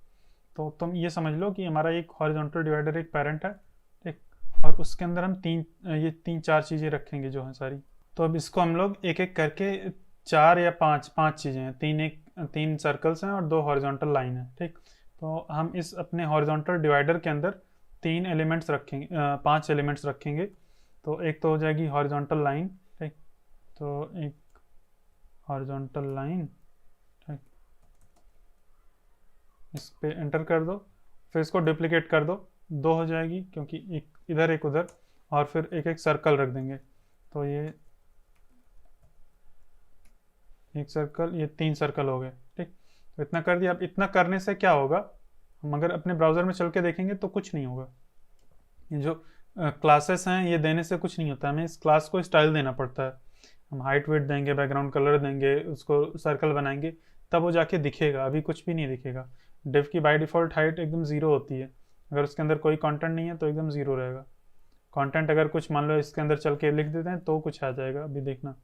तो तुम ये समझ लो कि हमारा एक हॉरिजॉन्टल डिवाइडर एक पेरेंट है, ठीक, और उसके अंदर हम ये तीन चार चीज़ें रखेंगे जो हैं सारी। तो अब इसको हम लोग एक एक करके 4 या 5 चीज़ें हैं, 3 सर्कल्स हैं और 2 हॉरिजॉन्टल लाइन है, ठीक। तो हम इस अपने हॉरिजॉन्टल डिवाइडर के अंदर 3 एलिमेंट्स रखेंगे, 5 एलिमेंट्स रखेंगे। तो एक तो हो जाएगी हॉरिजॉन्टल लाइन, ठीक, तो एक हॉरिजॉन्टल लाइन, ठीक, इस पे एंटर कर दो, फिर इसको डुप्लीकेट कर दो, 2 हो जाएगी क्योंकि एक इधर एक उधर, और फिर एक एक सर्कल रख देंगे। तो ये एक सर्कल, ये 3 सर्कल हो गए, ठीक। तो इतना कर दिया। अब इतना करने से क्या होगा, हम अगर अपने ब्राउज़र में चल के देखेंगे तो कुछ नहीं होगा। ये जो क्लासेस हैं ये देने से कुछ नहीं होता, हमें इस क्लास को स्टाइल देना पड़ता है। हम हाइट वेट देंगे, बैकग्राउंड कलर देंगे, उसको सर्कल बनाएंगे, तब वो जाके दिखेगा, अभी कुछ भी नहीं दिखेगा। डिव की बाय डिफ़ॉल्ट हाइट एकदम ज़ीरो होती है, अगर उसके अंदर कोई कंटेंट नहीं है तो एकदम ज़ीरो रहेगा। कंटेंट अगर कुछ मान लो इसके अंदर चल के लिख देते हैं तो कुछ आ जाएगा। अभी देखना,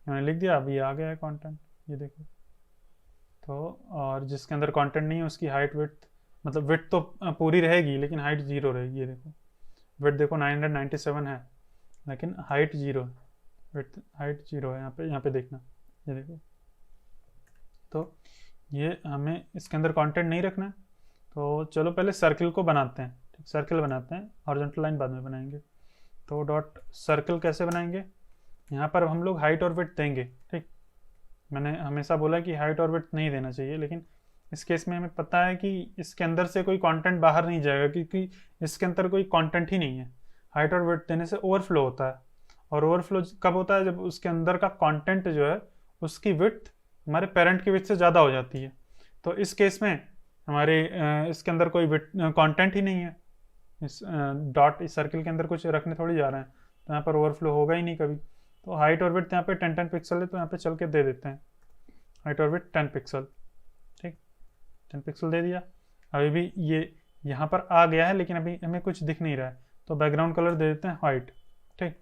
मैंने लिख दिया, अभी आ गया है कंटेंट, ये देखो। तो और जिसके अंदर कंटेंट नहीं है उसकी हाइट विड्थ, मतलब विड्थ तो पूरी रहेगी लेकिन हाइट ज़ीरो रहेगी। ये देखो, विड्थ देखो 997 है लेकिन हाइट ज़ीरो है, विड्थ हाइट ज़ीरो है। यहाँ पे देखना, ये देखो। तो ये हमें इसके अंदर कंटेंट नहीं रखना है। तो चलो पहले सर्किल को बनाते हैं, ठीक, सर्किल बनाते हैं, हॉरिजॉन्टल लाइन बाद में बनाएंगे। तो डॉट सर्किल कैसे बनाएंगे, यहाँ पर हम लोग हाइट और विड्थ देंगे, ठीक। मैंने हमेशा बोला कि हाइट और विड्थ नहीं देना चाहिए, लेकिन इस केस में हमें पता है कि इसके अंदर से कोई कंटेंट बाहर नहीं जाएगा क्योंकि इसके अंदर कोई कंटेंट ही नहीं है। हाइट और विड्थ देने से ओवरफ्लो होता है, और ओवरफ्लो कब होता है, जब उसके अंदर का कंटेंट जो है उसकी विड्थ हमारे पेरेंट की विड्थ से ज़्यादा हो जाती है। तो इस केस में हमारे इसके अंदर कोई कंटेंट ही नहीं है, इस डॉट इस सर्किल के अंदर कुछ रखने थोड़ी जा रहे हैं, तो यहाँ पर ओवरफ्लो होगा ही नहीं कभी। तो हाइट और विड्थ यहाँ पे 10 पिक्सल है, तो यहाँ पे चल के दे देते हैं हाइट और विड्थ 10 पिक्सल, ठीक, 10 पिक्सल दे दिया। अभी भी ये यहाँ पर आ गया है लेकिन अभी हमें कुछ दिख नहीं रहा है, तो बैकग्राउंड कलर दे देते हैं वाइट, ठीक।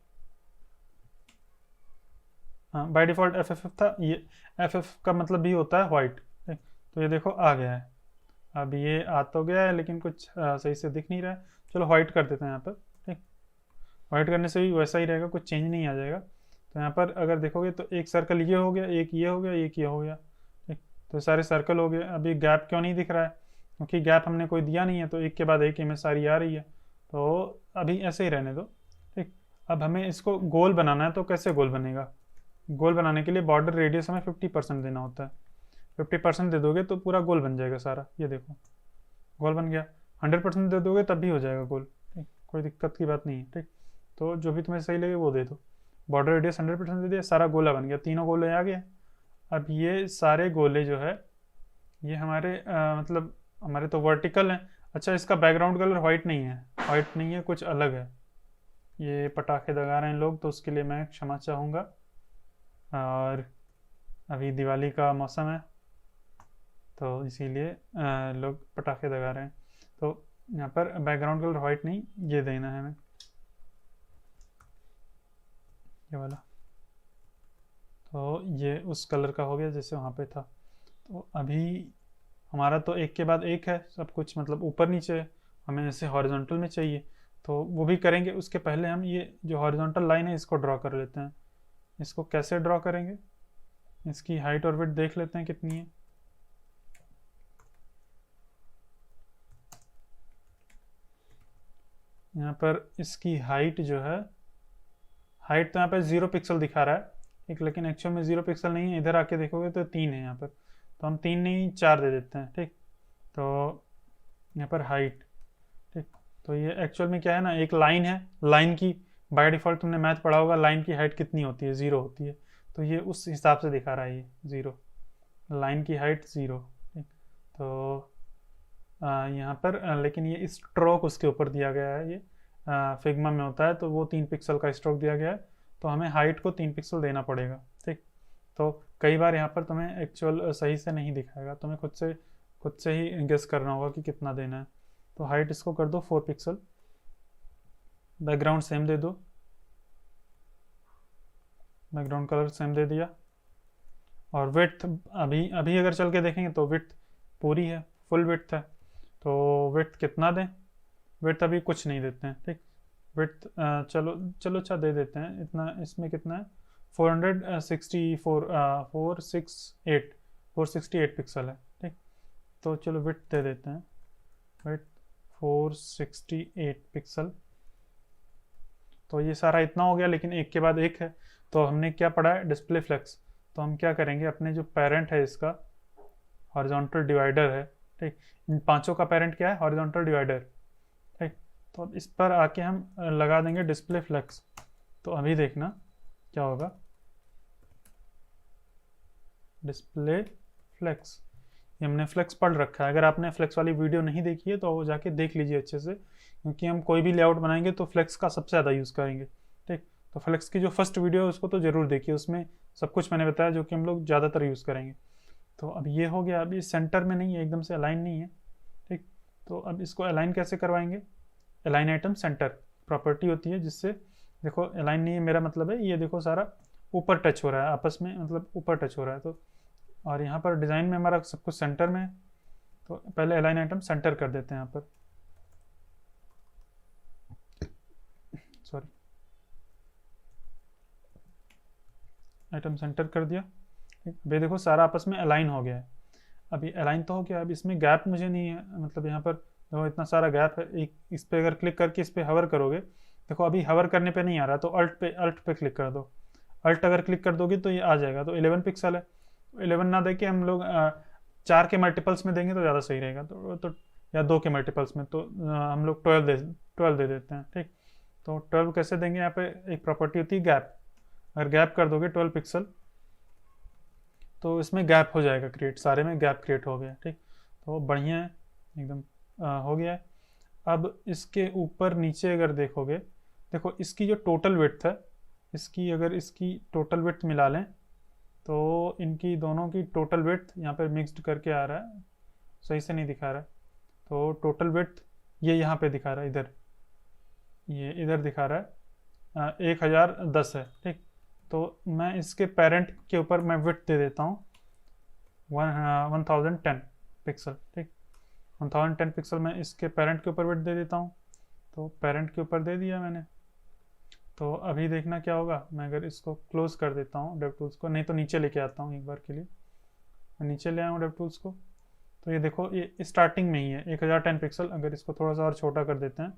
हाँ, बाय डिफ़ॉल्ट एफ था, ये एफ का मतलब भी होता है वाइट, ठीक। तो ये देखो आ गया है, अब ये आ तो गया है लेकिन कुछ सही से दिख नहीं रहा है। चलो वाइट कर देते हैं यहाँ पर, ठीक। वाइट करने से भी वैसा ही रहेगा, कुछ चेंज नहीं आ जाएगा। तो यहाँ पर अगर देखोगे तो एक सर्कल ये हो गया, एक ये हो गया, एक ये हो गया, ठीक। तो सारे सर्कल हो गए। अभी गैप क्यों नहीं दिख रहा है, क्योंकि गैप हमने कोई दिया नहीं है, तो एक के बाद एक इमेज सारी आ रही है। तो अभी ऐसे ही रहने दो, ठीक। अब हमें इसको गोल बनाना है, तो कैसे गोल बनेगा, गोल बनाने के लिए बॉर्डर रेडियस हमें 50% देना होता है। 50% दे दोगे तो पूरा गोल बन जाएगा सारा, ये देखो गोल बन गया। 100% दे दोगे तब भी हो जाएगा गोल, ठीक, कोई दिक्कत की बात नहीं है, ठीक। तो जो भी तुम्हें सही लगे वो दे दो। बॉर्डर रेडियस 100% दे दिया, सारा गोला बन गया, तीनों गोले आ गए। अब ये सारे गोले जो है ये हमारे मतलब हमारे तो वर्टिकल हैं। अच्छा, इसका बैकग्राउंड कलर वाइट नहीं है, वाइट नहीं है, कुछ अलग है। ये पटाखे दगा रहे हैं लोग, तो उसके लिए मैं क्षमा चाहूँगा। और अभी दिवाली का मौसम है तो इसीलिए लोग पटाखे दगा रहे हैं। तो यहाँ पर बैकग्राउंड कलर वाइट नहीं, ये देना है हमें, ये वाला। तो ये उस कलर का हो गया जैसे वहाँ पे था। तो अभी हमारा तो एक के बाद एक है सब कुछ, मतलब ऊपर नीचे, हमें ऐसे हॉरिजॉन्टल में चाहिए तो वो भी करेंगे। उसके पहले हम ये जो हॉरिजॉन्टल लाइन है इसको ड्रॉ कर लेते हैं। इसको कैसे ड्रॉ करेंगे, इसकी हाइट और विड्थ देख लेते हैं कितनी है। यहाँ पर इसकी हाइट जो है, हाइट तो यहाँ पर 0 पिक्सल दिखा रहा है एक, लेकिन एक्चुअल में 0 पिक्सल नहीं है। इधर आके देखोगे तो 3 है यहाँ पर, तो हम 3 नहीं 4 दे देते हैं, ठीक। तो यहाँ पर हाइट, ठीक। तो ये एक्चुअल में क्या है ना, एक लाइन है, लाइन की बाय डिफ़ॉल्ट तुमने मैथ पढ़ा होगा, लाइन की हाइट कितनी होती है, 0 होती है। तो ये उस हिसाब से दिखा रहा है, ये 0, लाइन की हाइट 0, ठीक। तो यहाँ पर लेकिन ये स्ट्रोक उसके ऊपर दिया गया है, ये फिग्मा में होता है तो वो 3 पिक्सल का स्ट्रोक दिया गया है, तो हमें हाइट को 3 पिक्सल देना पड़ेगा, ठीक। तो कई बार यहाँ पर तुम्हें एक्चुअल सही से नहीं दिखाएगा, तुम्हें खुद से ही गेस करना होगा कि कितना देना है। तो हाइट इसको कर दो 4 पिक्सल, बैकग्राउंड सेम दे दो, बैकग्राउंड कलर सेम दे दिया। और विड्थ अभी अभी अगर चल के देखेंगे तो विड्थ पूरी है, फुल विड्थ है। तो विड्थ कितना दें, विड्थ अभी कुछ नहीं देते हैं, ठीक। विड्थ चलो चलो अच्छा दे देते हैं इतना, इसमें कितना है 468 पिक्सल है, ठीक। तो चलो विड्थ दे देते हैं, विड्थ 468 पिक्सल। तो ये सारा इतना हो गया, लेकिन एक के बाद एक है। तो हमने क्या पढ़ा है, डिस्प्ले फ्लेक्स। तो हम क्या करेंगे, अपने जो पेरेंट है इसका हॉरिजॉन्टल डिवाइडर है, ठीक, इन पांचों का पेरेंट क्या है, हॉरिजॉन्टल डिवाइडर, ठीक। तो अब इस पर आके हम लगा देंगे डिस्प्ले फ्लेक्स। तो अभी देखना क्या होगा, डिस्प्ले फ्लेक्स, ये हमने फ्लेक्स पढ़ रखा है। अगर आपने फ्लेक्स वाली वीडियो नहीं देखी है तो वो जाके देख लीजिए अच्छे से, क्योंकि हम कोई भी लेआउट बनाएंगे तो फ्लेक्स का सबसे ज़्यादा यूज़ करेंगे, ठीक। तो फ्लेक्स की जो फर्स्ट वीडियो है उसको तो ज़रूर देखिए, उसमें सब कुछ मैंने बताया जो कि हम लोग ज़्यादातर यूज़ करेंगे। तो अब ये हो गया, अभी सेंटर में नहीं है, एकदम से अलाइन नहीं है, ठीक। तो अब इसको अलाइन कैसे करवाएंगे, अलाइन आइटम सेंटर प्रॉपर्टी होती है जिससे, देखो अलाइन नहीं है मेरा मतलब है ये देखो सारा ऊपर टच हो रहा है आपस में, मतलब ऊपर टच हो रहा है। तो और यहाँ पर डिज़ाइन में हमारा सब कुछ सेंटर में है, तो पहले अलाइन आइटम सेंटर कर देते हैं यहाँ पर, सॉरी, आइटम सेंटर कर दिया, ठीक। अब देखो सारा आपस में अलाइन हो गया है। अभी अलाइन तो हो गया, अब इसमें गैप मुझे नहीं है, मतलब यहाँ पर देखो इतना सारा गैप है, एक इस पर अगर क्लिक करके इस पर हवर करोगे, देखो अभी हवर करने पे नहीं आ रहा, तो अल्ट पे क्लिक कर दो, अल्ट अगर क्लिक कर दोगे तो ये आ जाएगा। तो 11 पिक्सल है, 11 ना देके हम लोग 4 के मल्टीपल्स में देंगे तो ज़्यादा सही रहेगा, तो या 2 के मल्टीपल्स में, तो हम लोग 12 दे देते हैं, ठीक। तो 12 कैसे देंगे, यहाँ पे एक प्रॉपर्टी होती है गैप, अगर गैप कर दोगे 12 पिक्सल तो इसमें गैप हो जाएगा क्रिएट, सारे में गैप क्रिएट हो गया, ठीक। तो बढ़िया है एकदम, हो गया है। अब इसके ऊपर नीचे अगर देखोगे, देखो इसकी जो टोटल विड्थ है, इसकी अगर इसकी टोटल विड्थ मिला लें तो इनकी दोनों की टोटल विड्थ यहाँ पर मिक्स्ड करके आ रहा है, सही से नहीं दिखा रहा है। तो टोटल विड्थ ये यहाँ पे दिखा रहा है, इधर ये इधर दिखा रहा है 1010 है, ठीक। तो मैं इसके पेरेंट के ऊपर मैं विड्थ दे देता हूँ 1010 पिक्सल, ठीक। 1010 पिक्सल मैं इसके पेरेंट के ऊपर विड्थ दे देता हूँ, तो पेरेंट के ऊपर दे दिया मैंने। तो अभी देखना क्या होगा, मैं अगर इसको क्लोज कर देता हूँ डेव टूल्स को, नहीं तो नीचे लेके आता हूँ एक बार के लिए, मैं नीचे ले आया हूँ डेव टूल्स को। तो ये देखो ये स्टार्टिंग में ही है 1010 पिक्सल, अगर इसको थोड़ा सा और छोटा कर देते हैं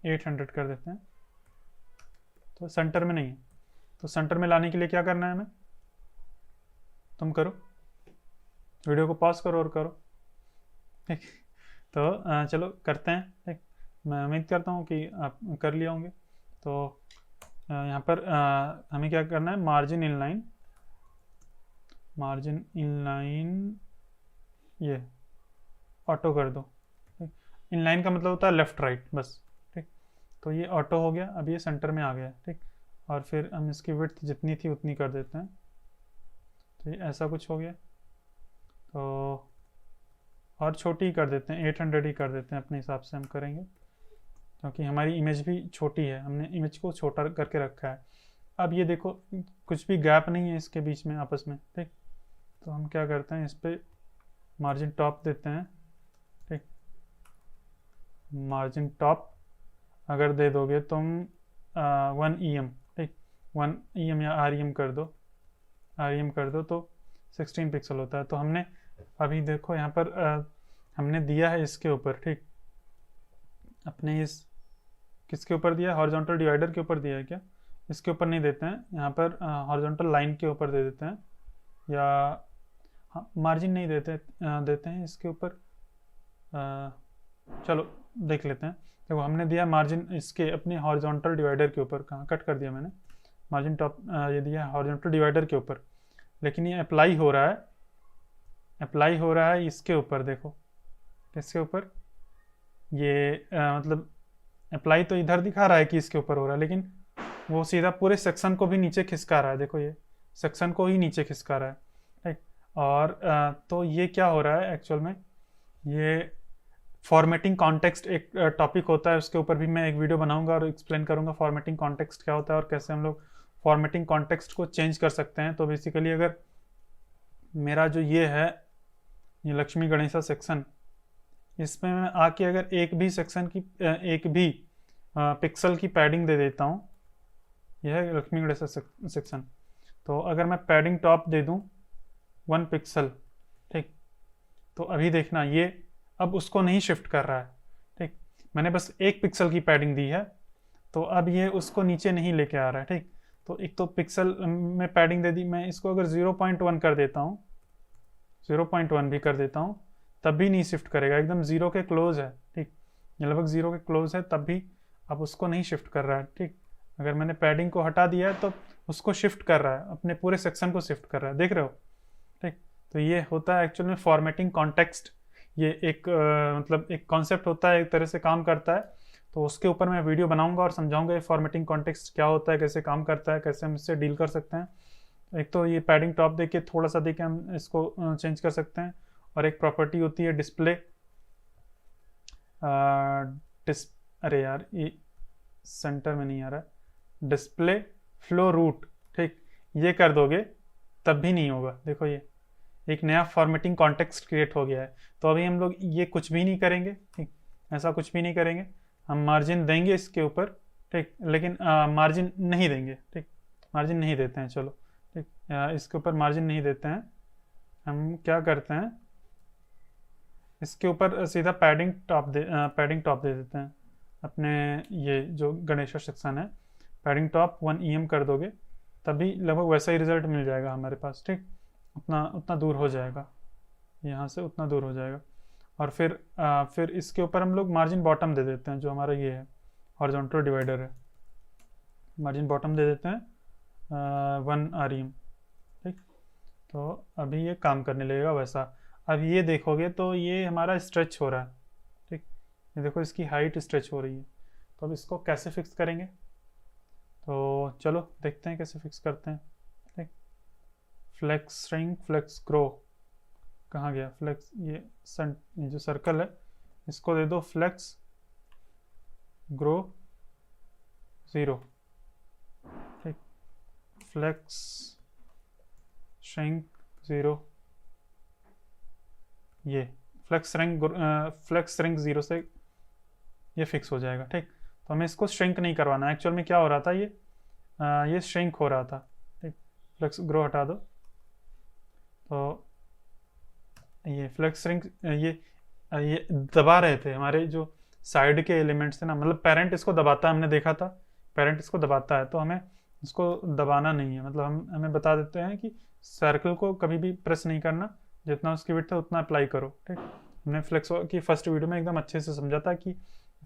800 कर देते हैं, तो सेंटर में नहीं है। तो सेंटर में लाने के लिए क्या करना है हमें, तुम करो, वीडियो को पॉज करो और करो, ठीक। तो चलो करते हैं, ठीक। मैं उम्मीद करता हूँ कि आप कर लिए होंगे। तो यहाँ पर हमें क्या करना है, मार्जिन इनलाइन ये ऑटो कर दो, ठीक। इनलाइन का मतलब होता है लेफ्ट राइट बस, ठीक। तो ये ऑटो हो गया, अब ये सेंटर में आ गया, ठीक। और फिर हम इसकी विड्थ जितनी थी उतनी कर देते हैं, तो ये ऐसा कुछ हो गया। तो और छोटी ही कर देते हैं, 800 ही कर देते हैं, अपने हिसाब से हम करेंगे, क्योंकि हमारी इमेज भी छोटी है, हमने इमेज को छोटा करके रखा है। अब ये देखो कुछ भी गैप नहीं है इसके बीच में आपस में, ठीक। तो हम क्या करते हैं, इस पर मार्जिन टॉप देते हैं, ठीक। मार्जिन टॉप अगर दे दोगे तुम 1 EM, ठीक, 1 EM या REM कर दो, REM कर दो तो 16 पिक्सल होता है। तो हमने अभी देखो यहाँ पर हमने दिया है इसके ऊपर, ठीक, अपने इस किसके ऊपर दिया, हॉरिजॉन्टल डिवाइडर के ऊपर दिया है क्या, इसके ऊपर नहीं देते हैं, यहाँ पर हॉरिजॉन्टल लाइन के ऊपर दे देते हैं, या हाँ मार्जिन नहीं देते, देते हैं इसके ऊपर, चलो देख लेते हैं। देखो हमने दिया मार्जिन इसके अपने हॉरिजॉन्टल डिवाइडर के ऊपर, कहाँ कट कर दिया मैंने, मार्जिन टॉप ये दिया है हॉरिजॉन्टल डिवाइडर के ऊपर, लेकिन ये अप्लाई हो रहा है इसके ऊपर, देखो इसके ऊपर ये मतलब अप्लाई तो इधर दिखा रहा है कि इसके ऊपर हो रहा है, लेकिन वो सीधा पूरे सेक्शन को भी नीचे खिसका रहा है, देखो ये सेक्शन को ही नीचे खिसका रहा है, ठीक। और तो ये क्या हो रहा है एक्चुअल में, ये फॉर्मेटिंग कॉन्टेक्स्ट एक टॉपिक होता है, उसके ऊपर भी मैं एक वीडियो बनाऊंगा और एक्सप्लेन करूंगा फॉर्मेटिंग कॉन्टेक्स्ट क्या होता है और कैसे हम लोग फॉर्मेटिंग कॉन्टेक्स्ट को चेंज कर सकते हैं। तो बेसिकली अगर मेरा जो ये है, ये लक्ष्मी गणेशा सेक्शन, इसमें मैं आके अगर एक भी सेक्शन की एक भी पिक्सल की पैडिंग दे देता हूँ, यह है लक्ष्मी गणेशा सेक्शन, तो अगर मैं पैडिंग टॉप दे दूँ 1 पिक्सल, ठीक, तो अभी देखना ये अब उसको नहीं शिफ्ट कर रहा है, ठीक। मैंने बस 1 पिक्सल की पैडिंग दी है, तो अब ये उसको नीचे नहीं लेके आ रहा है, ठीक। तो एक तो पिक्सल में पैडिंग दे दी, मैं इसको अगर 0.1 कर देता हूँ, 0.1 भी कर देता हूँ, तब भी नहीं शिफ्ट करेगा, एकदम जीरो के क्लोज है। ठीक, ये लगभग जीरो के क्लोज है, तब भी अब उसको नहीं शिफ्ट कर रहा है। ठीक, अगर मैंने पैडिंग को हटा दिया है तो उसको शिफ्ट कर रहा है, अपने पूरे सेक्शन को शिफ्ट कर रहा है, देख रहे हो। ठीक, तो ये होता है एक्चुअल में फॉर्मेटिंग कॉन्टेक्स्ट। ये एक मतलब एक कॉन्सेप्ट होता है, एक तरह से काम करता है। तो उसके ऊपर मैं वीडियो बनाऊंगा और समझाऊंगा ये फॉर्मेटिंग कॉन्टेक्स्ट क्या होता है, कैसे काम करता है, कैसे हम इससे डील कर सकते हैं। एक तो ये पैडिंग टॉप देके थोड़ा सा देके हम इसको चेंज कर सकते हैं। और एक प्रॉपर्टी होती है डिस्प्ले अरे यार ये सेंटर में नहीं आ रहा, डिस्प्ले फ्लो रूट। ठीक, ये कर दोगे तब भी नहीं होगा। देखो ये एक नया फॉर्मेटिंग कॉन्टेक्स्ट क्रिएट हो गया है। तो अभी हम लोग ये कुछ भी नहीं करेंगे। ठीक, ऐसा कुछ भी नहीं करेंगे, हम मार्जिन देंगे इसके ऊपर। ठीक, लेकिन मार्जिन नहीं देंगे। ठीक, मार्जिन नहीं देते हैं, चलो ठीक, इसके ऊपर मार्जिन नहीं देते हैं। हम क्या करते हैं, इसके ऊपर सीधा पैडिंग टॉप दे देते हैं। अपने ये जो गणेश सेक्शन है, पैडिंग टॉप 1 EM कर दोगे तभी लगभग वैसा ही रिजल्ट मिल जाएगा हमारे पास। ठीक, उतना उतना दूर हो जाएगा, यहाँ से उतना दूर हो जाएगा। और फिर इसके ऊपर हम लोग मार्जिन बॉटम दे देते हैं, जो हमारा ये है हॉरिजॉन्टल डिवाइडर है, मार्जिन बॉटम दे देते हैं 1 REM। ठीक, तो अभी ये काम करने लगेगा वैसा। अब ये देखोगे तो ये हमारा स्ट्रेच हो रहा है। ठीक, ये देखो इसकी हाइट स्ट्रेच हो रही है। तो अब इसको कैसे फिक्स करेंगे, तो चलो देखते हैं कैसे फिक्स करते हैं। ठीक, फ्लेक्स श्रिंक फ्लेक्स ग्रो, कहाँ गया फ्लेक्स, ये जो सर्कल है इसको दे दो फ्लेक्स ग्रो 0। ठीक, फ्लेक्स श्रिंक 0, ये फ्लेक्स श्रिंक 0 से ये फिक्स हो जाएगा। ठीक, तो हमें इसको श्रिंक नहीं करवाना। एक्चुअल में क्या हो रहा था, ये श्रिंक हो रहा था। ठीक, फ्लेक्स ग्रो हटा दो, तो ये फ्लेक्स श्रिंक ये दबा रहे थे हमारे जो साइड के एलिमेंट्स थे ना, मतलब पेरेंट इसको दबाता है, हमने देखा था पेरेंट इसको दबाता है। तो हमें इसको दबाना नहीं है, मतलब हमें बता देते हैं कि सर्कल को कभी भी प्रेस नहीं करना, जितना उसकी विड्थ है उतना अप्लाई करो। ठीक, हमने फ्लेक्स की फर्स्ट वीडियो में एकदम अच्छे से समझा था कि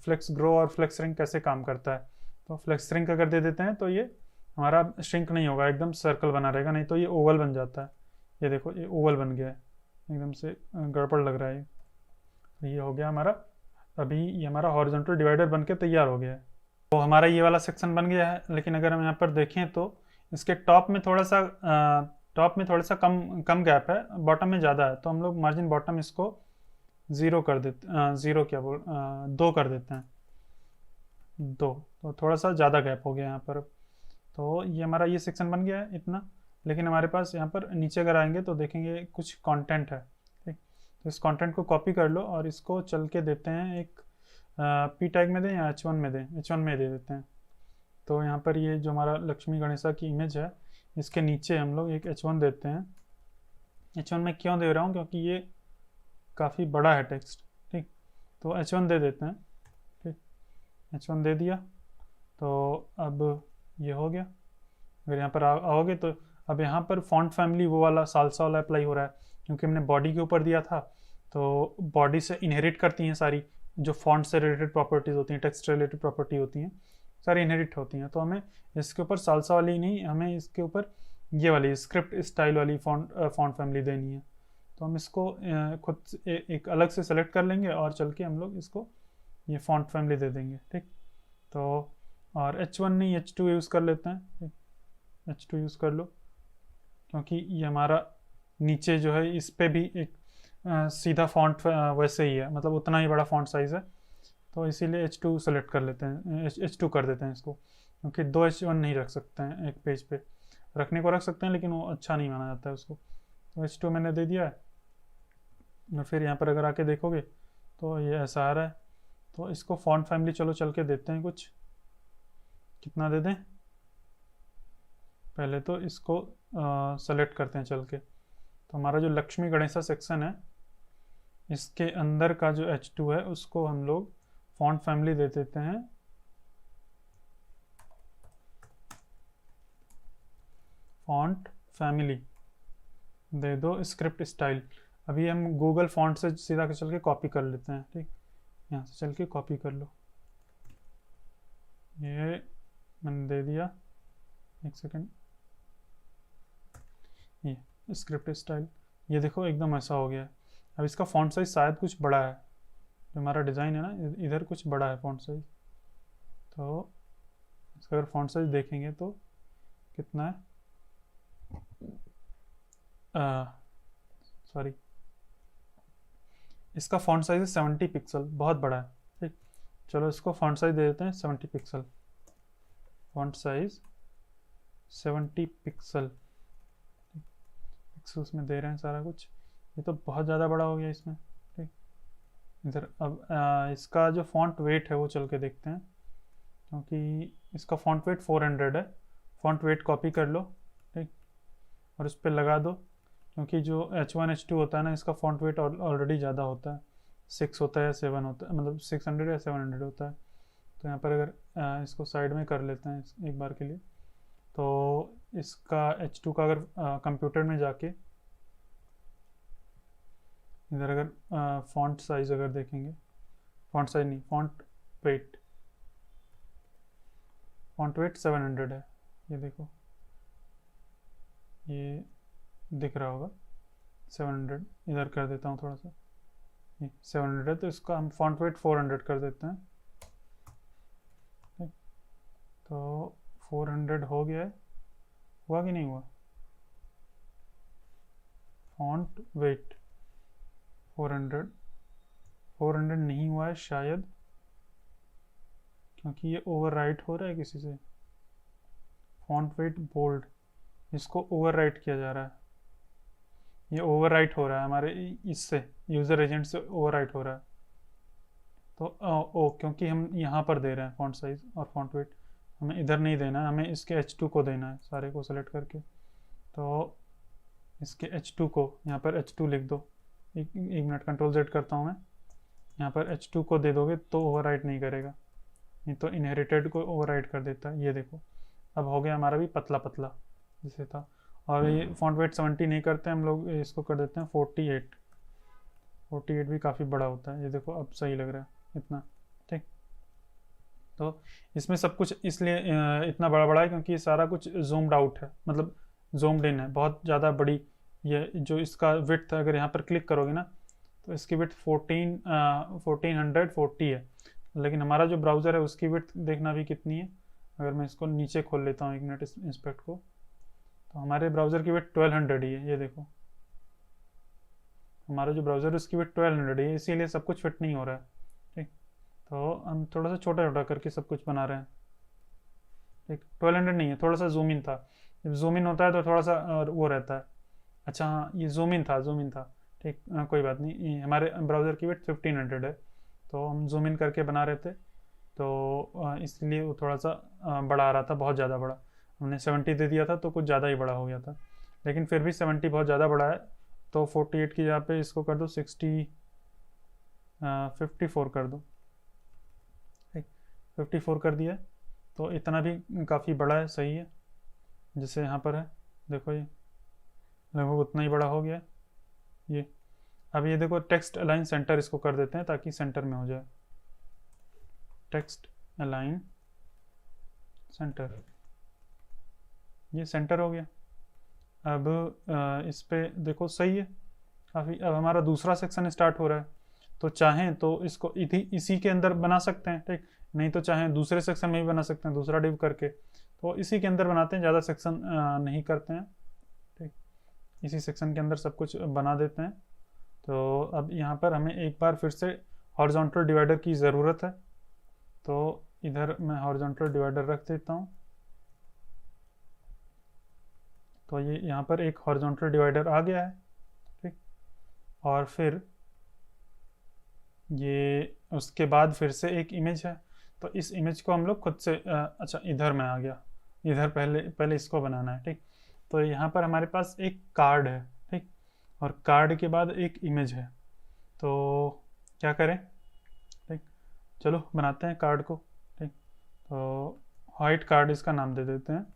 फ्लेक्स ग्रो और फ्लेक्स श्रिंक कैसे काम करता है। तो फ्लेक्स श्रिंक अगर दे देते हैं तो ये हमारा श्रिंक नहीं होगा, एकदम सर्कल बना रहेगा, नहीं तो ये ओवल बन जाता है। ये देखो ये ओवल बन गया है, एकदम से गड़बड़ लग रहा है। तो ये हो गया हमारा, अभी ये हमारा हॉरिजॉन्टल डिवाइडर बन के तैयार हो गया है। तो हमारा ये वाला सेक्शन बन गया है। लेकिन अगर हम यहाँ पर देखें तो इसके टॉप में थोड़ा सा कम गैप है, बॉटम में ज़्यादा है। तो हम लोग मार्जिन बॉटम इसको 0 कर देते, 2 कर देते हैं, 2। तो थोड़ा सा ज़्यादा गैप हो गया यहाँ पर। तो ये हमारा ये सेक्शन बन गया है इतना। लेकिन हमारे पास यहाँ पर नीचे अगर आएंगे तो देखेंगे कुछ कंटेंट है। ठीक, तो इस कंटेंट को कॉपी कर लो और इसको चल के देते हैं एक P टैग में दें या H1 में दें, H1 में दे देते हैं। तो यहाँ पर ये जो हमारा लक्ष्मी गणेशा की इमेज है, इसके नीचे हम लोग एक H1 देते हैं। H1 में क्यों दे रहा हूँ, क्योंकि ये काफ़ी बड़ा है टेक्स्ट। ठीक, तो H1 दे देते हैं। ठीक, H1 दे दिया, तो अब ये हो गया। अगर यहाँ पर आओगे तो अब यहाँ पर फॉन्ट फैमिली वो वाला सालसा वाला अप्लाई हो रहा है, क्योंकि हमने बॉडी के ऊपर दिया था। तो बॉडी से इनहेरिट करती हैं सारी जो फॉन्ट से रिलेटेड प्रॉपर्टीज़ होती हैं, टेक्स्ट रिलेटेड प्रॉपर्टी होती हैं, सारी इनहेरिट होती हैं। तो हमें इसके ऊपर सालसा वाली नहीं, हमें इसके ऊपर ये वाली स्क्रिप्ट स्टाइल वाली फॉन्ट फैमिली देनी है। तो हम इसको खुद एक अलग से सेलेक्ट कर लेंगे और चल के हम लोग इसको ये फॉन्ट फैमिली दे देंगे। ठीक, तो और H1 नहीं H2 यूज़ कर लेते हैं। H2 यूज़ कर लो, क्योंकि ये हमारा नीचे जो है इस पे भी एक सीधा फॉन्ट वैसे ही है, मतलब उतना ही बड़ा फॉन्ट साइज़ है। तो इसीलिए H2 सेलेक्ट कर लेते हैं, H2 कर देते हैं इसको, क्योंकि 2 H1 नहीं रख सकते हैं एक पेज पे। रखने को रख सकते हैं लेकिन वो अच्छा नहीं माना जाता है उसको। तो H2 मैंने दे दिया है। और फिर यहाँ पर अगर आके देखोगे तो ये ऐसा आ रहा है। तो इसको फॉन्ट फैमिली चलो चल के देते हैं कुछ, कितना दे दें। पहले तो इसको सेलेक्ट करते हैं चल के। तो हमारा जो लक्ष्मी गणेशा सेक्शन है, इसके अंदर का जो H2 है उसको हम लोग फॉन्ट फैमिली दे देते हैं फॉन्ट फैमिली दे दो, स्क्रिप्ट स्टाइल। अभी हम गूगल फॉन्ट से सीधा चल के कॉपी कर लेते हैं, ठीक, यहाँ से चल के कॉपी कर लो। ये मैंने दे दिया, एक सेकंड, ये स्क्रिप्ट स्टाइल, ये देखो एकदम ऐसा हो गया है। अब इसका फॉन्ट साइज शायद कुछ बड़ा है, जो हमारा डिज़ाइन है ना इधर कुछ बड़ा है फॉन्ट साइज, तो इसका अगर फॉन्ट साइज देखेंगे तो कितना है, सॉरी, इसका फॉन्ट साइज है 70 पिक्सल, बहुत बड़ा है, ठीक। चलो इसको फॉन्ट साइज दे देते हैं 70 pixel, font size 70 pixel, pixels में दे रहे हैं सारा कुछ। ये तो बहुत ज़्यादा बड़ा हो गया इसमें, ठीक। इधर अब इसका जो फॉन्ट वेट है वो चल के देखते हैं, क्योंकि इसका फॉन्ट वेट 400 है। फॉन्ट वेट कॉपी कर लो, ठीक, और इस पर लगा दो, क्योंकि जो H1 H2 होता है ना, इसका फॉन्ट वेट ऑलरेडी ज़्यादा होता है, 6 होता है या 7 होता है, मतलब 600 या 700 होता है। तो यहाँ पर अगर इसको साइड में कर लेते हैं एक बार के लिए, तो इसका H2 का अगर कंप्यूटर में जाके इधर अगर फॉन्ट साइज अगर देखेंगे, फॉन्ट साइज नहीं, फॉन्ट वेट 700 है, ये देखो, ये दिख रहा होगा 700, इधर कर देता हूँ थोड़ा सा, ये 700 है, तो इसका हम फॉन्ट वेट 400 कर देते हैं, ठीक। तो 400 हो गया है, हुआ कि नहीं हुआ, फॉन्ट वेट 400 नहीं हुआ है शायद, क्योंकि ये ओवरराइट हो रहा है किसी से। फॉन्ट वेट बोल्ड, इसको ओवरराइट किया जा रहा है, ये ओवरराइट हो रहा है हमारे इससे, यूज़र एजेंट से ओवरराइट हो रहा है। तो क्योंकि हम यहाँ पर दे रहे हैं फॉन्ट साइज और फॉन्ट वेट, हमें इधर नहीं देना है, हमें इसके H2 को देना है, सारे को सेलेक्ट करके। तो इसके H2 को यहाँ पर H2 लिख दो, एक मिनट, कंट्रोल Z करता हूँ मैं, यहाँ पर H2 को दे दोगे तो ओवरराइट नहीं करेगा, नहीं तो इनहेरिटेड को ओवरराइट कर देता है। ये देखो अब हो गया हमारा भी पतला पतला जैसे था। और ये फॉन्ट वेट 70 नहीं करते हम लोग, इसको कर देते हैं 48 भी काफ़ी बड़ा होता है। ये देखो अब सही लग रहा है इतना, ठीक। तो इसमें सब कुछ इसलिए इतना बड़ा बड़ा है क्योंकि ये सारा कुछ जूम्ड आउट है, मतलब जूम्ड इन है, बहुत ज़्यादा बड़ी। ये जो इसका विड्थ है, अगर यहाँ पर क्लिक करोगे ना तो इसकी विड्थ 1440 है, लेकिन हमारा जो ब्राउज़र है उसकी विड्थ देखना भी कितनी है। अगर मैं इसको नीचे खोल लेता हूँ एक मिनट इंस्पेक्ट को, तो हमारे ब्राउज़र की विड्थ 1200 ही है। ये देखो हमारा जो ब्राउज़र है उसकी विड्थ 1200 ही है, इसीलिए सब कुछ फिट नहीं हो रहा है, ठीक। तो हम थोड़ा सा छोटा छोटा करके सब कुछ बना रहे हैं, ठीक। 1200 नहीं है, थोड़ा सा जूम इन था, जब जूम इन होता है तो थोड़ा सा वो रहता है। अच्छा हाँ, ये जूम इन था, ठीक। कोई बात नहीं, ये हमारे ब्राउज़र की विड्थ 1500 है, तो हम जूम इन करके बना रहे थे, तो इसलिए वो थोड़ा सा बड़ा आ रहा था, बहुत ज़्यादा बड़ा। हमने 70 दे दिया था तो कुछ ज़्यादा ही बड़ा हो गया था, लेकिन फिर भी 70 बहुत ज़्यादा बड़ा है, तो 48 की जगह पे इसको कर दो 54 कर दो, ठीक। 54 कर दिया, तो इतना भी काफ़ी बड़ा है, सही है। जैसे यहाँ पर है, देखो ये लगभग उतना ही बड़ा हो गया है ये। अब ये देखो टेक्स्ट अलाइन सेंटर, इसको कर देते हैं ताकि सेंटर में हो जाए, टेक्स्ट अलाइन सेंटर, ये सेंटर हो गया। अब इस पे देखो सही है काफ़ी। अब हमारा दूसरा सेक्शन स्टार्ट हो रहा है, तो चाहें तो इसको इसी के अंदर बना सकते हैं, ठीक। नहीं तो चाहें दूसरे सेक्शन में भी बना सकते हैं, दूसरा डिव करके, तो इसी के अंदर बनाते हैं, ज़्यादा सेक्शन नहीं करते हैं, ठीक। इसी सेक्शन के अंदर सब कुछ बना देते हैं। तो अब यहाँ पर हमें एक बार फिर से हॉरिजॉन्टल डिवाइडर की ज़रूरत है, तो इधर मैं हॉरिजॉन्टल डिवाइडर रख देता हूँ। तो ये यहाँ पर एक हॉरिजॉन्टल डिवाइडर आ गया है, ठीक। और फिर ये उसके बाद फिर से एक इमेज है, तो इस इमेज को हम लोग खुद से अच्छा इधर में आ गया, इधर पहले इसको बनाना है, ठीक। तो यहाँ पर हमारे पास एक कार्ड है, ठीक, और कार्ड के बाद एक इमेज है, तो क्या करें, ठीक। चलो बनाते हैं कार्ड को, ठीक। तो वाइट कार्ड इसका नाम दे देते हैं,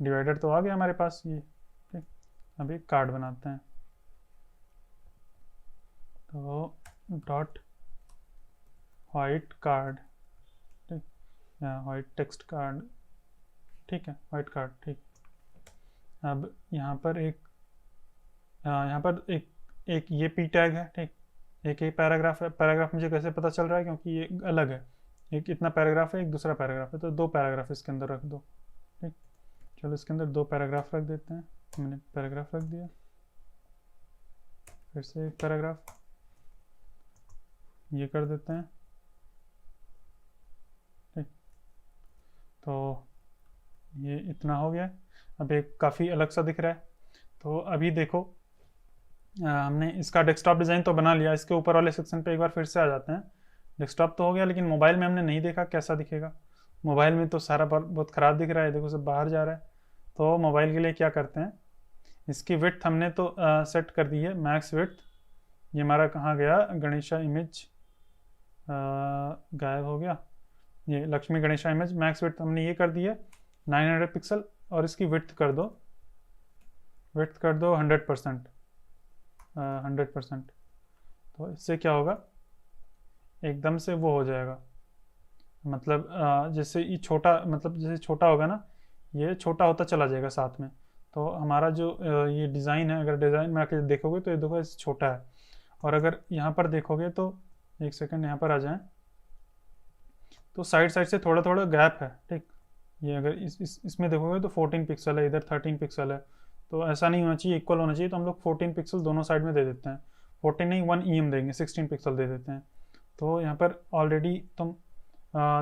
डिवाइडर तो आ गया हमारे पास ये, ठीक। अब एक कार्ड बनाते हैं, तो डॉट वाइट कार्ड, ठीक, या वाइट टेक्स्ट कार्ड, ठीक है, वाइट कार्ड, ठीक। अब यहाँ पर एक ये पी टैग है, ठीक। एक पैराग्राफ है, पैराग्राफ मुझे कैसे पता चल रहा है, क्योंकि ये अलग है, एक इतना पैराग्राफ है, एक दूसरा पैराग्राफ है, तो 2 पैराग्राफ इसके अंदर रख दो, ठीक। चलो इसके अंदर 2 पैराग्राफ रख देते हैं, मैंने पैराग्राफ रख दिया, फिर से एक पैराग्राफ ये कर देते हैं, ठीक। तो ये इतना हो गया। अब एक काफ़ी अलग सा दिख रहा है। तो अभी देखो, हमने इसका डेस्कटॉप डिज़ाइन तो बना लिया, इसके ऊपर वाले सेक्शन पे एक बार फिर से आ जाते हैं। डेस्कटॉप तो हो गया, लेकिन मोबाइल में हमने नहीं देखा कैसा दिखेगा। मोबाइल में तो सारा बहुत ख़राब दिख रहा है, देखो सब बाहर जा रहा है। तो मोबाइल के लिए क्या करते हैं, इसकी विड्थ हमने तो सेट कर दी है, मैक्स विड्थ। ये हमारा कहाँ गया, गणेशा इमेज गायब हो गया, ये Lakshmi Ganesha image. Max width हमने ये कर दी है 900 पिक्सल, और इसकी विड्थ कर दो 100%, 100%। तो इससे क्या होगा, एकदम से वो हो जाएगा, मतलब जैसे ये छोटा, मतलब जैसे छोटा होगा ना, ये छोटा होता चला जाएगा साथ में। तो हमारा जो ये डिज़ाइन है, अगर डिज़ाइन में आके देखोगे तो ये देखो ऐसे छोटा है, और अगर यहाँ पर देखोगे तो एक सेकंड यहाँ पर आ जाएं, तो साइड से थोड़ा थोड़ा गैप है, ठीक। ये अगर इसमें देखोगे तो 14 पिक्सल है, इधर 13 पिक्सल है। तो ऐसा नहीं होना चाहिए, इक्वल होना चाहिए। तो हम लोग 14 पिक्सल दोनों साइड में दे देते हैं, 14 नहीं 1 EM देंगे, 16 पिक्सल दे देते हैं। तो यहाँ पर ऑलरेडी तुम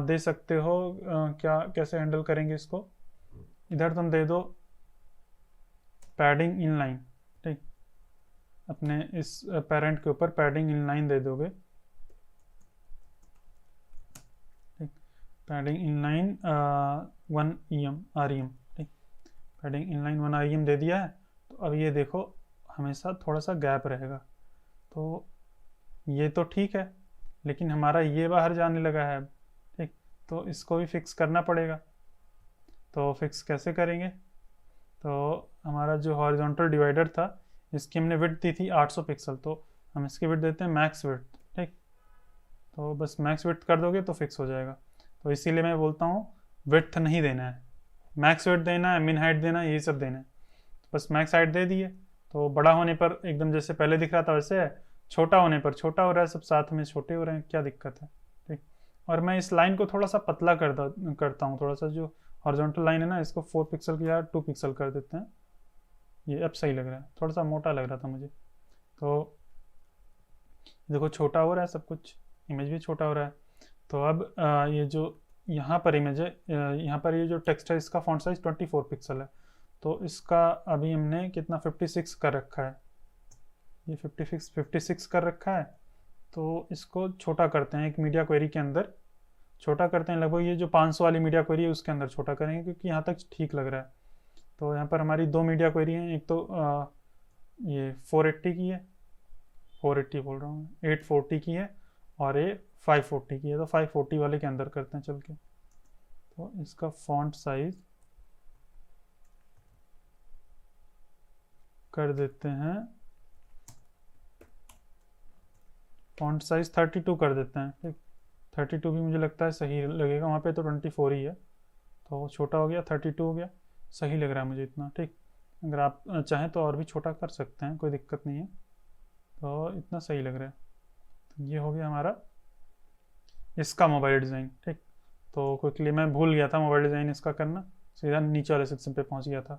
दे सकते हो, क्या कैसे हैंडल करेंगे इसको, इधर तुम दे दो पैडिंग इनलाइन, ठीक। अपने इस पेरेंट के ऊपर पैडिंग इनलाइन दे दोगे, ठीक। पैडिंग इनलाइन 1 EM REM, ठीक। पैडिंग इनलाइन 1 REM दे दिया है। तो अब ये देखो हमेशा थोड़ा सा गैप रहेगा। तो ये तो ठीक है, लेकिन हमारा ये बाहर जाने लगा है, ठीक। तो इसको भी फिक्स करना पड़ेगा। तो फिक्स कैसे करेंगे, तो हमारा जो हॉरिजॉन्टल डिवाइडर था, इसकी हमने विड्थ दी थी 800 पिक्सल, तो हम इसकी विड्थ देते हैं मैक्स विड्थ, ठीक। तो बस मैक्स विड्थ कर दोगे तो फिक्स हो जाएगा। तो इसीलिए मैं बोलता हूँ विड्थ नहीं देना है, मैक्स विड्थ देना है, मिन हाइट देना है, यही सब देना है। तो बस मैक्स हाइट दे दिए, तो बड़ा होने पर एकदम जैसे पहले दिख रहा था वैसे है, छोटा होने पर छोटा हो रहा है, सब साथ में छोटे हो रहे हैं, क्या दिक्कत है, ठीक। और मैं इस लाइन को थोड़ा सा पतला करता हूँ, थोड़ा सा जो हॉरिजॉन्टल लाइन है ना, इसको 4 पिक्सल की या 2 पिक्सल कर देते हैं। ये अब सही लग रहा है, थोड़ा सा मोटा लग रहा था मुझे। तो देखो छोटा हो रहा है सब कुछ, इमेज भी छोटा हो रहा है। तो अब ये जो यहाँ पर इमेज है, यहाँ पर ये जो टेक्स्ट है, इसका फॉन्ट साइज 24 पिक्सल है। तो इसका अभी हमने कितना 56 कर रखा है, ये 56 कर रखा है। तो इसको छोटा करते हैं, एक मीडिया क्वेरी के अंदर छोटा करते हैं, लगभग ये जो 500 वाली मीडिया क्वेरी है उसके अंदर छोटा करेंगे, क्योंकि यहाँ तक ठीक लग रहा है। तो यहाँ पर हमारी 2 मीडिया क्वेरी हैं, एक तो ये 480 की है, 480 बोल रहा हूँ, 840 की है, और ये 540 की है। तो 540 वाले के अंदर करते हैं चल के। तो इसका फॉन्ट साइज कर देते हैं, फॉन्ट साइज 32 कर देते हैं, ठीक। 32 भी मुझे लगता है सही लगेगा, वहाँ पे तो 24 ही है, तो छोटा हो गया, 32 हो गया, सही लग रहा है मुझे इतना, ठीक। अगर आप चाहें तो और भी छोटा कर सकते हैं, कोई दिक्कत नहीं है। तो इतना सही लग रहा है। तो ये हो गया हमारा इसका मोबाइल डिज़ाइन, ठीक। तो क्विकली मैं भूल गया था मोबाइल डिज़ाइन इसका करना, सीधा नीचे वाले सेक्शन पे पहुंच गया था।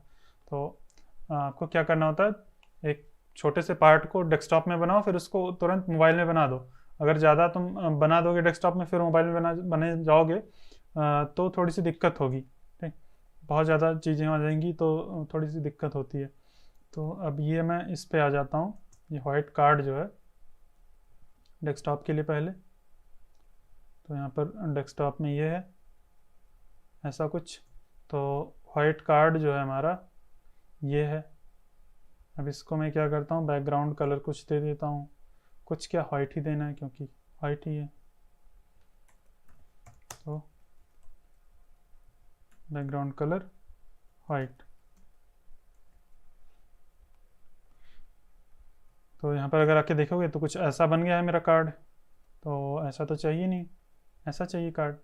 तो आपको क्या करना होता है, एक छोटे से पार्ट को डेस्कटॉप में बनाओ, फिर उसको तुरंत मोबाइल में बना दो। अगर ज़्यादा तुम बना दोगे डेस्कटॉप में, फिर मोबाइल में बने जाओगे तो थोड़ी सी दिक्कत होगी, ठीक। बहुत ज़्यादा चीज़ें आ जाएंगी तो थोड़ी सी दिक्कत होती है। तो अब ये मैं इस पे आ जाता हूँ, ये वाइट कार्ड जो है डेस्कटॉप के लिए पहले। तो यहाँ पर डेस्कटॉप में ये है ऐसा कुछ। तो वाइट कार्ड जो है हमारा ये है। अब इसको मैं क्या करता हूँ, बैकग्राउंड कलर कुछ दे देता हूँ, कुछ क्या वाइट ही देना है क्योंकि वाइट ही है। तो बैकग्राउंड कलर वाइट, तो यहाँ पर अगर आके देखोगे तो कुछ ऐसा बन गया है मेरा कार्ड। तो ऐसा तो चाहिए नहीं, ऐसा चाहिए कार्ड।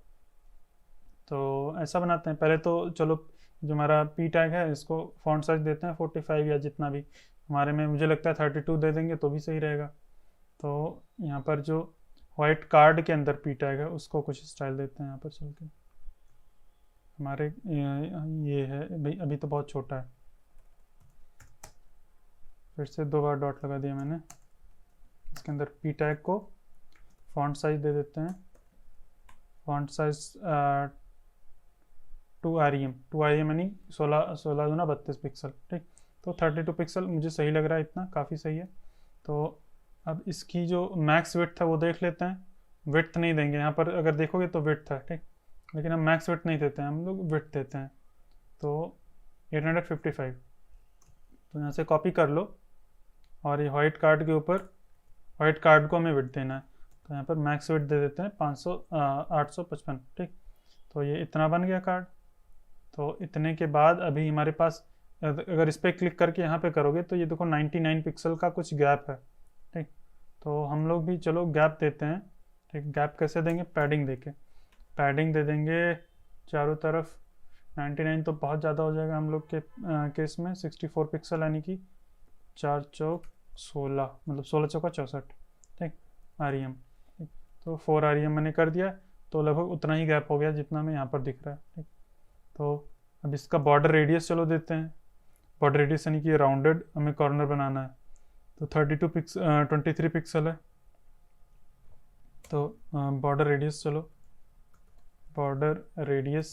तो ऐसा बनाते हैं पहले तो। चलो जो हमारा पी टैग है इसको फॉन्ट साइज देते हैं 45 या जितना भी हमारे में, मुझे लगता है 32 दे देंगे तो भी सही रहेगा। तो यहाँ पर जो वाइट कार्ड के अंदर पी टैग है उसको कुछ स्टाइल देते हैं यहाँ पर चल के। हमारे ये है भाई, अभी तो बहुत छोटा है। फिर से 2 बार डॉट लगा दिया मैंने। इसके अंदर पी टैग को फॉन्ट साइज दे देते हैं, फॉन्ट साइज 2 REM यानी 16 गुना 32 पिक्सल। ठीक, तो 32 पिक्सल मुझे सही लग रहा है, इतना काफ़ी सही है। तो अब इसकी जो मैक्स विड्थ है वो देख लेते हैं। विड्थ नहीं देंगे यहाँ पर, अगर देखोगे तो विड्थ है, ठीक, लेकिन हम मैक्स विड्थ नहीं देते हैं, हम लोग विड्थ देते हैं। तो 855। तो यहाँ से कॉपी कर लो और ये वाइट कार्ड के ऊपर, वाइट कार्ड को हमें विड्थ देना है, तो यहाँ पर मैक्स विड्थ दे देते हैं 855। ठीक, तो ये इतना बन गया कार्ड। तो इतने के बाद अभी हमारे पास, अगर इस पर क्लिक करके यहाँ पे करोगे तो ये देखो 99 पिक्सल का कुछ गैप है। ठीक, तो हम लोग भी चलो गैप देते हैं। ठीक, गैप कैसे देंगे? पैडिंग देके, पैडिंग दे देंगे चारों तरफ। 99 तो बहुत ज़्यादा हो जाएगा हम लोग के केस में। 64 पिक्सल यानी कि 4 चौक 16, मतलब 16 चौका 64। ठीक, REM। ठीक, तो 4 REM मैंने कर दिया, तो लगभग उतना ही गैप हो गया जितना हमें यहाँ पर दिख रहा है। ठीक, तो अब इसका बॉर्डर रेडियस चलो देते हैं। बॉर्डर रेडियस यानी कि राउंडेड हमें कॉर्नर बनाना है, तो 23 पिक्सल है। तो बॉर्डर रेडियस, चलो बॉर्डर रेडियस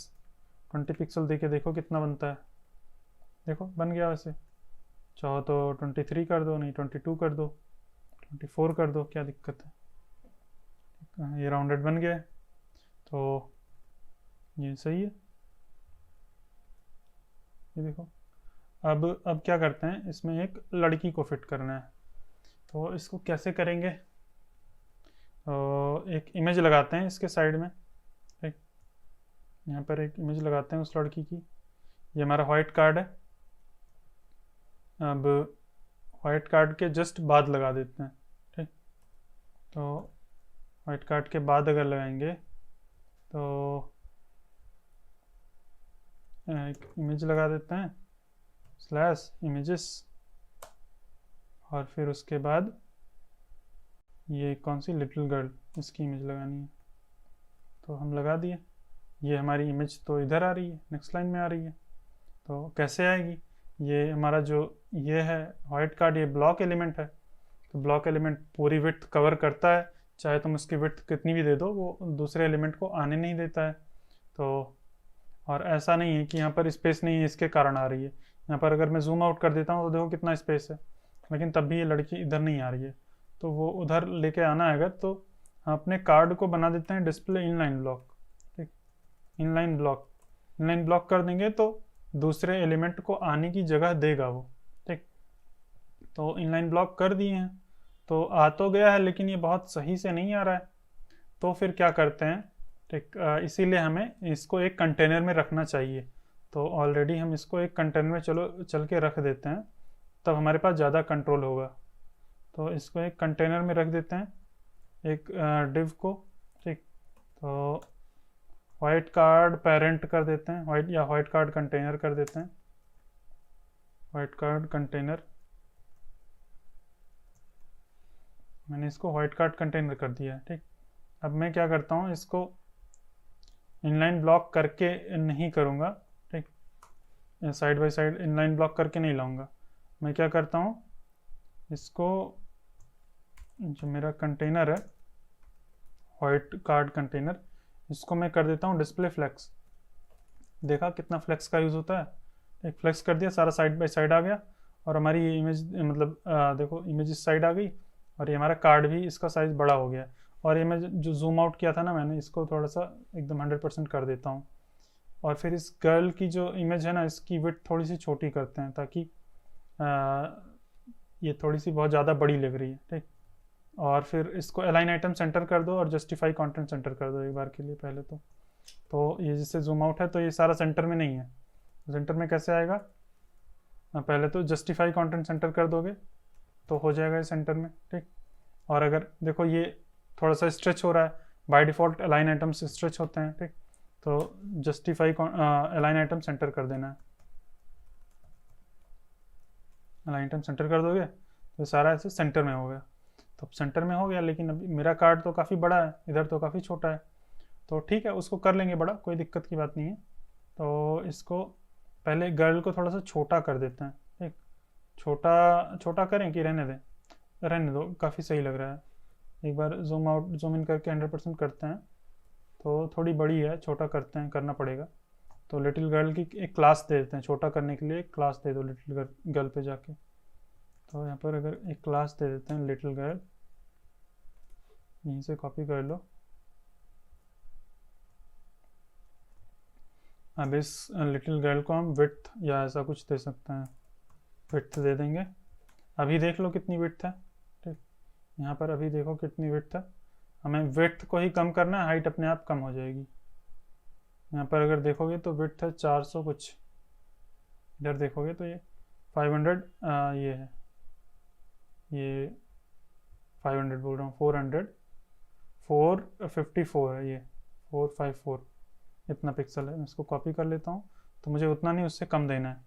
20 पिक्सल देके देखो कितना बनता है। देखो बन गया। वैसे चाहो तो 23 कर दो, नहीं 22 कर दो, 24 कर दो, क्या दिक्कत है। ये राउंडेड बन गया है, तो ये सही है। ये देखो। अब क्या करते हैं, इसमें एक लड़की को फिट करना है। तो इसको कैसे करेंगे? एक इमेज लगाते हैं इसके साइड में। ठीक, यहाँ पर एक इमेज लगाते हैं उस लड़की की। ये हमारा वाइट कार्ड है। अब वाइट कार्ड के जस्ट बाद लगा देते हैं। ठीक, तो वाइट कार्ड के बाद अगर लगाएंगे तो एक इमेज लगा देते हैं, स्लैश इमेजेस, और फिर उसके बाद ये कौन सी लिटिल गर्ल, इसकी इमेज लगानी है। तो हम लगा दिए। ये हमारी इमेज तो इधर आ रही है, नेक्स्ट लाइन में आ रही है। तो कैसे आएगी? ये हमारा जो ये है वाइट कार्ड, ये ब्लॉक एलिमेंट है। तो ब्लॉक एलिमेंट पूरी विड्थ कवर करता है, चाहे तुम उसकी विड्थ कितनी भी दे दो, वो दूसरे एलिमेंट को आने नहीं देता है। तो और ऐसा नहीं है कि यहाँ पर स्पेस नहीं है इसके कारण आ रही है। यहाँ पर अगर मैं जूम आउट कर देता हूँ तो देखो कितना स्पेस है, लेकिन तब भी ये लड़की इधर नहीं आ रही है। तो वो उधर लेके आना है अगर, तो हम अपने कार्ड को बना देते हैं डिस्प्ले इनलाइन ब्लॉक। ठीक, इनलाइन ब्लॉक कर देंगे तो दूसरे एलिमेंट को आने की जगह देगा वो। ठीक, तो इनलाइन ब्लॉक कर दिए हैं, तो आ तो गया है लेकिन ये बहुत सही से नहीं आ रहा है। तो फिर क्या करते हैं? ठीक, इसीलिए हमें इसको एक कंटेनर में रखना चाहिए। तो ऑलरेडी हम इसको एक कंटेनर में चल के रख देते हैं, तब हमारे पास ज़्यादा कंट्रोल होगा। तो इसको एक कंटेनर में रख देते हैं, एक डिव को। ठीक, तो वाइट कार्ड पेरेंट कर देते हैं, वाइट कार्ड कंटेनर कर देते हैं, वाइट कार्ड कंटेनर। मैंने इसको वाइट कार्ड कंटेनर कर दिया है। ठीक, अब मैं क्या करता हूँ, इसको इनलाइन ब्लॉक करके नहीं करूँगा। ठीक, side by side inline block करके नहीं लाऊंगा। मैं क्या करता हूँ, इसको जो मेरा कंटेनर है वाइट कार्ड कंटेनर, इसको मैं कर देता हूँ डिस्प्ले फ्लेक्स। देखा कितना फ्लेक्स का यूज़ होता है। एक फ्लेक्स कर दिया, सारा साइड बाय साइड आ गया, और हमारी ये इमेज, मतलब देखो इमेज इस साइड आ गई, और ये हमारा कार्ड भी इसका साइज़ बड़ा हो गया। और ये मैं जो जूम आउट किया था ना मैंने, इसको थोड़ा सा एकदम 100% कर देता हूँ। और फिर इस गर्ल की जो इमेज है ना, इसकी विड्थ थोड़ी सी छोटी करते हैं, ताकि ये थोड़ी सी बहुत ज़्यादा बड़ी लग रही है। ठीक, और फिर इसको अलाइन आइटम सेंटर कर दो और जस्टिफाई कंटेंट सेंटर कर दो एक बार के लिए पहले तो ये जिससे जूम आउट है तो ये सारा सेंटर में नहीं है। सेंटर में कैसे आएगा? पहले तो जस्टिफाई कंटेंट सेंटर कर दोगे, तो हो जाएगा ये सेंटर में, ठीक। और अगर देखो ये थोड़ा सा स्ट्रेच हो रहा है, by default align items stretch होते हैं, ठीक। तो जस्टिफाई अलाइन आइटम सेंटर कर देना है, अलाइन आइटम सेंटर कर दोगे तो सारा ऐसे सेंटर में हो गया। तो सेंटर में हो गया, लेकिन अभी मेरा कार्ड तो काफ़ी बड़ा है, इधर तो काफ़ी छोटा है, तो ठीक है उसको कर लेंगे बड़ा, कोई दिक्कत की बात नहीं है। तो इसको पहले गर्ल को थोड़ा सा छोटा कर देते हैं, ठीक। छोटा छोटा करें कि रहने दें? रहने दो, काफ़ी सही लग रहा है। एक बार जूम आउट जूम इन करके 100% करते हैं, तो थोड़ी बड़ी है, छोटा करते हैं, करना पड़ेगा। तो लिटिल गर्ल की एक क्लास दे देते हैं, छोटा करने के लिए एक क्लास दे दो लिटिल गर्ल पे जाके। तो यहाँ पर अगर एक क्लास दे देते हैं लिटिल गर्ल, यहीं से कॉपी कर लो। अब इस लिटिल गर्ल को हम विड्थ या ऐसा कुछ दे सकते हैं, विड्थ दे देंगे। अभी देख लो कितनी विड्थ है, ठीक। यहाँ पर अभी देखो कितनी विड्थ है, हमें विड्थ को ही कम करना है, हाइट अपने आप कम हो जाएगी। यहाँ पर अगर देखोगे तो विड्थ है 400 कुछ, इधर देखोगे तो ये 500 ये है, ये 500 बोल रहा हूँ, 454 है, ये 454 इतना पिक्सल है। मैं इसको कॉपी कर लेता हूँ, तो मुझे उतना नहीं, उससे कम देना है।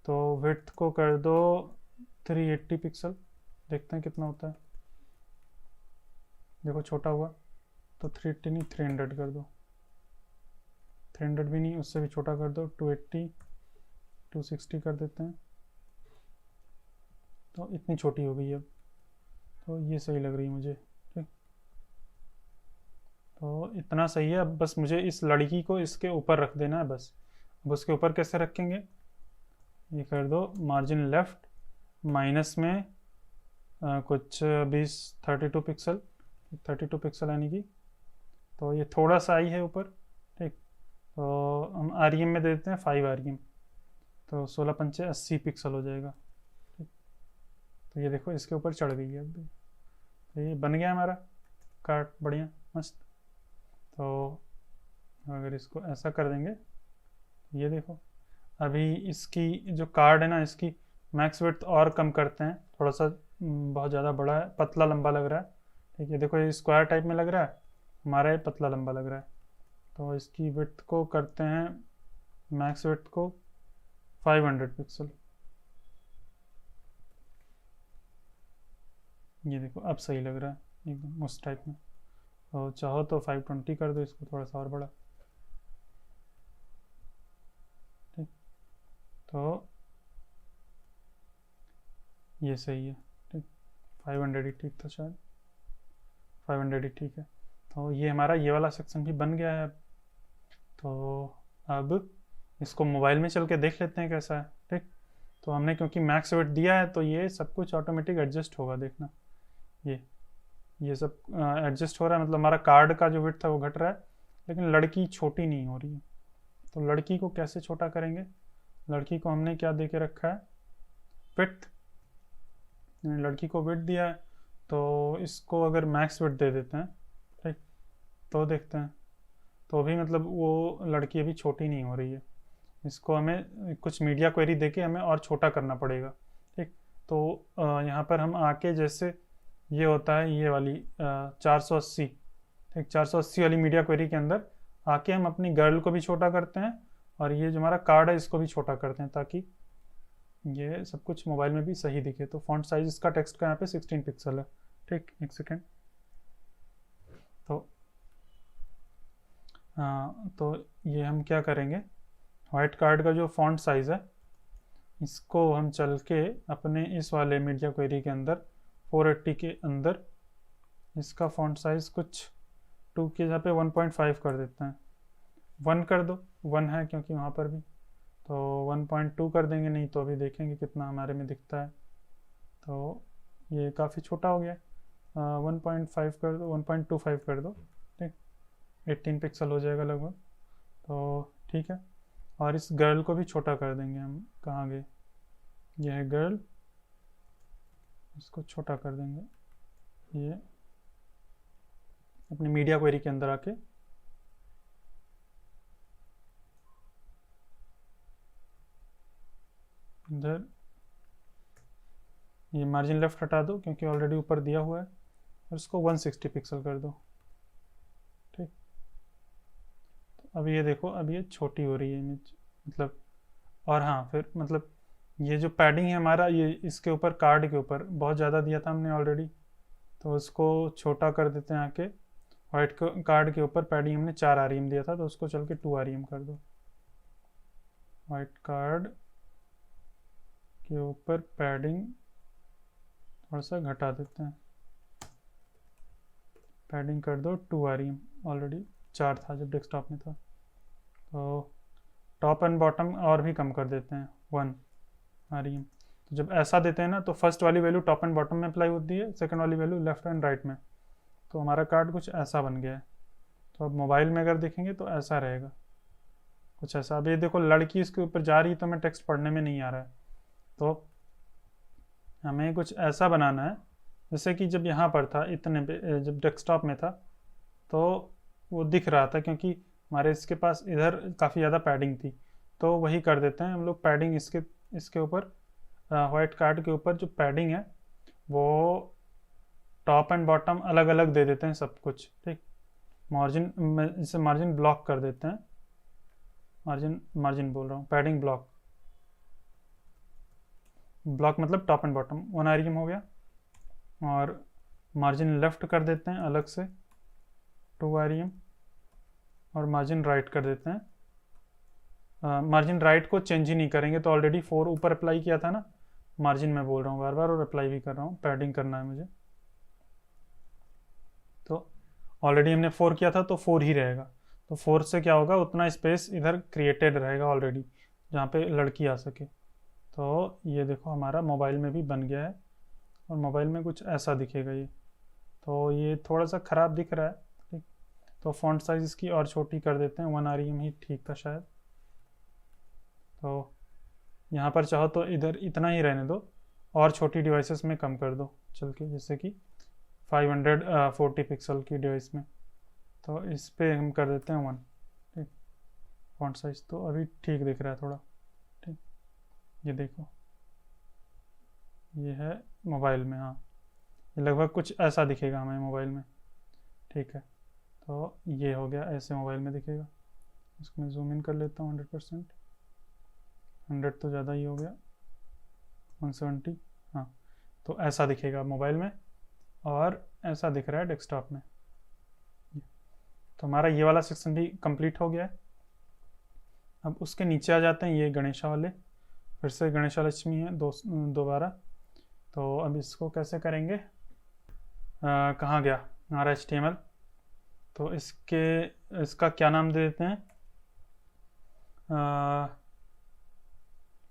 तो विड्थ को कर दो 380 पिक्सल, देखते हैं कितना होता है। देखो छोटा हुआ, तो 380 नहीं 300 कर दो, 300 भी नहीं, उससे भी छोटा कर दो, 280 260 कर देते हैं। तो इतनी छोटी हो गई अब, तो ये सही लग रही है मुझे, ठीक। तो इतना सही है। अब बस मुझे इस लड़की को इसके ऊपर रख देना है बस। अब उसके ऊपर कैसे रखेंगे, ये कर दो मार्जिन लेफ्ट माइनस में कुछ 32 पिक्सल, 32 पिक्सल यानी कि, तो ये थोड़ा सा आई है ऊपर, ठीक। तो हम आर में दे देते हैं 5 आर, तो 16 पंचे 80 पिक्सल हो जाएगा, ठीक। तो ये देखो इसके ऊपर चढ़ गई है अभी, तो ये बन गया हमारा कार्ड, बढ़िया मस्त। तो अगर इसको ऐसा कर देंगे, ये देखो अभी इसकी जो कार्ड है ना, इसकी मैक्स विड्थ और कम करते हैं थोड़ा सा, बहुत ज़्यादा बड़ा है, पतला लंबा लग रहा है, ठीक है। देखो ये स्क्वायर टाइप में लग रहा है, हमारा ये पतला लंबा लग रहा है। तो इसकी विड्थ को करते हैं, मैक्स विड्थ को 500 पिक्सल, ये देखो अब सही लग रहा है एकदम उस टाइप में। तो चाहो तो 520 कर दो इसको, थोड़ा सा और बड़ा, ठीक। तो ये सही है, ठीक। 500 ही ठीक था शायद, 500 ही ठीक है। तो ये हमारा ये वाला सेक्शन भी बन गया है। तो अब इसको मोबाइल में चल के देख लेते हैं कैसा है, ठीक। तो हमने क्योंकि मैक्स विड्थ दिया है, तो ये सब कुछ ऑटोमेटिक एडजस्ट होगा, देखना ये सब एडजस्ट हो रहा है, मतलब हमारा कार्ड का जो विड्थ है वो घट रहा है, लेकिन लड़की छोटी नहीं हो रही है। तो लड़की को कैसे छोटा करेंगे, लड़की को हमने क्या दे के रखा है, विड्थ, लड़की को विड्थ दिया है, तो इसको अगर मैक्स विड्थ दे देते हैं, ठीक। तो देखते हैं, तो अभी मतलब वो लड़की अभी छोटी नहीं हो रही है, इसको हमें कुछ मीडिया क्वेरी देके हमें और छोटा करना पड़ेगा, ठीक। तो यहाँ पर हम आके जैसे ये होता है ये वाली 480, ठीक, 480 वाली मीडिया क्वेरी के अंदर आके हम अपनी गर्ल को भी छोटा करते हैं, और ये जो हमारा कार्ड है इसको भी छोटा करते हैं, ताकि ये सब कुछ मोबाइल में भी सही दिखे। तो फॉन्ट साइज इसका टेक्स्ट का यहाँ पे 16 पिक्सल है, ठीक। एक सेकेंड। तो तो ये हम क्या करेंगे, वाइट कार्ड का जो फॉन्ट साइज़ है इसको हम चल के अपने इस वाले मीडिया क्वेरी के अंदर 480 के अंदर इसका फॉन्ट साइज़ कुछ 2 के जगह पे 1.5 कर देते हैं, 1 कर दो, 1 है क्योंकि वहाँ पर भी, तो 1.2 कर देंगे, नहीं तो अभी देखेंगे कितना हमारे में दिखता है। तो ये काफ़ी छोटा हो गया, 1.5 कर दो, 1.25 कर दो, ठीक, 18 पिक्सल हो जाएगा लगभग। तो ठीक है, और इस गर्ल को भी छोटा कर देंगे हम, कहाँ गए, यह है गर्ल, इसको छोटा कर देंगे, ये अपनी मीडिया क्वेरी के अंदर आके इधर ये मार्जिन लेफ्ट हटा दो क्योंकि ऑलरेडी ऊपर दिया हुआ है, और इसको 160 पिक्सल कर दो। ठीक, तो अब ये देखो, अब ये छोटी हो रही है इमेज, मतलब। और हाँ, फिर मतलब ये जो पैडिंग है हमारा, ये इसके ऊपर, कार्ड के ऊपर बहुत ज़्यादा दिया था हमने ऑलरेडी, तो उसको छोटा कर देते हैं आके। वाइट कार्ड के ऊपर पैडिंग हमने 4 आरईएम दिया था, तो उसको चल के 2 आरईएम कर दो। वाइट कार्ड के ऊपर पैडिंग थोड़ा सा घटा देते हैं, पैडिंग कर दो 2 आरईएम। ऑलरेडी 4 था जब डेस्कटॉप में था, तो टॉप एंड बॉटम और भी कम कर देते हैं 1 आरईएम। तो जब ऐसा देते हैं ना, तो फर्स्ट वाली वैल्यू टॉप एंड बॉटम में अप्लाई होती है, सेकंड वाली वैल्यू लेफ्ट एंड राइट में। तो हमारा कार्ड कुछ ऐसा बन गया है। तो अब मोबाइल में अगर देखेंगे तो ऐसा रहेगा, कुछ ऐसा। अब ये देखो, लड़की इसके ऊपर जा रही है तो हमें टेक्स्ट पढ़ने में नहीं आ रहा है, तो हमें कुछ ऐसा बनाना है जैसे कि जब यहाँ पर था, इतने पे जब डेस्कटॉप में था तो वो दिख रहा था, क्योंकि हमारे इसके पास इधर काफ़ी ज़्यादा पैडिंग थी। तो वही कर देते हैं हम लोग, पैडिंग इसके ऊपर, वाइट कार्ड के ऊपर जो पैडिंग है वो टॉप एंड बॉटम अलग अलग दे देते हैं सब कुछ। ठीक, मार्जिन में इसे मार्जिन ब्लॉक कर देते हैं, मार्जिन बोल रहा हूँ, पैडिंग ब्लॉक। ब्लॉक मतलब टॉप एंड बॉटम 1 आरईएम हो गया। और मार्जिन लेफ्ट कर देते हैं अलग से 2 आरईएम, और मार्जिन राइट कर देते हैं। मार्जिन राइट को चेंज ही नहीं करेंगे, तो ऑलरेडी 4 ऊपर अप्लाई किया था ना, मार्जिन में बोल रहा हूँ बार बार, और अप्लाई भी कर रहा हूँ, पैडिंग करना है मुझे। तो ऑलरेडी हमने 4 किया था तो 4 ही रहेगा। तो 4 से क्या होगा, उतना स्पेस इधर क्रिएटेड रहेगा ऑलरेडी, जहाँ पे लड़की आ सके। तो ये देखो हमारा मोबाइल में भी बन गया है, और मोबाइल में कुछ ऐसा दिखेगा ये। तो ये थोड़ा सा ख़राब दिख रहा है। ठीक, तो फॉन्ट साइज इसकी और छोटी कर देते हैं, 1 आरईएम ही ठीक था शायद। तो यहाँ पर चाहो तो इधर इतना ही रहने दो, और छोटी डिवाइसेस में कम कर दो चल के, जैसे कि 540 पिक्सल की डिवाइस में। तो इस पे हम कर देते हैं 1। ठीक, फॉन्ट साइज तो अभी ठीक दिख रहा है थोड़ा। ठीक, ये देखो, ये है मोबाइल में। हाँ, ये लगभग कुछ ऐसा दिखेगा हमें मोबाइल में। ठीक है, तो ये हो गया, ऐसे मोबाइल में दिखेगा। इसको मैं जूम इन कर लेता हूँ 100%। 100 तो ज़्यादा ही हो गया, 170। हाँ, तो ऐसा दिखेगा मोबाइल में, और ऐसा दिख रहा है डेस्कटॉप में। तो हमारा ये वाला सेक्शन भी कंप्लीट हो गया है। अब उसके नीचे आ जाते हैं, ये गणेशा वाले, फिर से गणेशा लक्ष्मी है दोबारा। तो अब इसको कैसे करेंगे, कहाँ गया हमारा HTML। तो इसका क्या नाम दे देते हैं,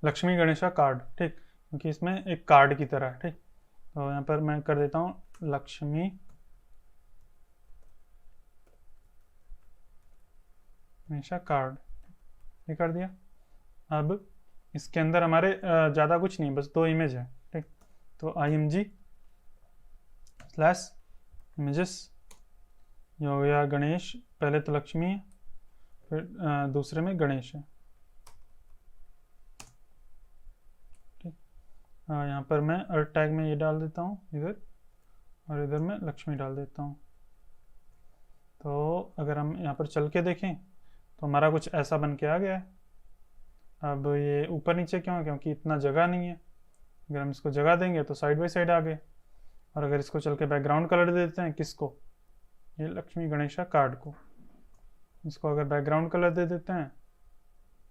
लक्ष्मी गणेशा कार्ड। ठीक, क्योंकि इसमें एक कार्ड की तरह है। ठीक, तो यहाँ पर मैं कर देता हूँ लक्ष्मी गणेशा कार्ड, ये कर दिया। अब इसके अंदर हमारे ज़्यादा कुछ नहीं, बस 2 इमेज है। ठीक, तो img/images, ये हो गया गणेश। पहले तो लक्ष्मी है, फिर दूसरे में गणेश है। ठीक, यहाँ पर मैं अर्थ टैग में ये डाल देता हूँ इधर, और इधर मैं लक्ष्मी डाल देता हूँ। तो अगर हम यहाँ पर चल के देखें तो हमारा कुछ ऐसा बन के आ गया है। अब ये ऊपर नीचे क्यों है, क्योंकि इतना जगह नहीं है। अगर हम इसको जगह देंगे तो साइड बाई साइड आ गए। और अगर इसको चल के बैकग्राउंड कलर दे देते हैं, किसको, ये लक्ष्मी गणेशा कार्ड को, इसको अगर बैकग्राउंड कलर दे देते हैं,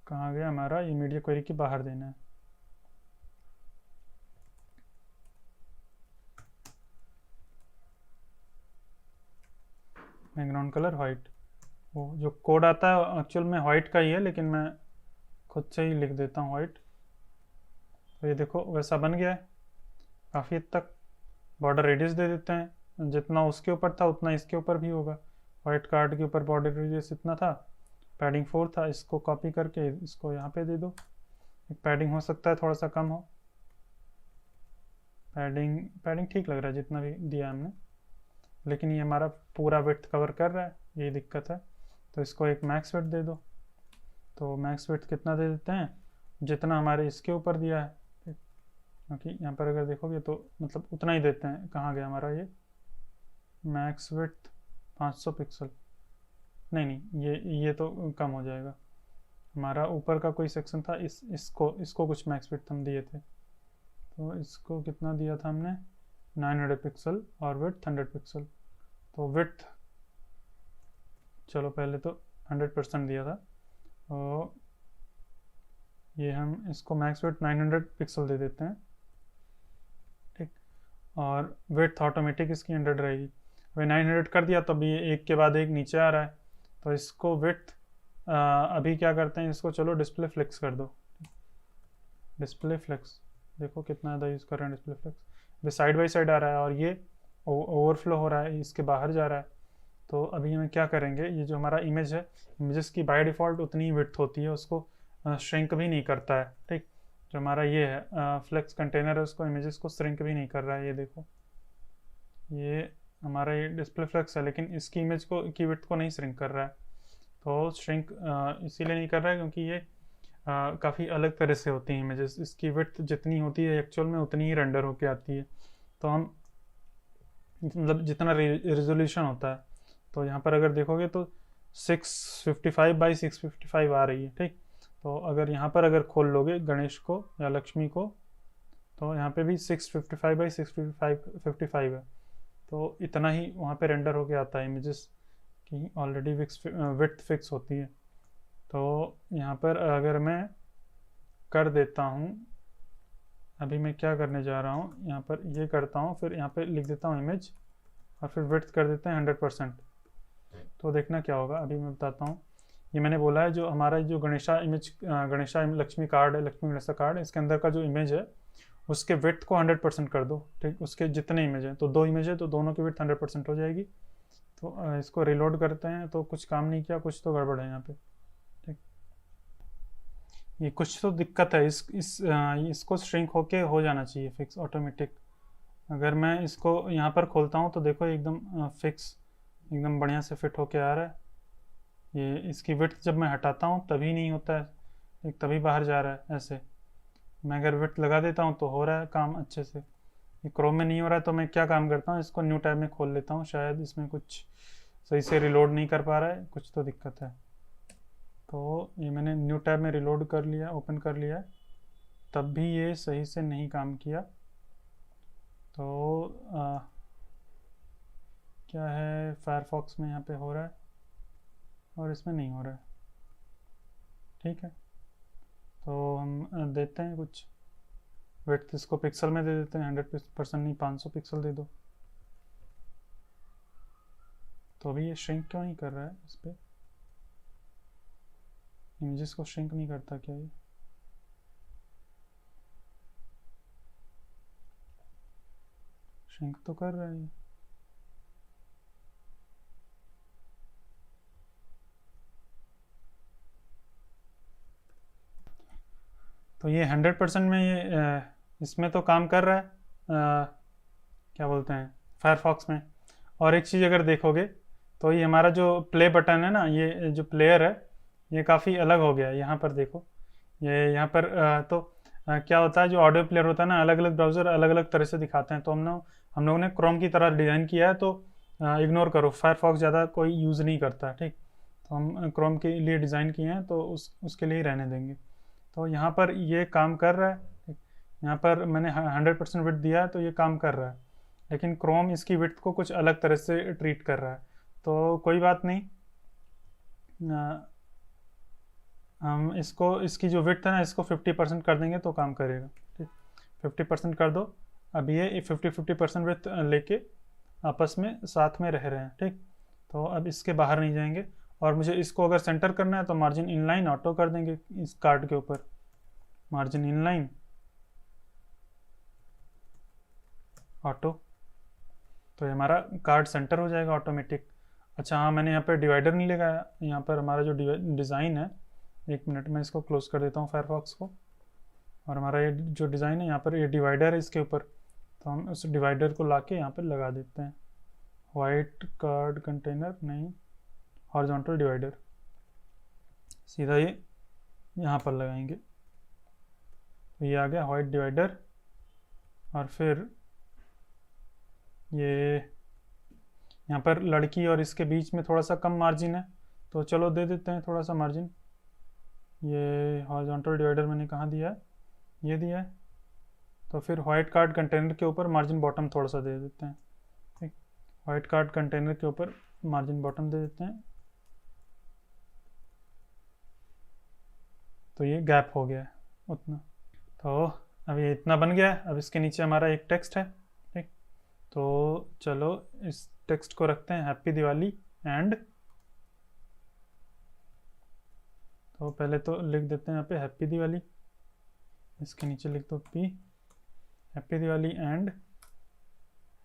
कहाँ गया हमारा, ये मीडिया क्वेरी के बाहर देना है। बैकग्राउंड कलर वाइट, वो जो कोड आता है एक्चुअल में वाइट का ही है, लेकिन मैं खुद से ही लिख देता हूँ वाइट। तो ये देखो वैसा बन गया है काफ़ी हद तक। बॉर्डर रेडियस दे देते हैं, जितना उसके ऊपर था उतना इसके ऊपर भी होगा। वाइट कार्ड के ऊपर बॉर्डर रेडियस इतना था, पैडिंग 4 था, इसको कॉपी करके इसको यहाँ पे दे दो। एक पैडिंग हो सकता है थोड़ा सा कम हो, पैडिंग ठीक लग रहा है जितना भी दिया हमने, लेकिन ये हमारा पूरा विड्थ कवर कर रहा है, यही दिक्कत है। तो इसको एक मैक्स विड्थ दे दो। तो मैक्स विड्थ कितना दे देते हैं, जितना हमारे इसके ऊपर दिया है, क्योंकि यहाँ पर अगर देखोगे तो मतलब उतना ही देते हैं। कहाँ गया हमारा ये मैक्स विड्थ 500 पिक्सल? नहीं नहीं, ये तो कम हो जाएगा। हमारा ऊपर का कोई सेक्शन था, इसको कुछ मैक्स विड्थ हम दिए थे, तो इसको कितना दिया था हमने? 900 पिक्सल और विड्थ 100 पिक्सल। तो विड्थ चलो पहले तो 100% दिया था, तो ये हम इसको मैक्स विड्थ 900 पिक्सल दे देते हैं, ठीक। और विड्थ ऑटोमेटिक इसकी 100 रहेगी। वही 900 कर दिया तो अभी एक के बाद एक नीचे आ रहा है, तो इसको विड्थ अभी क्या करते हैं, इसको चलो डिस्प्ले फ्लेक्स कर दो। डिस्प्ले फ्लेक्स देखो कितना ज़्यादा यूज़ कर रहे हैं डिस्प्ले फ्लेक्स। अभी साइड बाई साइड आ रहा है और ये ओवरफ्लो हो रहा है, इसके बाहर जा रहा है। तो अभी हमें क्या करेंगे, ये जो हमारा इमेज है, इमेजेस की बाय डिफ़ॉल्ट उतनी ही विड्थ होती है, उसको श्रिंक भी नहीं करता है, ठीक। जो हमारा ये है फ्लेक्स कंटेनर है, उसको इमेजेस को श्रिंक भी नहीं कर रहा है। ये देखो, ये हमारा ये डिस्प्ले फ्लेक्स है, लेकिन इसकी इमेज को की विड्थ को नहीं श्रिंक कर रहा है। तो श्रिंक इसीलिए नहीं कर रहा है क्योंकि ये काफ़ी अलग तरह से होती हैं इमेजेस। इसकी विड्थ जितनी होती है एक्चुअल में उतनी ही रेंडर होके आती है। तो हम मतलब जितना रेजोल्यूशन होता है, तो यहाँ पर अगर देखोगे तो 655 बाई 655 आ रही है, ठीक। तो अगर यहाँ पर अगर खोल लोगे गणेश को या लक्ष्मी को, तो यहाँ पे भी 655 बाई 655 है। तो इतना ही वहाँ पे रेंडर होके आता है इमेजेस की, ऑलरेडी विड्थ फिक्स होती है। तो यहाँ पर अगर मैं कर देता हूँ, अभी मैं क्या करने जा रहा हूँ, यहाँ पर ये करता हूँ, फिर यहाँ पे लिख देता हूँ इमेज और फिर विड्थ कर देते हैं 100%। तो देखना क्या होगा, अभी मैं बताता हूँ। ये मैंने बोला है जो हमारा जो गणेशा इमेज, गणेशा लक्ष्मी कार्ड है, लक्ष्मी गणेशा कार्ड, इसके अंदर का जो इमेज है उसके विड्थ को 100% कर दो, ठीक। उसके जितने इमेज हैं, तो 2 इमेज है तो दोनों की विड्थ 100% हो जाएगी। तो इसको रिलोड करते हैं, तो कुछ काम नहीं किया, कुछ तो गड़बड़ है यहाँ पे, ठीक। ये कुछ तो दिक्कत है, इसको श्रिंक होके हो जाना चाहिए फिक्स ऑटोमेटिक। अगर मैं इसको यहाँ पर खोलता हूँ तो देखो एकदम फिक्स, एकदम बढ़िया से फिट होके आ रहा है। ये इसकी विड्थ जब मैं हटाता हूँ तभी नहीं होता है, एक तभी बाहर जा रहा है ऐसे। मैं अगर विड्थ लगा देता हूँ तो हो रहा है काम अच्छे से। ये क्रोम में नहीं हो रहा है, तो मैं क्या काम करता हूँ, इसको न्यू टैब में खोल लेता हूँ, शायद इसमें कुछ सही से रिलोड नहीं कर पा रहा है, कुछ तो दिक्कत है। तो ये मैंने न्यू टैब में रिलोड कर लिया, ओपन कर लिया, तब भी ये सही से नहीं काम किया। तो क्या है, फायरफॉक्स में यहाँ पे हो रहा है और इसमें नहीं हो रहा है, ठीक है। तो हम देते हैं कुछ विड्थ, इसको पिक्सल में दे देते हैं, 100% नहीं 500 पिक्सल दे दो। तो अभी ये श्रिंक क्यों नहीं कर रहा है, इस पर इमेजेस को श्रिंक नहीं करता क्या ये? श्रिंक तो कर रहा है। तो ये 100% में ये इसमें तो काम कर रहा है, क्या बोलते हैं, फायरफॉक्स में। और एक चीज़ अगर देखोगे तो ये हमारा जो प्ले बटन है ना, ये जो प्लेयर है, ये काफ़ी अलग हो गया है। यहाँ पर देखो, ये यहाँ पर क्या होता है, जो ऑडियो प्लेयर होता है ना, अलग अलग ब्राउज़र अलग अलग तरह से दिखाते हैं। तो हम लोगों ने क्रोम की तरह डिज़ाइन किया है, तो इग्नोर करो, फायरफॉक्स ज़्यादा कोई यूज़ नहीं करता, ठीक। तो हम क्रोम के लिए डिज़ाइन किए हैं, तो उसके लिए ही रहने देंगे। तो यहाँ पर ये काम कर रहा है, यहाँ पर मैंने 100% विड्थ दिया है तो ये काम कर रहा है, लेकिन क्रोम इसकी विड्थ को कुछ अलग तरह से ट्रीट कर रहा है। तो कोई बात नहीं, हम इसकी जो विड्थ है ना, इसको 50% कर देंगे तो काम करेगा, ठीक। 50% कर दो। अब ये 50% विड्थ लेके आपस में साथ में रह रहे हैं, ठीक। तो अब इसके बाहर नहीं जाएंगे। और मुझे इसको अगर सेंटर करना है तो मार्जिन इनलाइन ऑटो कर देंगे इस कार्ड के ऊपर, मार्जिन इनलाइन ऑटो, तो ये हमारा कार्ड सेंटर हो जाएगा ऑटोमेटिक। अच्छा हाँ, मैंने यहाँ पर डिवाइडर नहीं लगाया। यहाँ पर हमारा जो डिज़ाइन है, 1 मिनट में इसको क्लोज कर देता हूँ फायरफॉक्स को, और हमारा ये जो डिज़ाइन है, यहाँ पर ये डिवाइडर है इसके ऊपर, तो हम उस डिवाइडर को लाके यहाँ पर लगा देते हैं। वाइट कार्ड कंटेनर नहीं, हॉरिजॉन्टल डिवाइडर, सीधा ये यहाँ पर लगाएंगे। तो ये आ गया वाइट डिवाइडर, और फिर ये यहाँ पर लड़की और इसके बीच में थोड़ा सा कम मार्जिन है, तो चलो दे देते हैं थोड़ा सा मार्जिन। ये हॉरिजॉन्टल डिवाइडर मैंने कहाँ दिया है, ये दिया है। तो फिर वाइट कार्ड कंटेनर के ऊपर मार्जिन बॉटम थोड़ा सा दे देते हैं। ठीक, वाइट कार्ड कंटेनर के ऊपर मार्जिन बॉटम दे देते हैं। तो ये गैप हो गया है उतना। तो अब ये इतना बन गया है। अब इसके नीचे हमारा एक टेक्स्ट है। ठीक, तो चलो इस टेक्स्ट को रखते हैं हैप्पी दिवाली एंड। तो पहले तो लिख देते हैं यहाँ पे हैप्पी दिवाली, इसके नीचे लिख दो पी, हैप्पी दिवाली एंड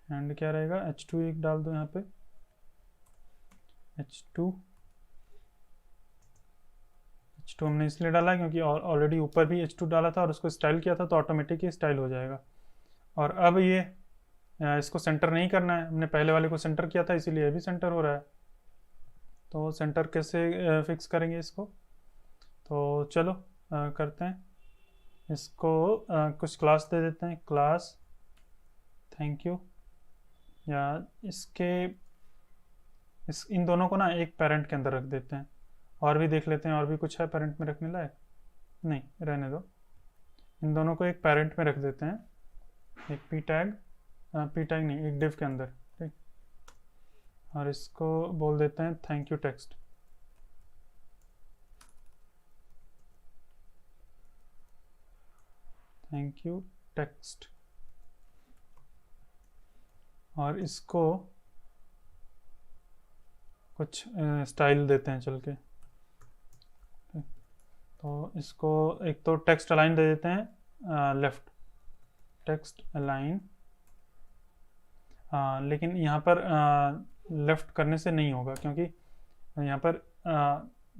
क्या रहेगा, H2 एक डाल दो यहाँ पे, H2 हमने इसलिए डाला क्योंकि ऑलरेडी ऊपर भी H2 डाला था और उसको स्टाइल किया था, तो ऑटोमेटिक ही स्टाइल हो जाएगा। और अब ये इसको सेंटर नहीं करना है, हमने पहले वाले को सेंटर किया था इसीलिए भी सेंटर हो रहा है। तो सेंटर कैसे फिक्स करेंगे इसको, तो चलो करते हैं इसको। कुछ क्लास दे देते हैं, क्लास थैंक यू, या इन दोनों को ना एक पेरेंट के अंदर रख देते हैं। और भी देख लेते हैं, और भी कुछ है पेरेंट में रखने लायक, नहीं रहने दो। इन दोनों को एक पेरेंट में रख देते हैं, एक पी टैग नहीं, एक डिव के अंदर। ठीक, और इसको बोल देते हैं thank you text. Thank you text. और इसको कुछ स्टाइल देते हैं चल के। तो इसको एक तो टेक्स्ट अलाइन दे देते हैं लेफ्ट, टेक्स्ट अलाइन। लेकिन यहाँ पर लेफ्ट करने से नहीं होगा, क्योंकि यहाँ पर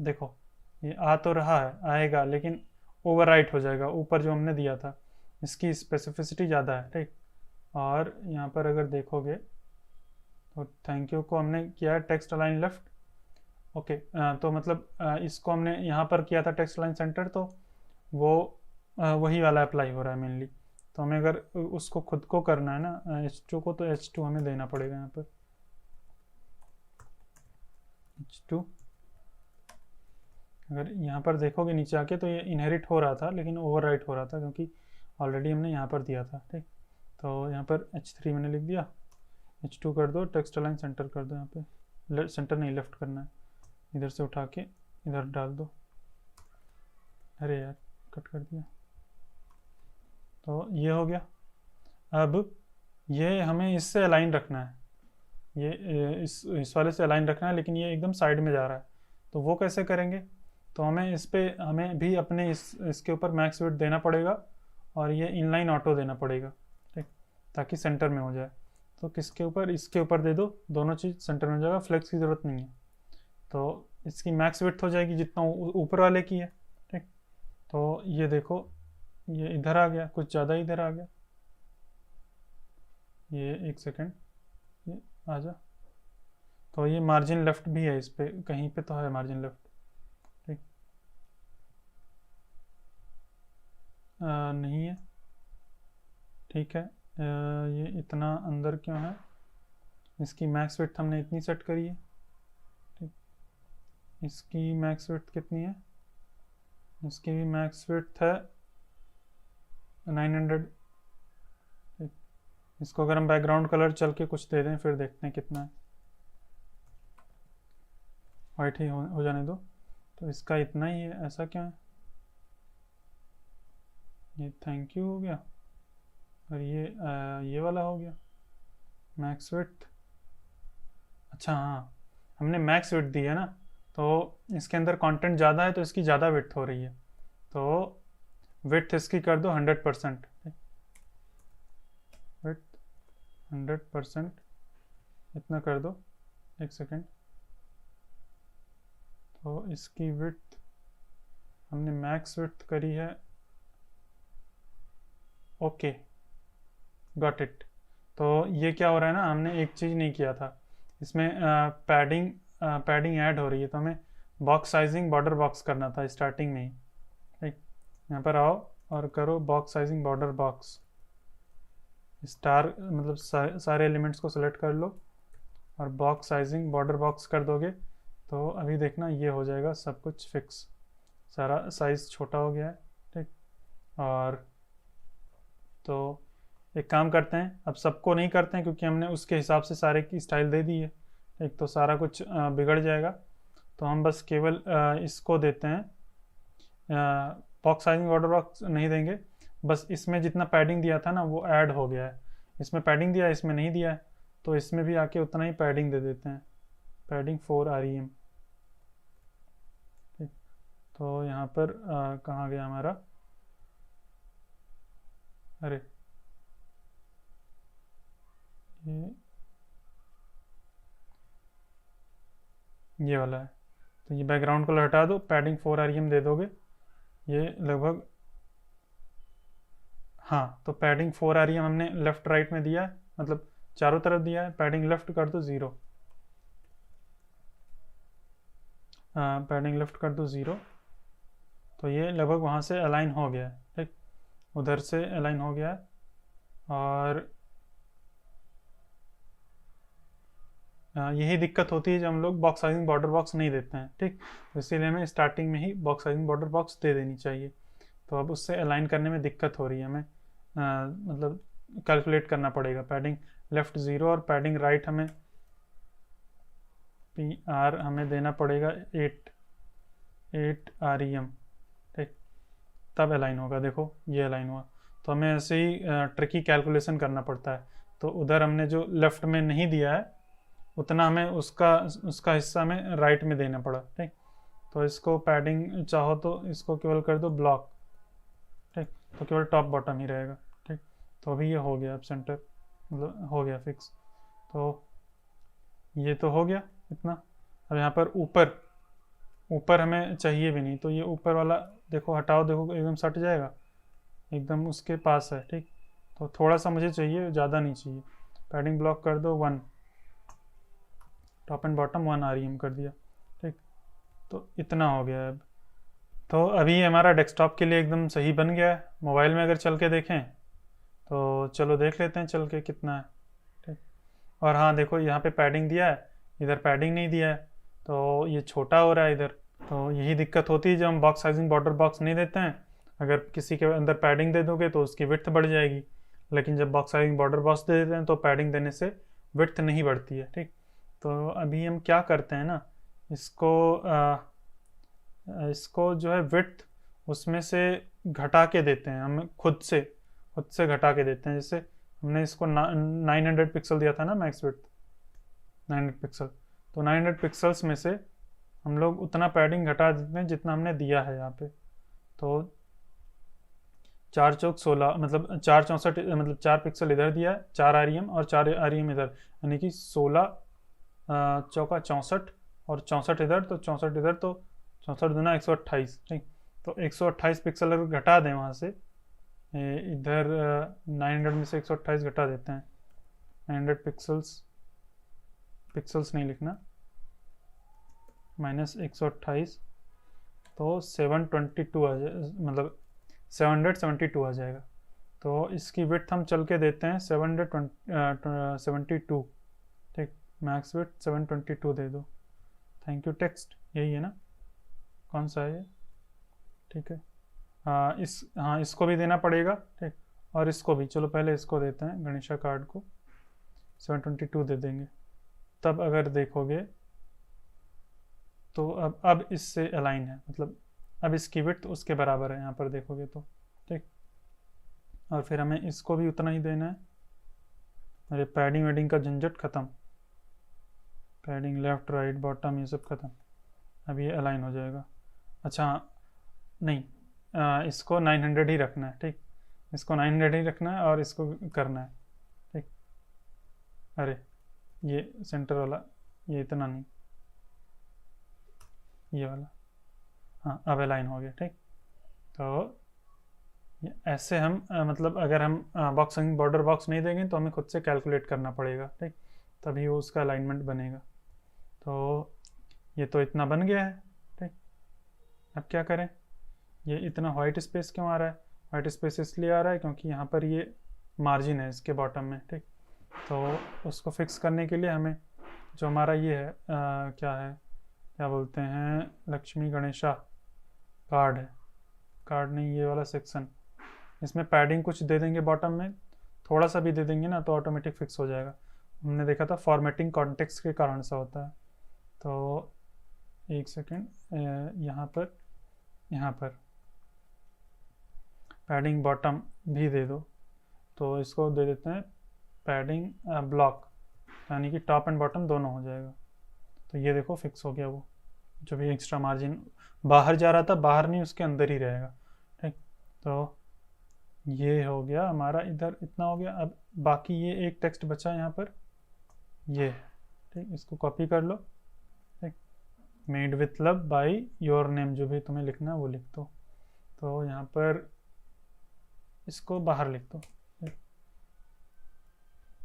देखो ये आ तो रहा है, आएगा लेकिन ओवरराइट हो जाएगा ऊपर जो हमने दिया था, इसकी स्पेसिफिसिटी ज़्यादा है। ठीक, और यहाँ पर अगर देखोगे तो थैंक यू को हमने किया है टेक्स्ट अलाइन लेफ्ट। ओके, तो मतलब इसको हमने यहाँ पर किया था टेक्स्ट अलाइन सेंटर, तो वो वही वाला अप्लाई हो रहा है मेनली। तो हमें अगर उसको खुद को करना है ना H2 को, तो H2 हमें देना पड़ेगा यहाँ पर, H2। अगर यहाँ पर देखोगे नीचे आके तो ये इनहेरिट हो रहा था लेकिन ओवरराइट हो रहा था, क्योंकि ऑलरेडी हमने यहाँ पर दिया था। ठीक, तो यहाँ पर H3 मैंने लिख दिया, H2 कर दो, टेक्स्ट अलाइन सेंटर कर दो। यहाँ पे सेंटर नहीं, लेफ्ट करना है, इधर से उठा के इधर डाल दो। अरे यार कट कर दिया। तो ये हो गया। अब ये हमें इससे अलाइन रखना है, ये इस वाले से अलाइन रखना है, लेकिन ये एकदम साइड में जा रहा है। तो वो कैसे करेंगे, तो हमें भी अपने इसके ऊपर मैक्स विड्थ देना पड़ेगा, और ये इनलाइन ऑटो देना पड़ेगा। ठीक, ताकि सेंटर में हो जाए। तो किसके ऊपर, इसके ऊपर दे दो, दोनों चीज़ सेंटर में हो जाएगा, फ्लेक्स की ज़रूरत नहीं है। तो इसकी मैक्स विड्थ हो जाएगी जितना ऊपर वाले की है। ठीक, तो ये देखो ये इधर आ गया, कुछ ज़्यादा इधर आ गया। ये एक सेकेंड, ये आ जा। तो ये मार्जिन लेफ्ट भी है, इस पे कहीं पे तो है मार्जिन लेफ्ट। ठीक, नहीं है। ठीक है, ये इतना अंदर क्यों है, इसकी मैक्स विड्थ हमने इतनी सेट करी है। ठीक, इसकी मैक्स विड्थ कितनी है, इसकी भी मैक्स विड्थ है 900। ठीक, इसको अगर हम बैकग्राउंड कलर चल के कुछ दे दें, फिर देखते हैं कितना है। वाइट ही हो जाने दो। तो इसका इतना ही है, ऐसा क्या है, ये थैंक यू हो गया, और ये वाला हो गया मैक्स विड्थ। अच्छा हाँ, हमने मैक्स विड्थ दी है ना, तो इसके अंदर कंटेंट ज़्यादा है तो इसकी ज़्यादा विड्थ हो रही है। तो विड्थ इसकी कर दो 100%। विड्थ 100% इतना कर दो। एक सेकेंड, तो इसकी विड्थ हमने मैक्स विड्थ करी है। Okay, got it. तो ये क्या हो रहा है ना, हमने एक चीज़ नहीं किया था इसमें, पैडिंग ऐड हो रही है, तो हमें बॉक्स साइजिंग बॉर्डर बॉक्स करना था स्टार्टिंग में ही। ठीक, यहाँ पर आओ और करो box sizing border box. Star मतलब सारे एलिमेंट्स को सेलेक्ट कर लो और बॉक्स साइजिंग बॉर्डर बॉक्स कर दोगे तो अभी देखना ये हो जाएगा सब कुछ फिक्स, सारा साइज़ छोटा हो गया है। ठीक, और तो एक काम करते हैं, अब सबको नहीं करते हैं क्योंकि हमने उसके हिसाब से सारे की स्टाइल दे दी है। एक तो सारा कुछ बिगड़ जाएगा, तो हम बस केवल इसको देते हैं, बॉक्स साइजिंग बॉर्डर बॉक्स नहीं देंगे, बस इसमें जितना पैडिंग दिया था ना वो ऐड हो गया है। इसमें पैडिंग दिया है, इसमें नहीं दिया है, तो इसमें भी आके उतना ही पैडिंग दे देते हैं, पैडिंग 4 REM। ठीक, तो यहाँ पर कहाँ गया हमारा, अरे ये वाला है, तो ये बैकग्राउंड कलर हटा दो, पैडिंग 4 REM दे दोगे, ये लगभग, हाँ तो पैडिंग 4 REM हमने लेफ्ट राइट में दिया है, मतलब चारों तरफ दिया है। पैडिंग लेफ्ट कर दो 0, पैडिंग लेफ्ट कर दो 0, तो ये लगभग वहाँ से अलाइन हो गया है। ठीक, उधर से अलाइन हो गया है, और यही दिक्कत होती है जब हम लोग बॉक्स साइजिंग बॉर्डर बॉक्स नहीं देते हैं। ठीक, तो इसीलिए हमें स्टार्टिंग में ही बॉक्स साइजिंग बॉर्डर बॉक्स दे देनी चाहिए। तो अब उससे अलाइन करने में दिक्कत हो रही है हमें, मतलब कैलकुलेट करना पड़ेगा। पैडिंग लेफ्ट 0 और पैडिंग राइट हमें PR हमें देना पड़ेगा 8 REM। ठीक, तब अलाइन होगा, देखो ये अलाइन हुआ। तो हमें ऐसे ही ट्रिकी कैलकुलेशन करना पड़ता है। तो उधर हमने जो लेफ्ट में नहीं दिया है उतना हमें उसका उसका हिस्सा हमें राइट में देना पड़ा। ठीक, तो इसको पैडिंग चाहो तो इसको केवल कर दो ब्लॉक। ठीक, तो केवल टॉप बॉटम ही रहेगा। ठीक, तो अभी ये हो गया अब सेंटर, मतलब हो गया फिक्स। तो ये तो हो गया इतना। अब यहाँ पर ऊपर ऊपर हमें चाहिए भी नहीं, तो ये ऊपर वाला देखो हटाओ, देखो एकदम सट जाएगा, एकदम उसके पास है। ठीक, तो थोड़ा सा मुझे चाहिए, ज़्यादा नहीं चाहिए। पैडिंग ब्लॉक कर दो 1, टॉप एंड बॉटम 1 REM कर दिया। ठीक, तो इतना हो गया है अब। तो अभी हमारा डेस्कटॉप के लिए एकदम सही बन गया है। मोबाइल में अगर चल के देखें तो चलो देख लेते हैं चल के कितना है। ठीक, और हाँ देखो यहाँ पे पैडिंग दिया है, इधर पैडिंग नहीं दिया है, तो ये छोटा हो रहा है इधर। तो यही दिक्कत होती है जब हम बॉक्स साइजिंग बॉर्डर बॉक्स नहीं देते हैं। अगर किसी के अंदर पैडिंग दे दोगे तो उसकी विड्थ बढ़ जाएगी, लेकिन जब बॉक्स साइजिंग बॉर्डर बॉक्स दे देते हैं तो पैडिंग देने से विड्थ नहीं बढ़ती है। ठीक, तो अभी हम क्या करते हैं ना, इसको जो है विड्थ उसमें से घटा के देते हैं, हम खुद से घटा के देते हैं। जैसे हमने इसको 900 पिक्सल दिया था ना मैक्स विड्थ 900 पिक्सल, तो 900 पिक्सल्स में से हम लोग उतना पैडिंग घटा देते हैं जितना हमने दिया है यहाँ पे। तो 4 चौक 16, मतलब 4 64, मतलब 4 पिक्सल इधर दिया है, 4 REM और 4 REM इधर, यानी कि 16 चौका 64 और 64 इधर, तो 64 इधर, तो 64 दूना 128। ठीक, तो 128 पिक्सल अगर घटा दें वहाँ से, इधर 900 में से 128 घटा देते हैं। 900 पिक्सल्स नहीं लिखना, माइनस 128, तो 722 आ जाए, मतलब 772 आ जाएगा। तो इसकी विड्थ हम चल के देते हैं 772। ठीक, मैक्स विड्थ 722 दे दो। थैंक यू टेक्स्ट, यही है ना, कौन सा है ये? ठीक है, हाँ इसको भी देना पड़ेगा। ठीक, और इसको भी, चलो पहले इसको देते हैं, गणेशा कार्ड को 722 दे देंगे। तब अगर देखोगे तो अब इससे अलाइन है, मतलब अब इसकी विड्थ उसके बराबर है यहाँ पर देखोगे तो। ठीक, और फिर हमें इसको भी उतना ही देना है। अरे पैडिंग वेडिंग का झंझट ख़त्म, पैडिंग लेफ्ट राइट बॉटम ये सब ख़त्म, अब ये अलाइन हो जाएगा। अच्छा नहीं, इसको 900 ही रखना है। ठीक, इसको 900 ही रखना है और इसको करना है। ठीक, अरे ये सेंटर वाला, ये इतना नहीं, ये वाला, हाँ अब अलाइन हो गया। ठीक, तो ऐसे हम मतलब अगर हम बॉक्सिंग बॉर्डर बॉक्स नहीं देंगे तो हमें खुद से कैलकुलेट करना पड़ेगा। ठीक, तभी वो उसका अलाइनमेंट बनेगा। तो ये तो इतना बन गया है। ठीक, अब क्या करें, ये इतना वाइट स्पेस क्यों आ रहा है? वाइट स्पेस इसलिए आ रहा है क्योंकि यहाँ पर ये मार्जिन है इसके बॉटम में, ठीक। तो उसको फिक्स करने के लिए हमें जो हमारा ये है क्या बोलते हैं, लक्ष्मी गणेशा कार्ड है, कार्ड नहीं, ये वाला सेक्शन, इसमें पैडिंग कुछ दे देंगे बॉटम में, थोड़ा सा भी दे देंगे ना तो ऑटोमेटिक फिक्स हो जाएगा। हमने देखा था फॉर्मेटिंग कॉन्टेक्स्ट के कारण से होता है। तो एक सेकेंड, यहाँ पर पैडिंग बॉटम भी दे दो, तो इसको दे देते हैं पैडिंग ब्लॉक, यानी कि टॉप एंड बॉटम दोनों हो जाएगा। तो ये देखो फिक्स हो गया, वो जो भी एक्स्ट्रा मार्जिन बाहर जा रहा था, बाहर नहीं उसके अंदर ही रहेगा, ठीक। तो ये हो गया हमारा, इधर इतना हो गया। अब बाकी ये एक टेक्स्ट बचा यहाँ पर, ये, ठीक, इसको कॉपी कर लो, ठीक। Made with love by your name, जो भी तुम्हें लिखना है वो लिख दो। तो यहाँ पर इसको बाहर लिख दो,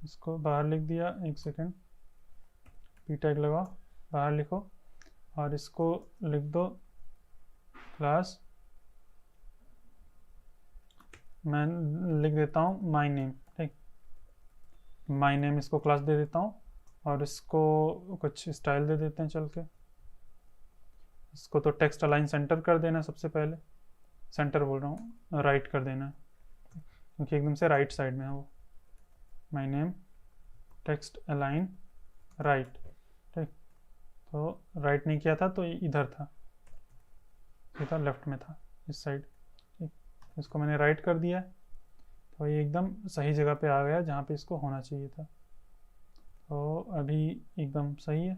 इसको बाहर लिख दिया। एक सेकेंड, पी टैग लगाओ, बाहर लिखो, और इसको लिख दो क्लास, मैं लिख देता हूँ माय नेम, ठीक। माय नेम इसको क्लास दे देता हूँ, और इसको कुछ स्टाइल दे देते हैं चल के। इसको तो टेक्स्ट अलाइन सेंटर कर देना सबसे पहले, सेंटर बोल रहा हूँ, राइट कर देना है, क्योंकि एकदम से राइट साइड में है वो। My name text align right, ठीक। तो राइट नहीं किया था तो इधर था, ये था लेफ्ट में था, इस साइड, ठीक। इसको मैंने राइट कर दिया, तो ये एकदम सही जगह पे आ गया जहाँ पे इसको होना चाहिए था। तो अभी एकदम सही है।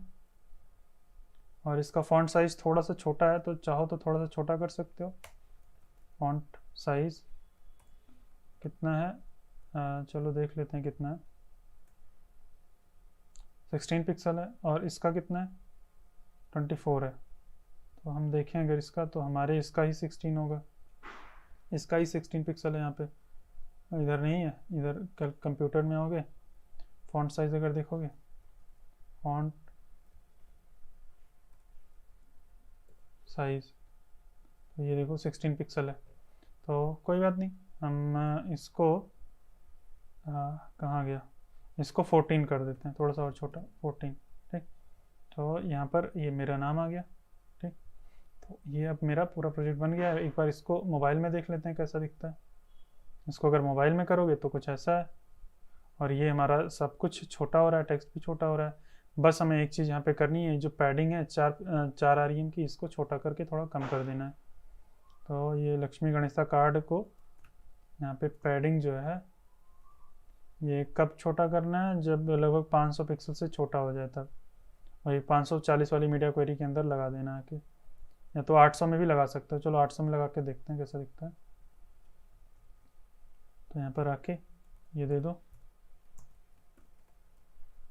और इसका फॉन्ट साइज थोड़ा सा छोटा है, तो चाहो तो थोड़ा सा छोटा कर सकते हो। फॉन्ट साइज कितना है, चलो देख लेते हैं कितना है। 16 पिक्सल है, और इसका कितना है, 24 है। तो हम देखें अगर इसका, तो हमारे इसका ही 16 होगा, इसका ही 16 पिक्सल है यहाँ पे, इधर नहीं है, इधर कंप्यूटर में होगे, फॉन्ट साइज अगर देखोगे, फॉन्ट साइज, तो ये देखो 16 पिक्सल है। तो कोई बात नहीं, हम इसको कहाँ गया, इसको 14 कर देते हैं, थोड़ा सा और छोटा, 14, ठीक। तो यहाँ पर ये मेरा नाम आ गया, ठीक। तो ये अब मेरा पूरा प्रोजेक्ट बन गया है। एक बार इसको मोबाइल में देख लेते हैं कैसा दिखता है। इसको अगर मोबाइल में करोगे तो कुछ ऐसा है, और ये हमारा सब कुछ छोटा हो रहा है, टेक्स्ट भी छोटा हो रहा है। बस हमें एक चीज़ यहाँ पे करनी है, जो पैडिंग है 4 REM की, इसको छोटा करके थोड़ा कम कर देना है। तो ये लक्ष्मी गणेशा कार्ड को यहाँ पे पैडिंग जो है, ये कब छोटा करना है, जब लगभग 500 पिक्सल से छोटा हो जाए तब। वही 540 वाली मीडिया क्वेरी के अंदर लगा देना है, कि या तो 800 में भी लगा सकते हो। चलो 800 में लगा के देखते हैं कैसा दिखता है। तो यहाँ पर आके ये दे दो,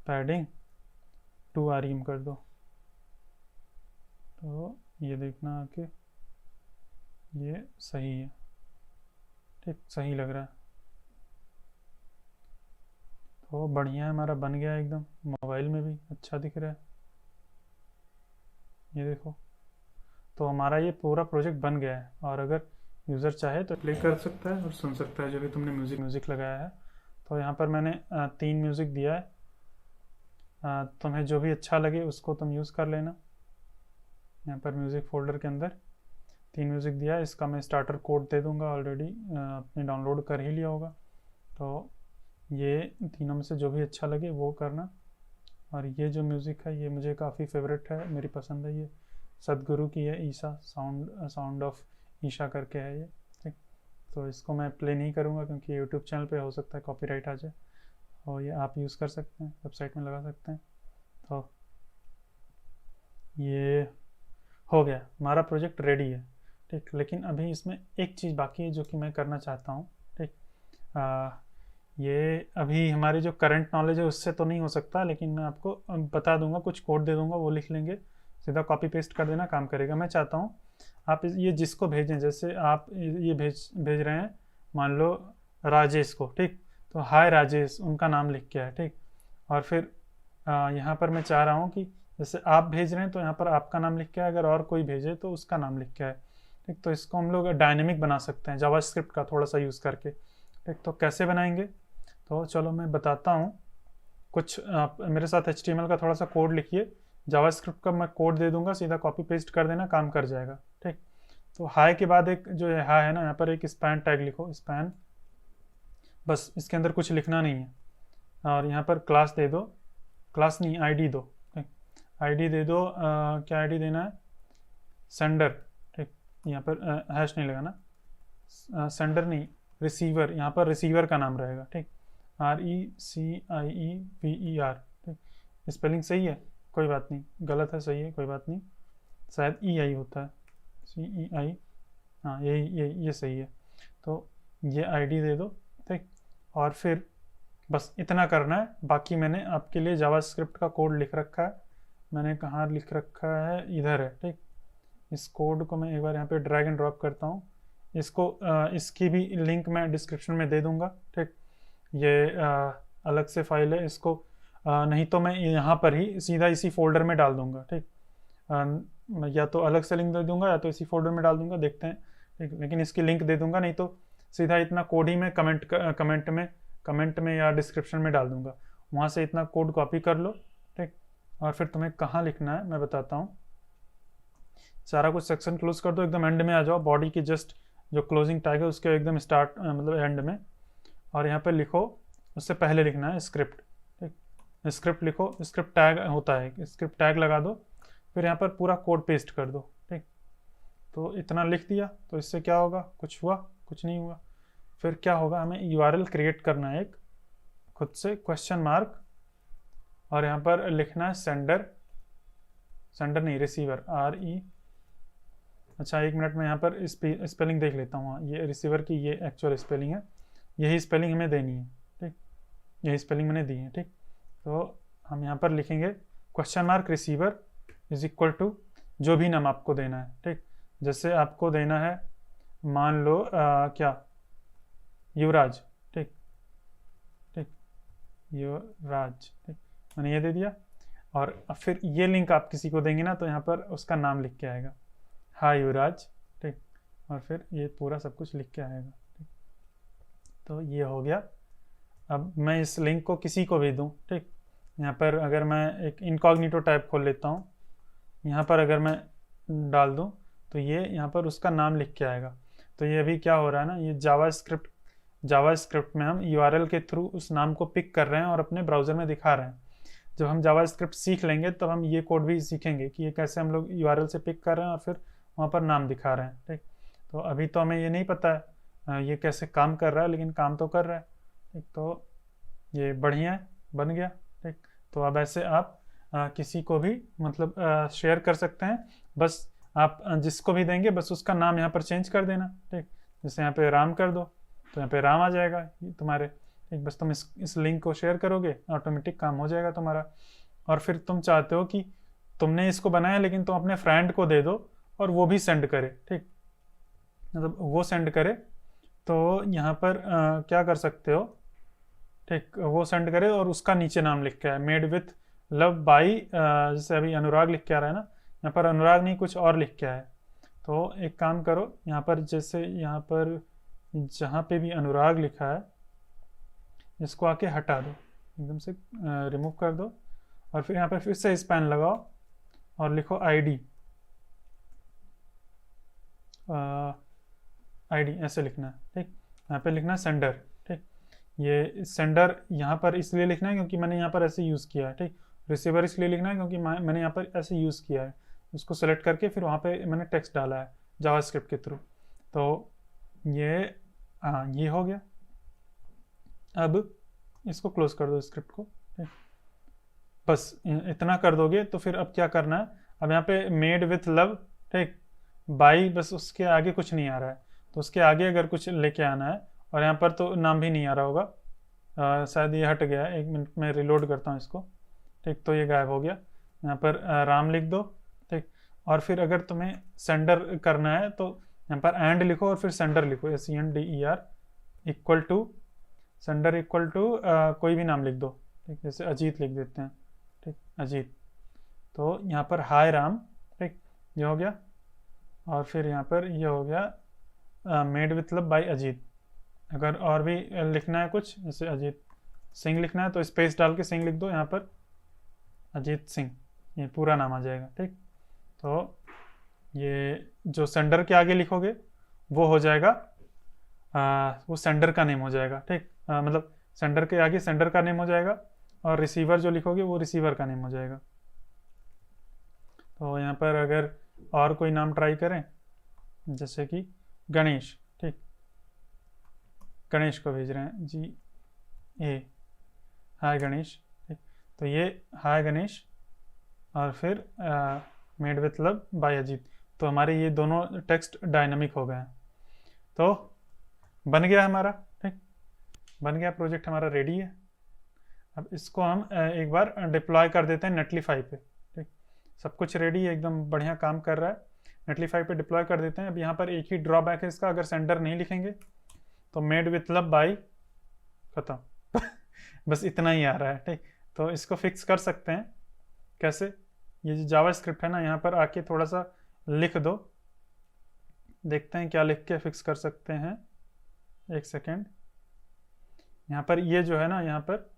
पैडिंग 2 REM कर दो। तो ये देखना आके, ये सही है, ठीक, सही लग रहा है। तो बढ़िया है, हमारा बन गया एकदम, मोबाइल में भी अच्छा दिख रहा है, ये देखो। तो हमारा ये पूरा प्रोजेक्ट बन गया है, और अगर यूज़र चाहे तो प्ले कर सकता है और सुन सकता है जो भी तुमने म्यूज़िक लगाया है। तो यहाँ पर मैंने 3 म्यूज़िक दिया है, तुम्हें जो भी अच्छा लगे उसको तुम यूज़ कर लेना। यहाँ पर म्यूज़िक फोल्डर के अंदर 3 म्यूज़िक दिया है, इसका मैं स्टार्टर कोड दे दूँगा, ऑलरेडी आपने डाउनलोड कर ही लिया होगा। तो ये तीनों में से जो भी अच्छा लगे वो करना। और ये जो म्यूज़िक है ये मुझे काफ़ी फेवरेट है, मेरी पसंद है, ये सदगुरु की है, ईशा साउंड ऑफ ईशा करके है ये, ठीक। तो इसको मैं प्ले नहीं करूँगा क्योंकि यूट्यूब चैनल पे हो सकता है कॉपीराइट आ जाए, और ये आप यूज़ कर सकते हैं, वेबसाइट में लगा सकते हैं। तो ये हो गया, हमारा प्रोजेक्ट रेडी है, ठीक। लेकिन अभी इसमें एक चीज़ बाकी है जो कि मैं करना चाहता हूँ, ठीक। ये अभी हमारी जो करंट नॉलेज है उससे तो नहीं हो सकता, लेकिन मैं आपको बता दूंगा, कुछ कोड दे दूंगा, वो लिख लेंगे, सीधा कॉपी पेस्ट कर देना, काम करेगा। मैं चाहता हूँ आप ये जिसको भेजें, जैसे आप ये भेज रहे हैं, मान लो राजेश को, ठीक। तो हाय राजेश, उनका नाम लिख के है, ठीक। और फिर यहाँ पर मैं चाह रहा हूँ कि जैसे आप भेज रहे हैं तो यहाँ पर आपका नाम लिख के है, अगर और कोई भेजे तो उसका नाम लिख के है, ठीक। तो इसको हम लोग डायनेमिक बना सकते हैं जावास्क्रिप्ट का थोड़ा सा यूज़ करके, ठीक। तो कैसे बनाएंगे, तो चलो मैं बताता हूँ कुछ। आप मेरे साथ HTML का थोड़ा सा कोड लिखिए, जावास्क्रिप्ट का मैं कोड दे दूंगा, सीधा कॉपी पेस्ट कर देना, काम कर जाएगा। ठीक, तो हाई के बाद एक जो है हाई है ना, यहाँ पर एक स्पैन टैग लिखो, स्पैन, बस इसके अंदर कुछ लिखना नहीं है। और यहाँ पर क्लास दे दो, क्लास नहीं आईडी दो। ठीक, आईडी दे दो, क्या आईडी देना है, सेंडर। ठीक, यहाँ पर हैश नहीं लगाना, सेंडर नहीं, रिसीवर, यहाँ पर रिसीवर का नाम रहेगा। ठीक, RECIEVER। ठीक, स्पेलिंग सही है, कोई बात नहीं, गलत है सही है कोई बात नहीं, शायद EI होता है, CEI, हाँ ये सही है। तो ये आईडी दे दो। ठीक, और फिर बस इतना करना है। बाकी मैंने आपके लिए जावास्क्रिप्ट का कोड लिख रखा है, मैंने कहाँ लिख रखा है, इधर है। ठीक, इस कोड को मैं एक बार यहाँ पे ड्रैग एंड ड्रॉप करता हूँ, इसको इसकी भी लिंक मैं डिस्क्रिप्शन में दे दूंगा। ठीक, ये अलग से फाइल है, इसको नहीं तो मैं यहाँ पर ही सीधा इसी फोल्डर में डाल दूंगा। ठीक, या तो अलग से लिंक दे दूंगा या तो इसी फोल्डर में डाल दूंगा, देखते हैं। ठीक, लेकिन इसकी लिंक दे दूंगा, नहीं तो सीधा इतना कोड ही मैं कमेंट में या डिस्क्रिप्शन में डाल दूंगा, वहाँ से इतना कोड कॉपी कर लो। ठीक, और फिर तुम्हें कहाँ लिखना है मैं बताता हूँ। सारा कुछ सेक्शन क्लोज कर दो, एकदम एंड में आ जाओ, बॉडी की जस्ट जो क्लोजिंग टैग है उसके एकदम स्टार्ट मतलब एंड में, और यहाँ पे लिखो, उससे पहले लिखना है स्क्रिप्ट। ठीक, स्क्रिप्ट लिखो, स्क्रिप्ट टैग होता है, स्क्रिप्ट टैग लगा दो, फिर यहाँ पर पूरा कोड पेस्ट कर दो। ठीक, तो इतना लिख दिया, तो इससे क्या होगा, कुछ हुआ, कुछ नहीं हुआ। फिर क्या होगा, हमें URL क्रिएट करना है एक खुद से, क्वेश्चन मार्क, और यहाँ पर लिखना है सेंडर, सेंडर नहीं रिसीवर, RE, अच्छा एक मिनट में यहाँ पर स्पेलिंग देख लेता हूँ। ये रिसीवर की ये एक्चुअल स्पेलिंग है, यही स्पेलिंग हमें देनी है। ठीक, यही स्पेलिंग मैंने दी है। ठीक, तो हम यहाँ पर लिखेंगे question mark receiver is equal to जो भी नाम आपको देना है। ठीक, जैसे आपको देना है मान लो क्या, युवराज। ठीक, ठीक, युवराज। ठीक, मैंने ये दे दिया, और फिर ये लिंक आप किसी को देंगे ना तो यहाँ पर उसका नाम लिख के आएगा, हाय युवराज। ठीक, और फिर ये पूरा सब कुछ लिख के आएगा। ठीक, तो ये हो गया। अब मैं इस लिंक को किसी को भी दूं। ठीक, यहाँ पर अगर मैं एक इनकॉग्निटो टाइप खोल लेता हूँ, यहाँ पर अगर मैं डाल दूं तो ये यहाँ पर उसका नाम लिख के आएगा। तो ये अभी क्या हो रहा है ना, ये जावास्क्रिप्ट में हम URL के थ्रू उस नाम को पिक कर रहे हैं और अपने ब्राउज़र में दिखा रहे हैं। जब हम जावास्क्रिप्ट सीख लेंगे तब हम ये कोड भी सीखेंगे कि ये कैसे हम लोग URL से पिक कर रहे हैं और फिर वहाँ पर नाम दिखा रहे हैं। ठीक, तो अभी तो हमें ये नहीं पता है ये कैसे काम कर रहा है, लेकिन काम तो कर रहा है। ठीक, तो ये बढ़िया है, बन गया। ठीक, तो अब ऐसे आप किसी को भी मतलब शेयर कर सकते हैं, बस आप जिसको भी देंगे बस उसका नाम यहाँ पर चेंज कर देना। ठीक, जैसे यहाँ पे राम कर दो तो यहाँ पे राम आ जाएगा ये तुम्हारे। ठीक, बस तुम इस लिंक को शेयर करोगे, ऑटोमेटिक काम हो जाएगा तुम्हारा। और फिर तुम चाहते हो कि तुमने इसको बनाया लेकिन तुम अपने फ्रेंड को दे दो और वो भी सेंड करे। ठीक, मतलब वो सेंड करे तो यहाँ पर क्या कर सकते हो, ठीक, वो सेंड करे और उसका नीचे नाम लिख के आए, मेड विथ लव बाई, जैसे अभी अनुराग लिख के आ रहा है ना, यहाँ पर अनुराग नहीं कुछ और लिख के आए। तो एक काम करो, यहाँ पर जैसे यहाँ पर जहाँ पे भी अनुराग लिखा है इसको आके हटा दो, एकदम से रिमूव कर दो, और फिर यहाँ पर फिर से स्पैन लगाओ और लिखो आईडी, आईडी ऐसे लिखना है। ठीक, यहाँ पे लिखना है सेंडर। ठीक, ये सेंडर यहाँ पर इसलिए लिखना है क्योंकि मैंने यहाँ पर ऐसे यूज़ किया है। ठीक, रिसीवर इसलिए लिखना है क्योंकि मैंने यहाँ पर ऐसे यूज़ किया है, उसको सेलेक्ट करके फिर वहाँ पे मैंने टेक्स्ट डाला है जावास्क्रिप्ट के थ्रू। तो ये हाँ ये हो गया। अब इसको क्लोज कर दो स्क्रिप्ट को। ठीक, बस इतना कर दोगे तो फिर अब क्या करना है, अब यहाँ पे मेड विथ लव, ठीक, बाई, बस उसके आगे कुछ नहीं आ रहा है, तो उसके आगे अगर कुछ लेके आना है, और यहाँ पर तो नाम भी नहीं आ रहा होगा, शायद ये हट गया है, एक मिनट में रिलोड करता हूँ इसको। ठीक, तो ये गायब हो गया। यहाँ पर राम लिख दो। ठीक, और फिर अगर तुम्हें सेंडर करना है तो यहाँ पर एंड लिखो और फिर सेंडर लिखो, SENDER equal to, sender equal to कोई भी नाम लिख दो। ठीक, जैसे अजीत लिख देते हैं। ठीक, अजीत। तो यहाँ पर हाय राम। ठीक, ये हो गया, और फिर यहाँ पर ये हो गया made with love by Ajit. अगर और भी लिखना है कुछ, जैसे अजीत सिंह लिखना है तो स्पेस डाल के सिंह लिख दो, यहाँ पर अजीत सिंह, ये पूरा नाम आ जाएगा। ठीक, तो ये जो सेंडर के आगे लिखोगे वो हो जाएगा वो सेंडर का नेम हो जाएगा। ठीक, मतलब सेंडर के आगे सेंडर का नेम हो जाएगा, और रिसीवर जो लिखोगे वो रिसीवर का नेम हो जाएगा। तो यहाँ पर अगर और कोई नाम ट्राई करें, जैसे कि गणेश। ठीक, गणेश को भेज रहे हैं जी ए, हाय गणेश। ठीक, तो ये हाय गणेश और फिर made with love by Ajit. तो हमारे ये दोनों टेक्स्ट डायनामिक हो गए हैं। तो बन गया हमारा। ठीक, बन गया, प्रोजेक्ट हमारा रेडी है। अब इसको हम एक बार डिप्लॉय कर देते हैं नेटलीफाई पे। ठीक, सब कुछ रेडी है, एकदम बढ़िया काम कर रहा है। नेटलीफाई पे डिप्लॉय कर देते हैं। अब यहाँ पर एक ही ड्रॉबैक है इसका, अगर सेंडर नहीं लिखेंगे तो मेड विथ लव बाय खत्म बस इतना ही आ रहा है। ठीक, तो इसको फिक्स कर सकते हैं कैसे, ये जो जावा स्क्रिप्ट है ना, यहाँ पर आके थोड़ा सा लिख दो, देखते हैं क्या लिख के फिक्स कर सकते हैं। एक सेकेंड, यहाँ पर ये जो है ना, यहाँ पर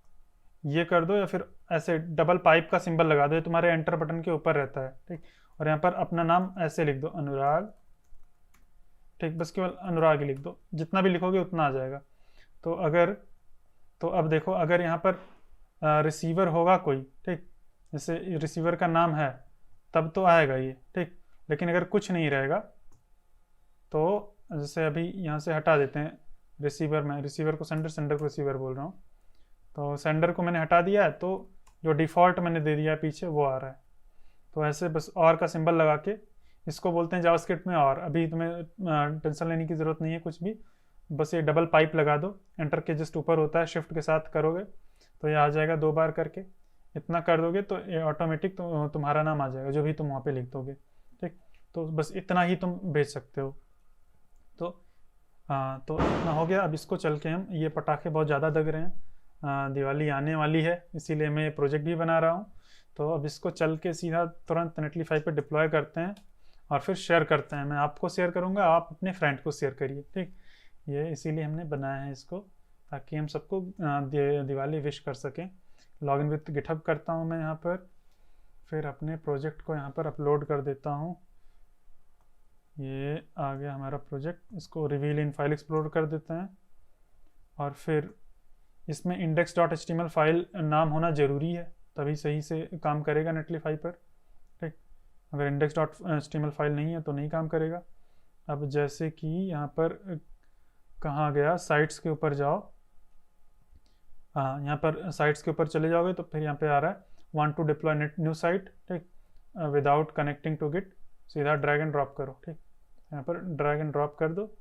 ये कर दो, या फिर ऐसे डबल पाइप का सिंबल लगा दो, ये तुम्हारे एंटर बटन के ऊपर रहता है। ठीक, और यहाँ पर अपना नाम ऐसे लिख दो, अनुराग। ठीक, बस केवल अनुराग ही लिख दो, जितना भी लिखोगे उतना आ जाएगा। तो अगर, तो अब देखो, अगर यहाँ पर रिसीवर होगा कोई, ठीक, जैसे रिसीवर का नाम है तब तो आएगा ये। ठीक, लेकिन अगर कुछ नहीं रहेगा तो जैसे अभी यहाँ से हटा देते हैं रिसीवर में, रिसीवर को सेंडर, सेंडर को रिसीवर बोल रहा हूँ। तो सेंडर को मैंने हटा दिया है, तो जो डिफ़ॉल्ट मैंने दे दिया है पीछे वो आ रहा है। तो ऐसे बस और का सिंबल लगा के, इसको बोलते हैं जावास्क्रिप्ट में और। अभी तुम्हें टेंशन लेने की ज़रूरत नहीं है कुछ भी, बस ये डबल पाइप लगा दो, एंटर के जस्ट ऊपर होता है, शिफ्ट के साथ करोगे तो ये आ जाएगा 2 बार करके। इतना कर दोगे तो ये ऑटोमेटिक तो तुम्हारा नाम आ जाएगा, जो भी तुम वहाँ पे लिख दोगे। ठीक, तो बस इतना ही तुम भेज सकते हो। तो तो इतना हो गया। अब इसको चल के हम, ये पटाखे बहुत ज़्यादा दग रहे हैं, दिवाली आने वाली है, इसीलिए मैं ये प्रोजेक्ट भी बना रहा हूँ। तो अब इसको चल के सीधा तुरंत नेटलीफाई पे डिप्लॉय करते हैं और फिर शेयर करते हैं। मैं आपको शेयर करूँगा, आप अपने फ्रेंड को शेयर करिए। ठीक, ये इसीलिए हमने बनाया है इसको, ताकि हम सबको दिवाली विश कर सकें। लॉगिन विथ गिटहब करता हूँ मैं यहाँ पर, फिर अपने प्रोजेक्ट को यहाँ पर अपलोड कर देता हूँ। ये आ गया हमारा प्रोजेक्ट, इसको रिवील इन फाइल एक्सप्लोर कर देते हैं। और फिर इसमें index.html फाइल नाम होना ज़रूरी है, तभी सही से काम करेगा नेटलीफाई पर। ठीक, अगर index.html फाइल नहीं है तो नहीं काम करेगा। अब जैसे कि यहाँ पर कहाँ गया, साइट्स के ऊपर जाओ, हाँ यहाँ पर साइट्स के ऊपर चले जाओगे तो फिर यहाँ पे आ रहा है want to deploy net new site. ठीक, विदाउट कनेक्टिंग टू गिट, सीधा ड्रैग एंड ड्रॉप करो। ठीक, यहाँ पर ड्रैग एंड ड्रॉप कर दो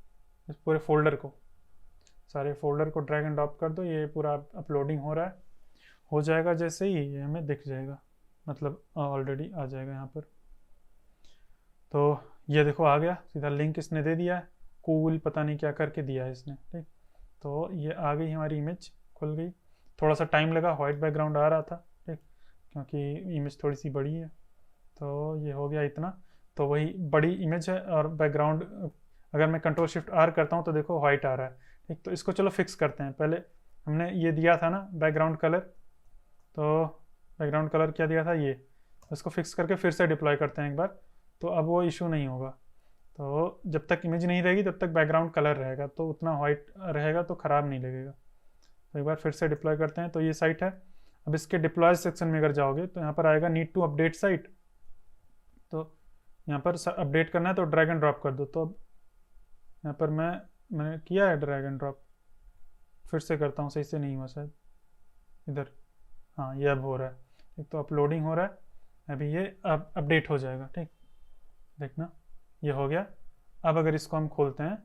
इस पूरे फोल्डर को, सारे फोल्डर को ड्रैग एंड ड्रॉप कर दो। ये पूरा अपलोडिंग हो रहा है, हो जाएगा जैसे ही ये हमें दिख जाएगा, मतलब ऑलरेडी आ जाएगा यहाँ पर। तो ये देखो आ गया, सीधा लिंक इसने दे दिया है, कूल पता नहीं क्या करके दिया है इसने। ठीक, तो ये आ गई हमारी इमेज, खुल गई। थोड़ा सा टाइम लगा, वाइट बैकग्राउंड आ रहा था। ठीक, क्योंकि इमेज थोड़ी सी बड़ी है। तो ये हो गया इतना, तो वही बड़ी इमेज है। और बैकग्राउंड अगर मैं कंट्रोल शिफ्ट आर करता हूँ तो देखो वाइट आ रहा है। ठीक, तो इसको चलो फिक्स करते हैं। पहले हमने ये दिया था ना बैकग्राउंड कलर, तो बैकग्राउंड कलर क्या दिया था ये, इसको फिक्स करके फिर से डिप्लॉय करते हैं एक बार, तो अब वो इशू नहीं होगा। तो जब तक इमेज नहीं रहेगी तब तक बैकग्राउंड कलर रहेगा, तो उतना वाइट रहेगा तो ख़राब नहीं लगेगा। तो एक बार फिर से डिप्लॉय करते हैं। तो ये साइट है। अब इसके डिप्लॉय सेक्शन में अगर जाओगे तो यहाँ पर आएगा नीड टू अपडेट साइट। तो यहाँ पर अपडेट करना है तो ड्रैग एंड ड्रॉप कर दो। तो अब यहाँ पर मैंने किया है ड्रैग एंड ड्रॉप, फिर से करता हूँ, सही से नहीं हुआ शायद इधर, हाँ ये अब हो रहा है। ठीक, तो अपलोडिंग हो रहा है, अभी ये अब अपडेट हो जाएगा। ठीक, देखना ये हो गया। अब अगर इसको हम खोलते हैं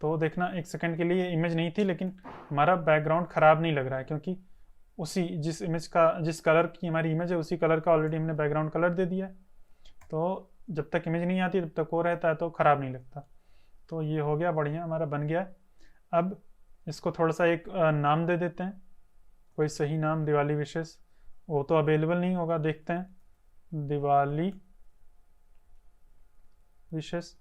तो देखना, एक सेकंड के लिए इमेज नहीं थी, लेकिन हमारा बैकग्राउंड ख़राब नहीं लग रहा है, क्योंकि उसी जिस इमेज का, जिस कलर की हमारी इमेज है उसी कलर का ऑलरेडी हमने बैकग्राउंड कलर दे दिया है। तो जब तक इमेज नहीं आती तब तक वो रहता है, तो ख़राब नहीं लगता। तो ये हो गया, बढ़िया हमारा बन गया। अब इसको थोड़ा सा एक नाम दे देते हैं, कोई सही नाम, दिवाली विशेष। वो तो अवेलेबल नहीं होगा, देखते हैं, दिवाली विशेष।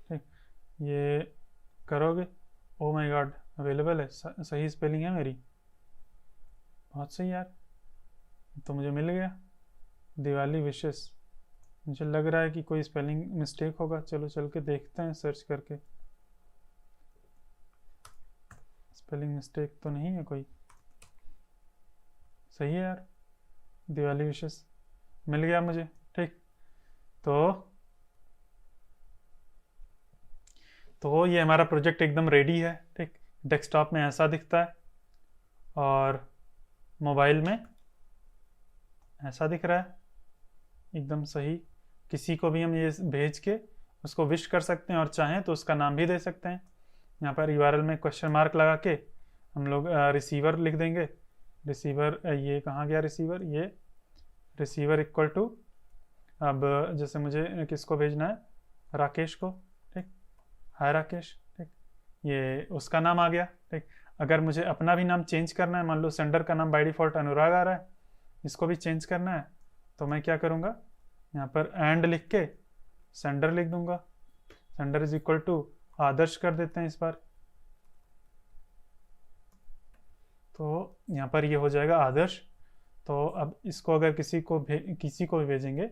ठीक, ये करोगे ओ माय गॉड, अवेलेबल है, सही स्पेलिंग है मेरी, बहुत सही यार, तो मुझे मिल गया दिवाली विशेस। मुझे लग रहा है कि कोई स्पेलिंग मिस्टेक होगा, चलो चल के देखते हैं सर्च करके। स्पेलिंग मिस्टेक तो नहीं है कोई, सही है यार, दिवाली विशेस मिल गया मुझे। ठीक, तो ये हमारा प्रोजेक्ट एकदम रेडी है। ठीक, डेस्कटॉप में ऐसा दिखता है और मोबाइल में ऐसा दिख रहा है, एकदम सही। किसी को भी हम ये भेज के उसको विश कर सकते हैं और चाहें तो उसका नाम भी दे सकते हैं। यहाँ पर यूआरएल में क्वेश्चन मार्क लगा के हम लोग रिसीवर लिख देंगे। रिसीवर, ये कहाँ गया रिसीवर, ये रिसीवर इक्वल टू, अब जैसे मुझे किसको भेजना है, राकेश को। ठीक, हाय राकेश। ठीक, ये उसका नाम आ गया। ठीक, अगर मुझे अपना भी नाम चेंज करना है, मान लो सेंडर का नाम बाय डिफॉल्ट अनुराग आ रहा है, इसको भी चेंज करना है, तो मैं क्या करूँगा, यहाँ पर एंड लिख के सेंडर लिख दूंगा। सेंडर इज इक्वल टू आदर्श कर देते हैं इस बार, तो यहाँ पर ये हो जाएगा आदर्श। तो अब इसको अगर किसी को भी भेजेंगे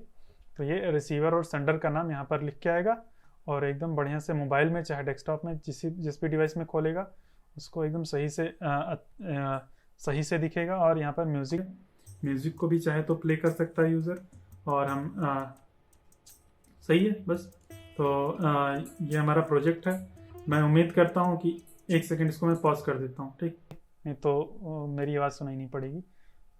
तो ये रिसीवर और सेंडर का नाम यहाँ पर लिख के आएगा और एकदम बढ़िया से मोबाइल में चाहे डेस्कटॉप में जिस भी डिवाइस में खोलेगा उसको एकदम सही से दिखेगा। और यहाँ पर म्यूजिक को भी चाहे तो प्ले कर सकता है यूज़र, और हम सही है बस। तो ये हमारा प्रोजेक्ट है। मैं उम्मीद करता हूँ कि 1 सेकंड इसको मैं पॉज कर देता हूँ, ठीक, नहीं तो मेरी आवाज़ सुनाई नहीं पड़ेगी।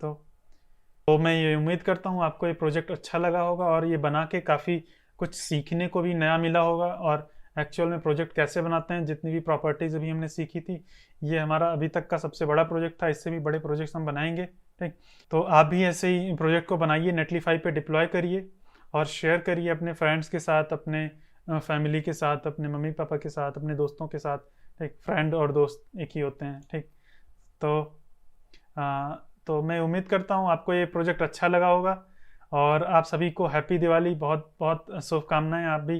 तो मैं ये उम्मीद करता हूँ आपको ये प्रोजेक्ट अच्छा लगा होगा और ये बना के काफ़ी कुछ सीखने को भी नया मिला होगा। और एक्चुअल में प्रोजेक्ट कैसे बनाते हैं, जितनी भी प्रॉपर्टीज़ अभी हमने सीखी थी, ये हमारा अभी तक का सबसे बड़ा प्रोजेक्ट था। इससे भी बड़े प्रोजेक्ट्स हम बनाएंगे। ठीक, तो आप भी ऐसे ही प्रोजेक्ट को बनाइए, नेटलीफाई पे डिप्लॉय करिए और शेयर करिए अपने फ्रेंड्स के साथ, अपने फैमिली के साथ, अपने मम्मी पापा के साथ, अपने दोस्तों के साथ। ठीक, फ्रेंड और दोस्त एक ही होते हैं। ठीक, तो मैं उम्मीद करता हूँ आपको ये प्रोजेक्ट अच्छा लगा होगा और आप सभी को हैप्पी दिवाली, बहुत बहुत शुभकामनाएं। आप भी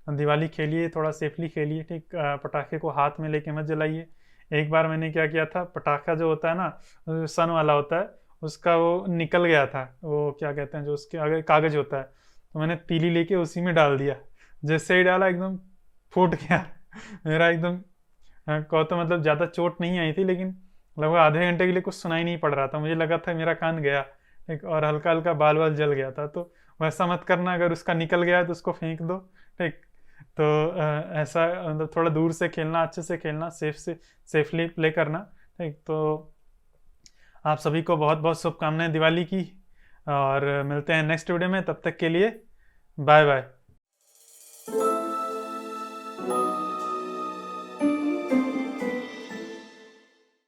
दिवाली खेलिए, थोड़ा सेफली खेलिए। ठीक, पटाखे को हाथ में लेके मत जलाइए। एक बार मैंने क्या किया था, पटाखा जो होता है ना सन वाला होता है, उसका वो निकल गया था, वो क्या कहते हैं जो उसके आगे कागज होता है, तो मैंने तीली लेके उसी में डाल दिया। जैसे ही डाला एकदम फूट गया मेरा एकदम। कहो तो मतलब ज़्यादा चोट नहीं आई थी, लेकिन लगभग आधे घंटे के लिए कुछ सुनाई नहीं पड़ रहा था, मुझे लगा था मेरा कान गया। ठीक, और हल्का हल्का बाल बाल जल गया था। तो वैसा मत करना, अगर उसका निकल गया है तो उसको फेंक दो। ठीक, तो ऐसा मतलब थोड़ा दूर से खेलना, अच्छे से खेलना, सेफली प्ले करना। ठीक, तो आप सभी को बहुत बहुत शुभकामनाएं दिवाली की और मिलते हैं नेक्स्ट वीडियो में। तब तक के लिए बाय बाय।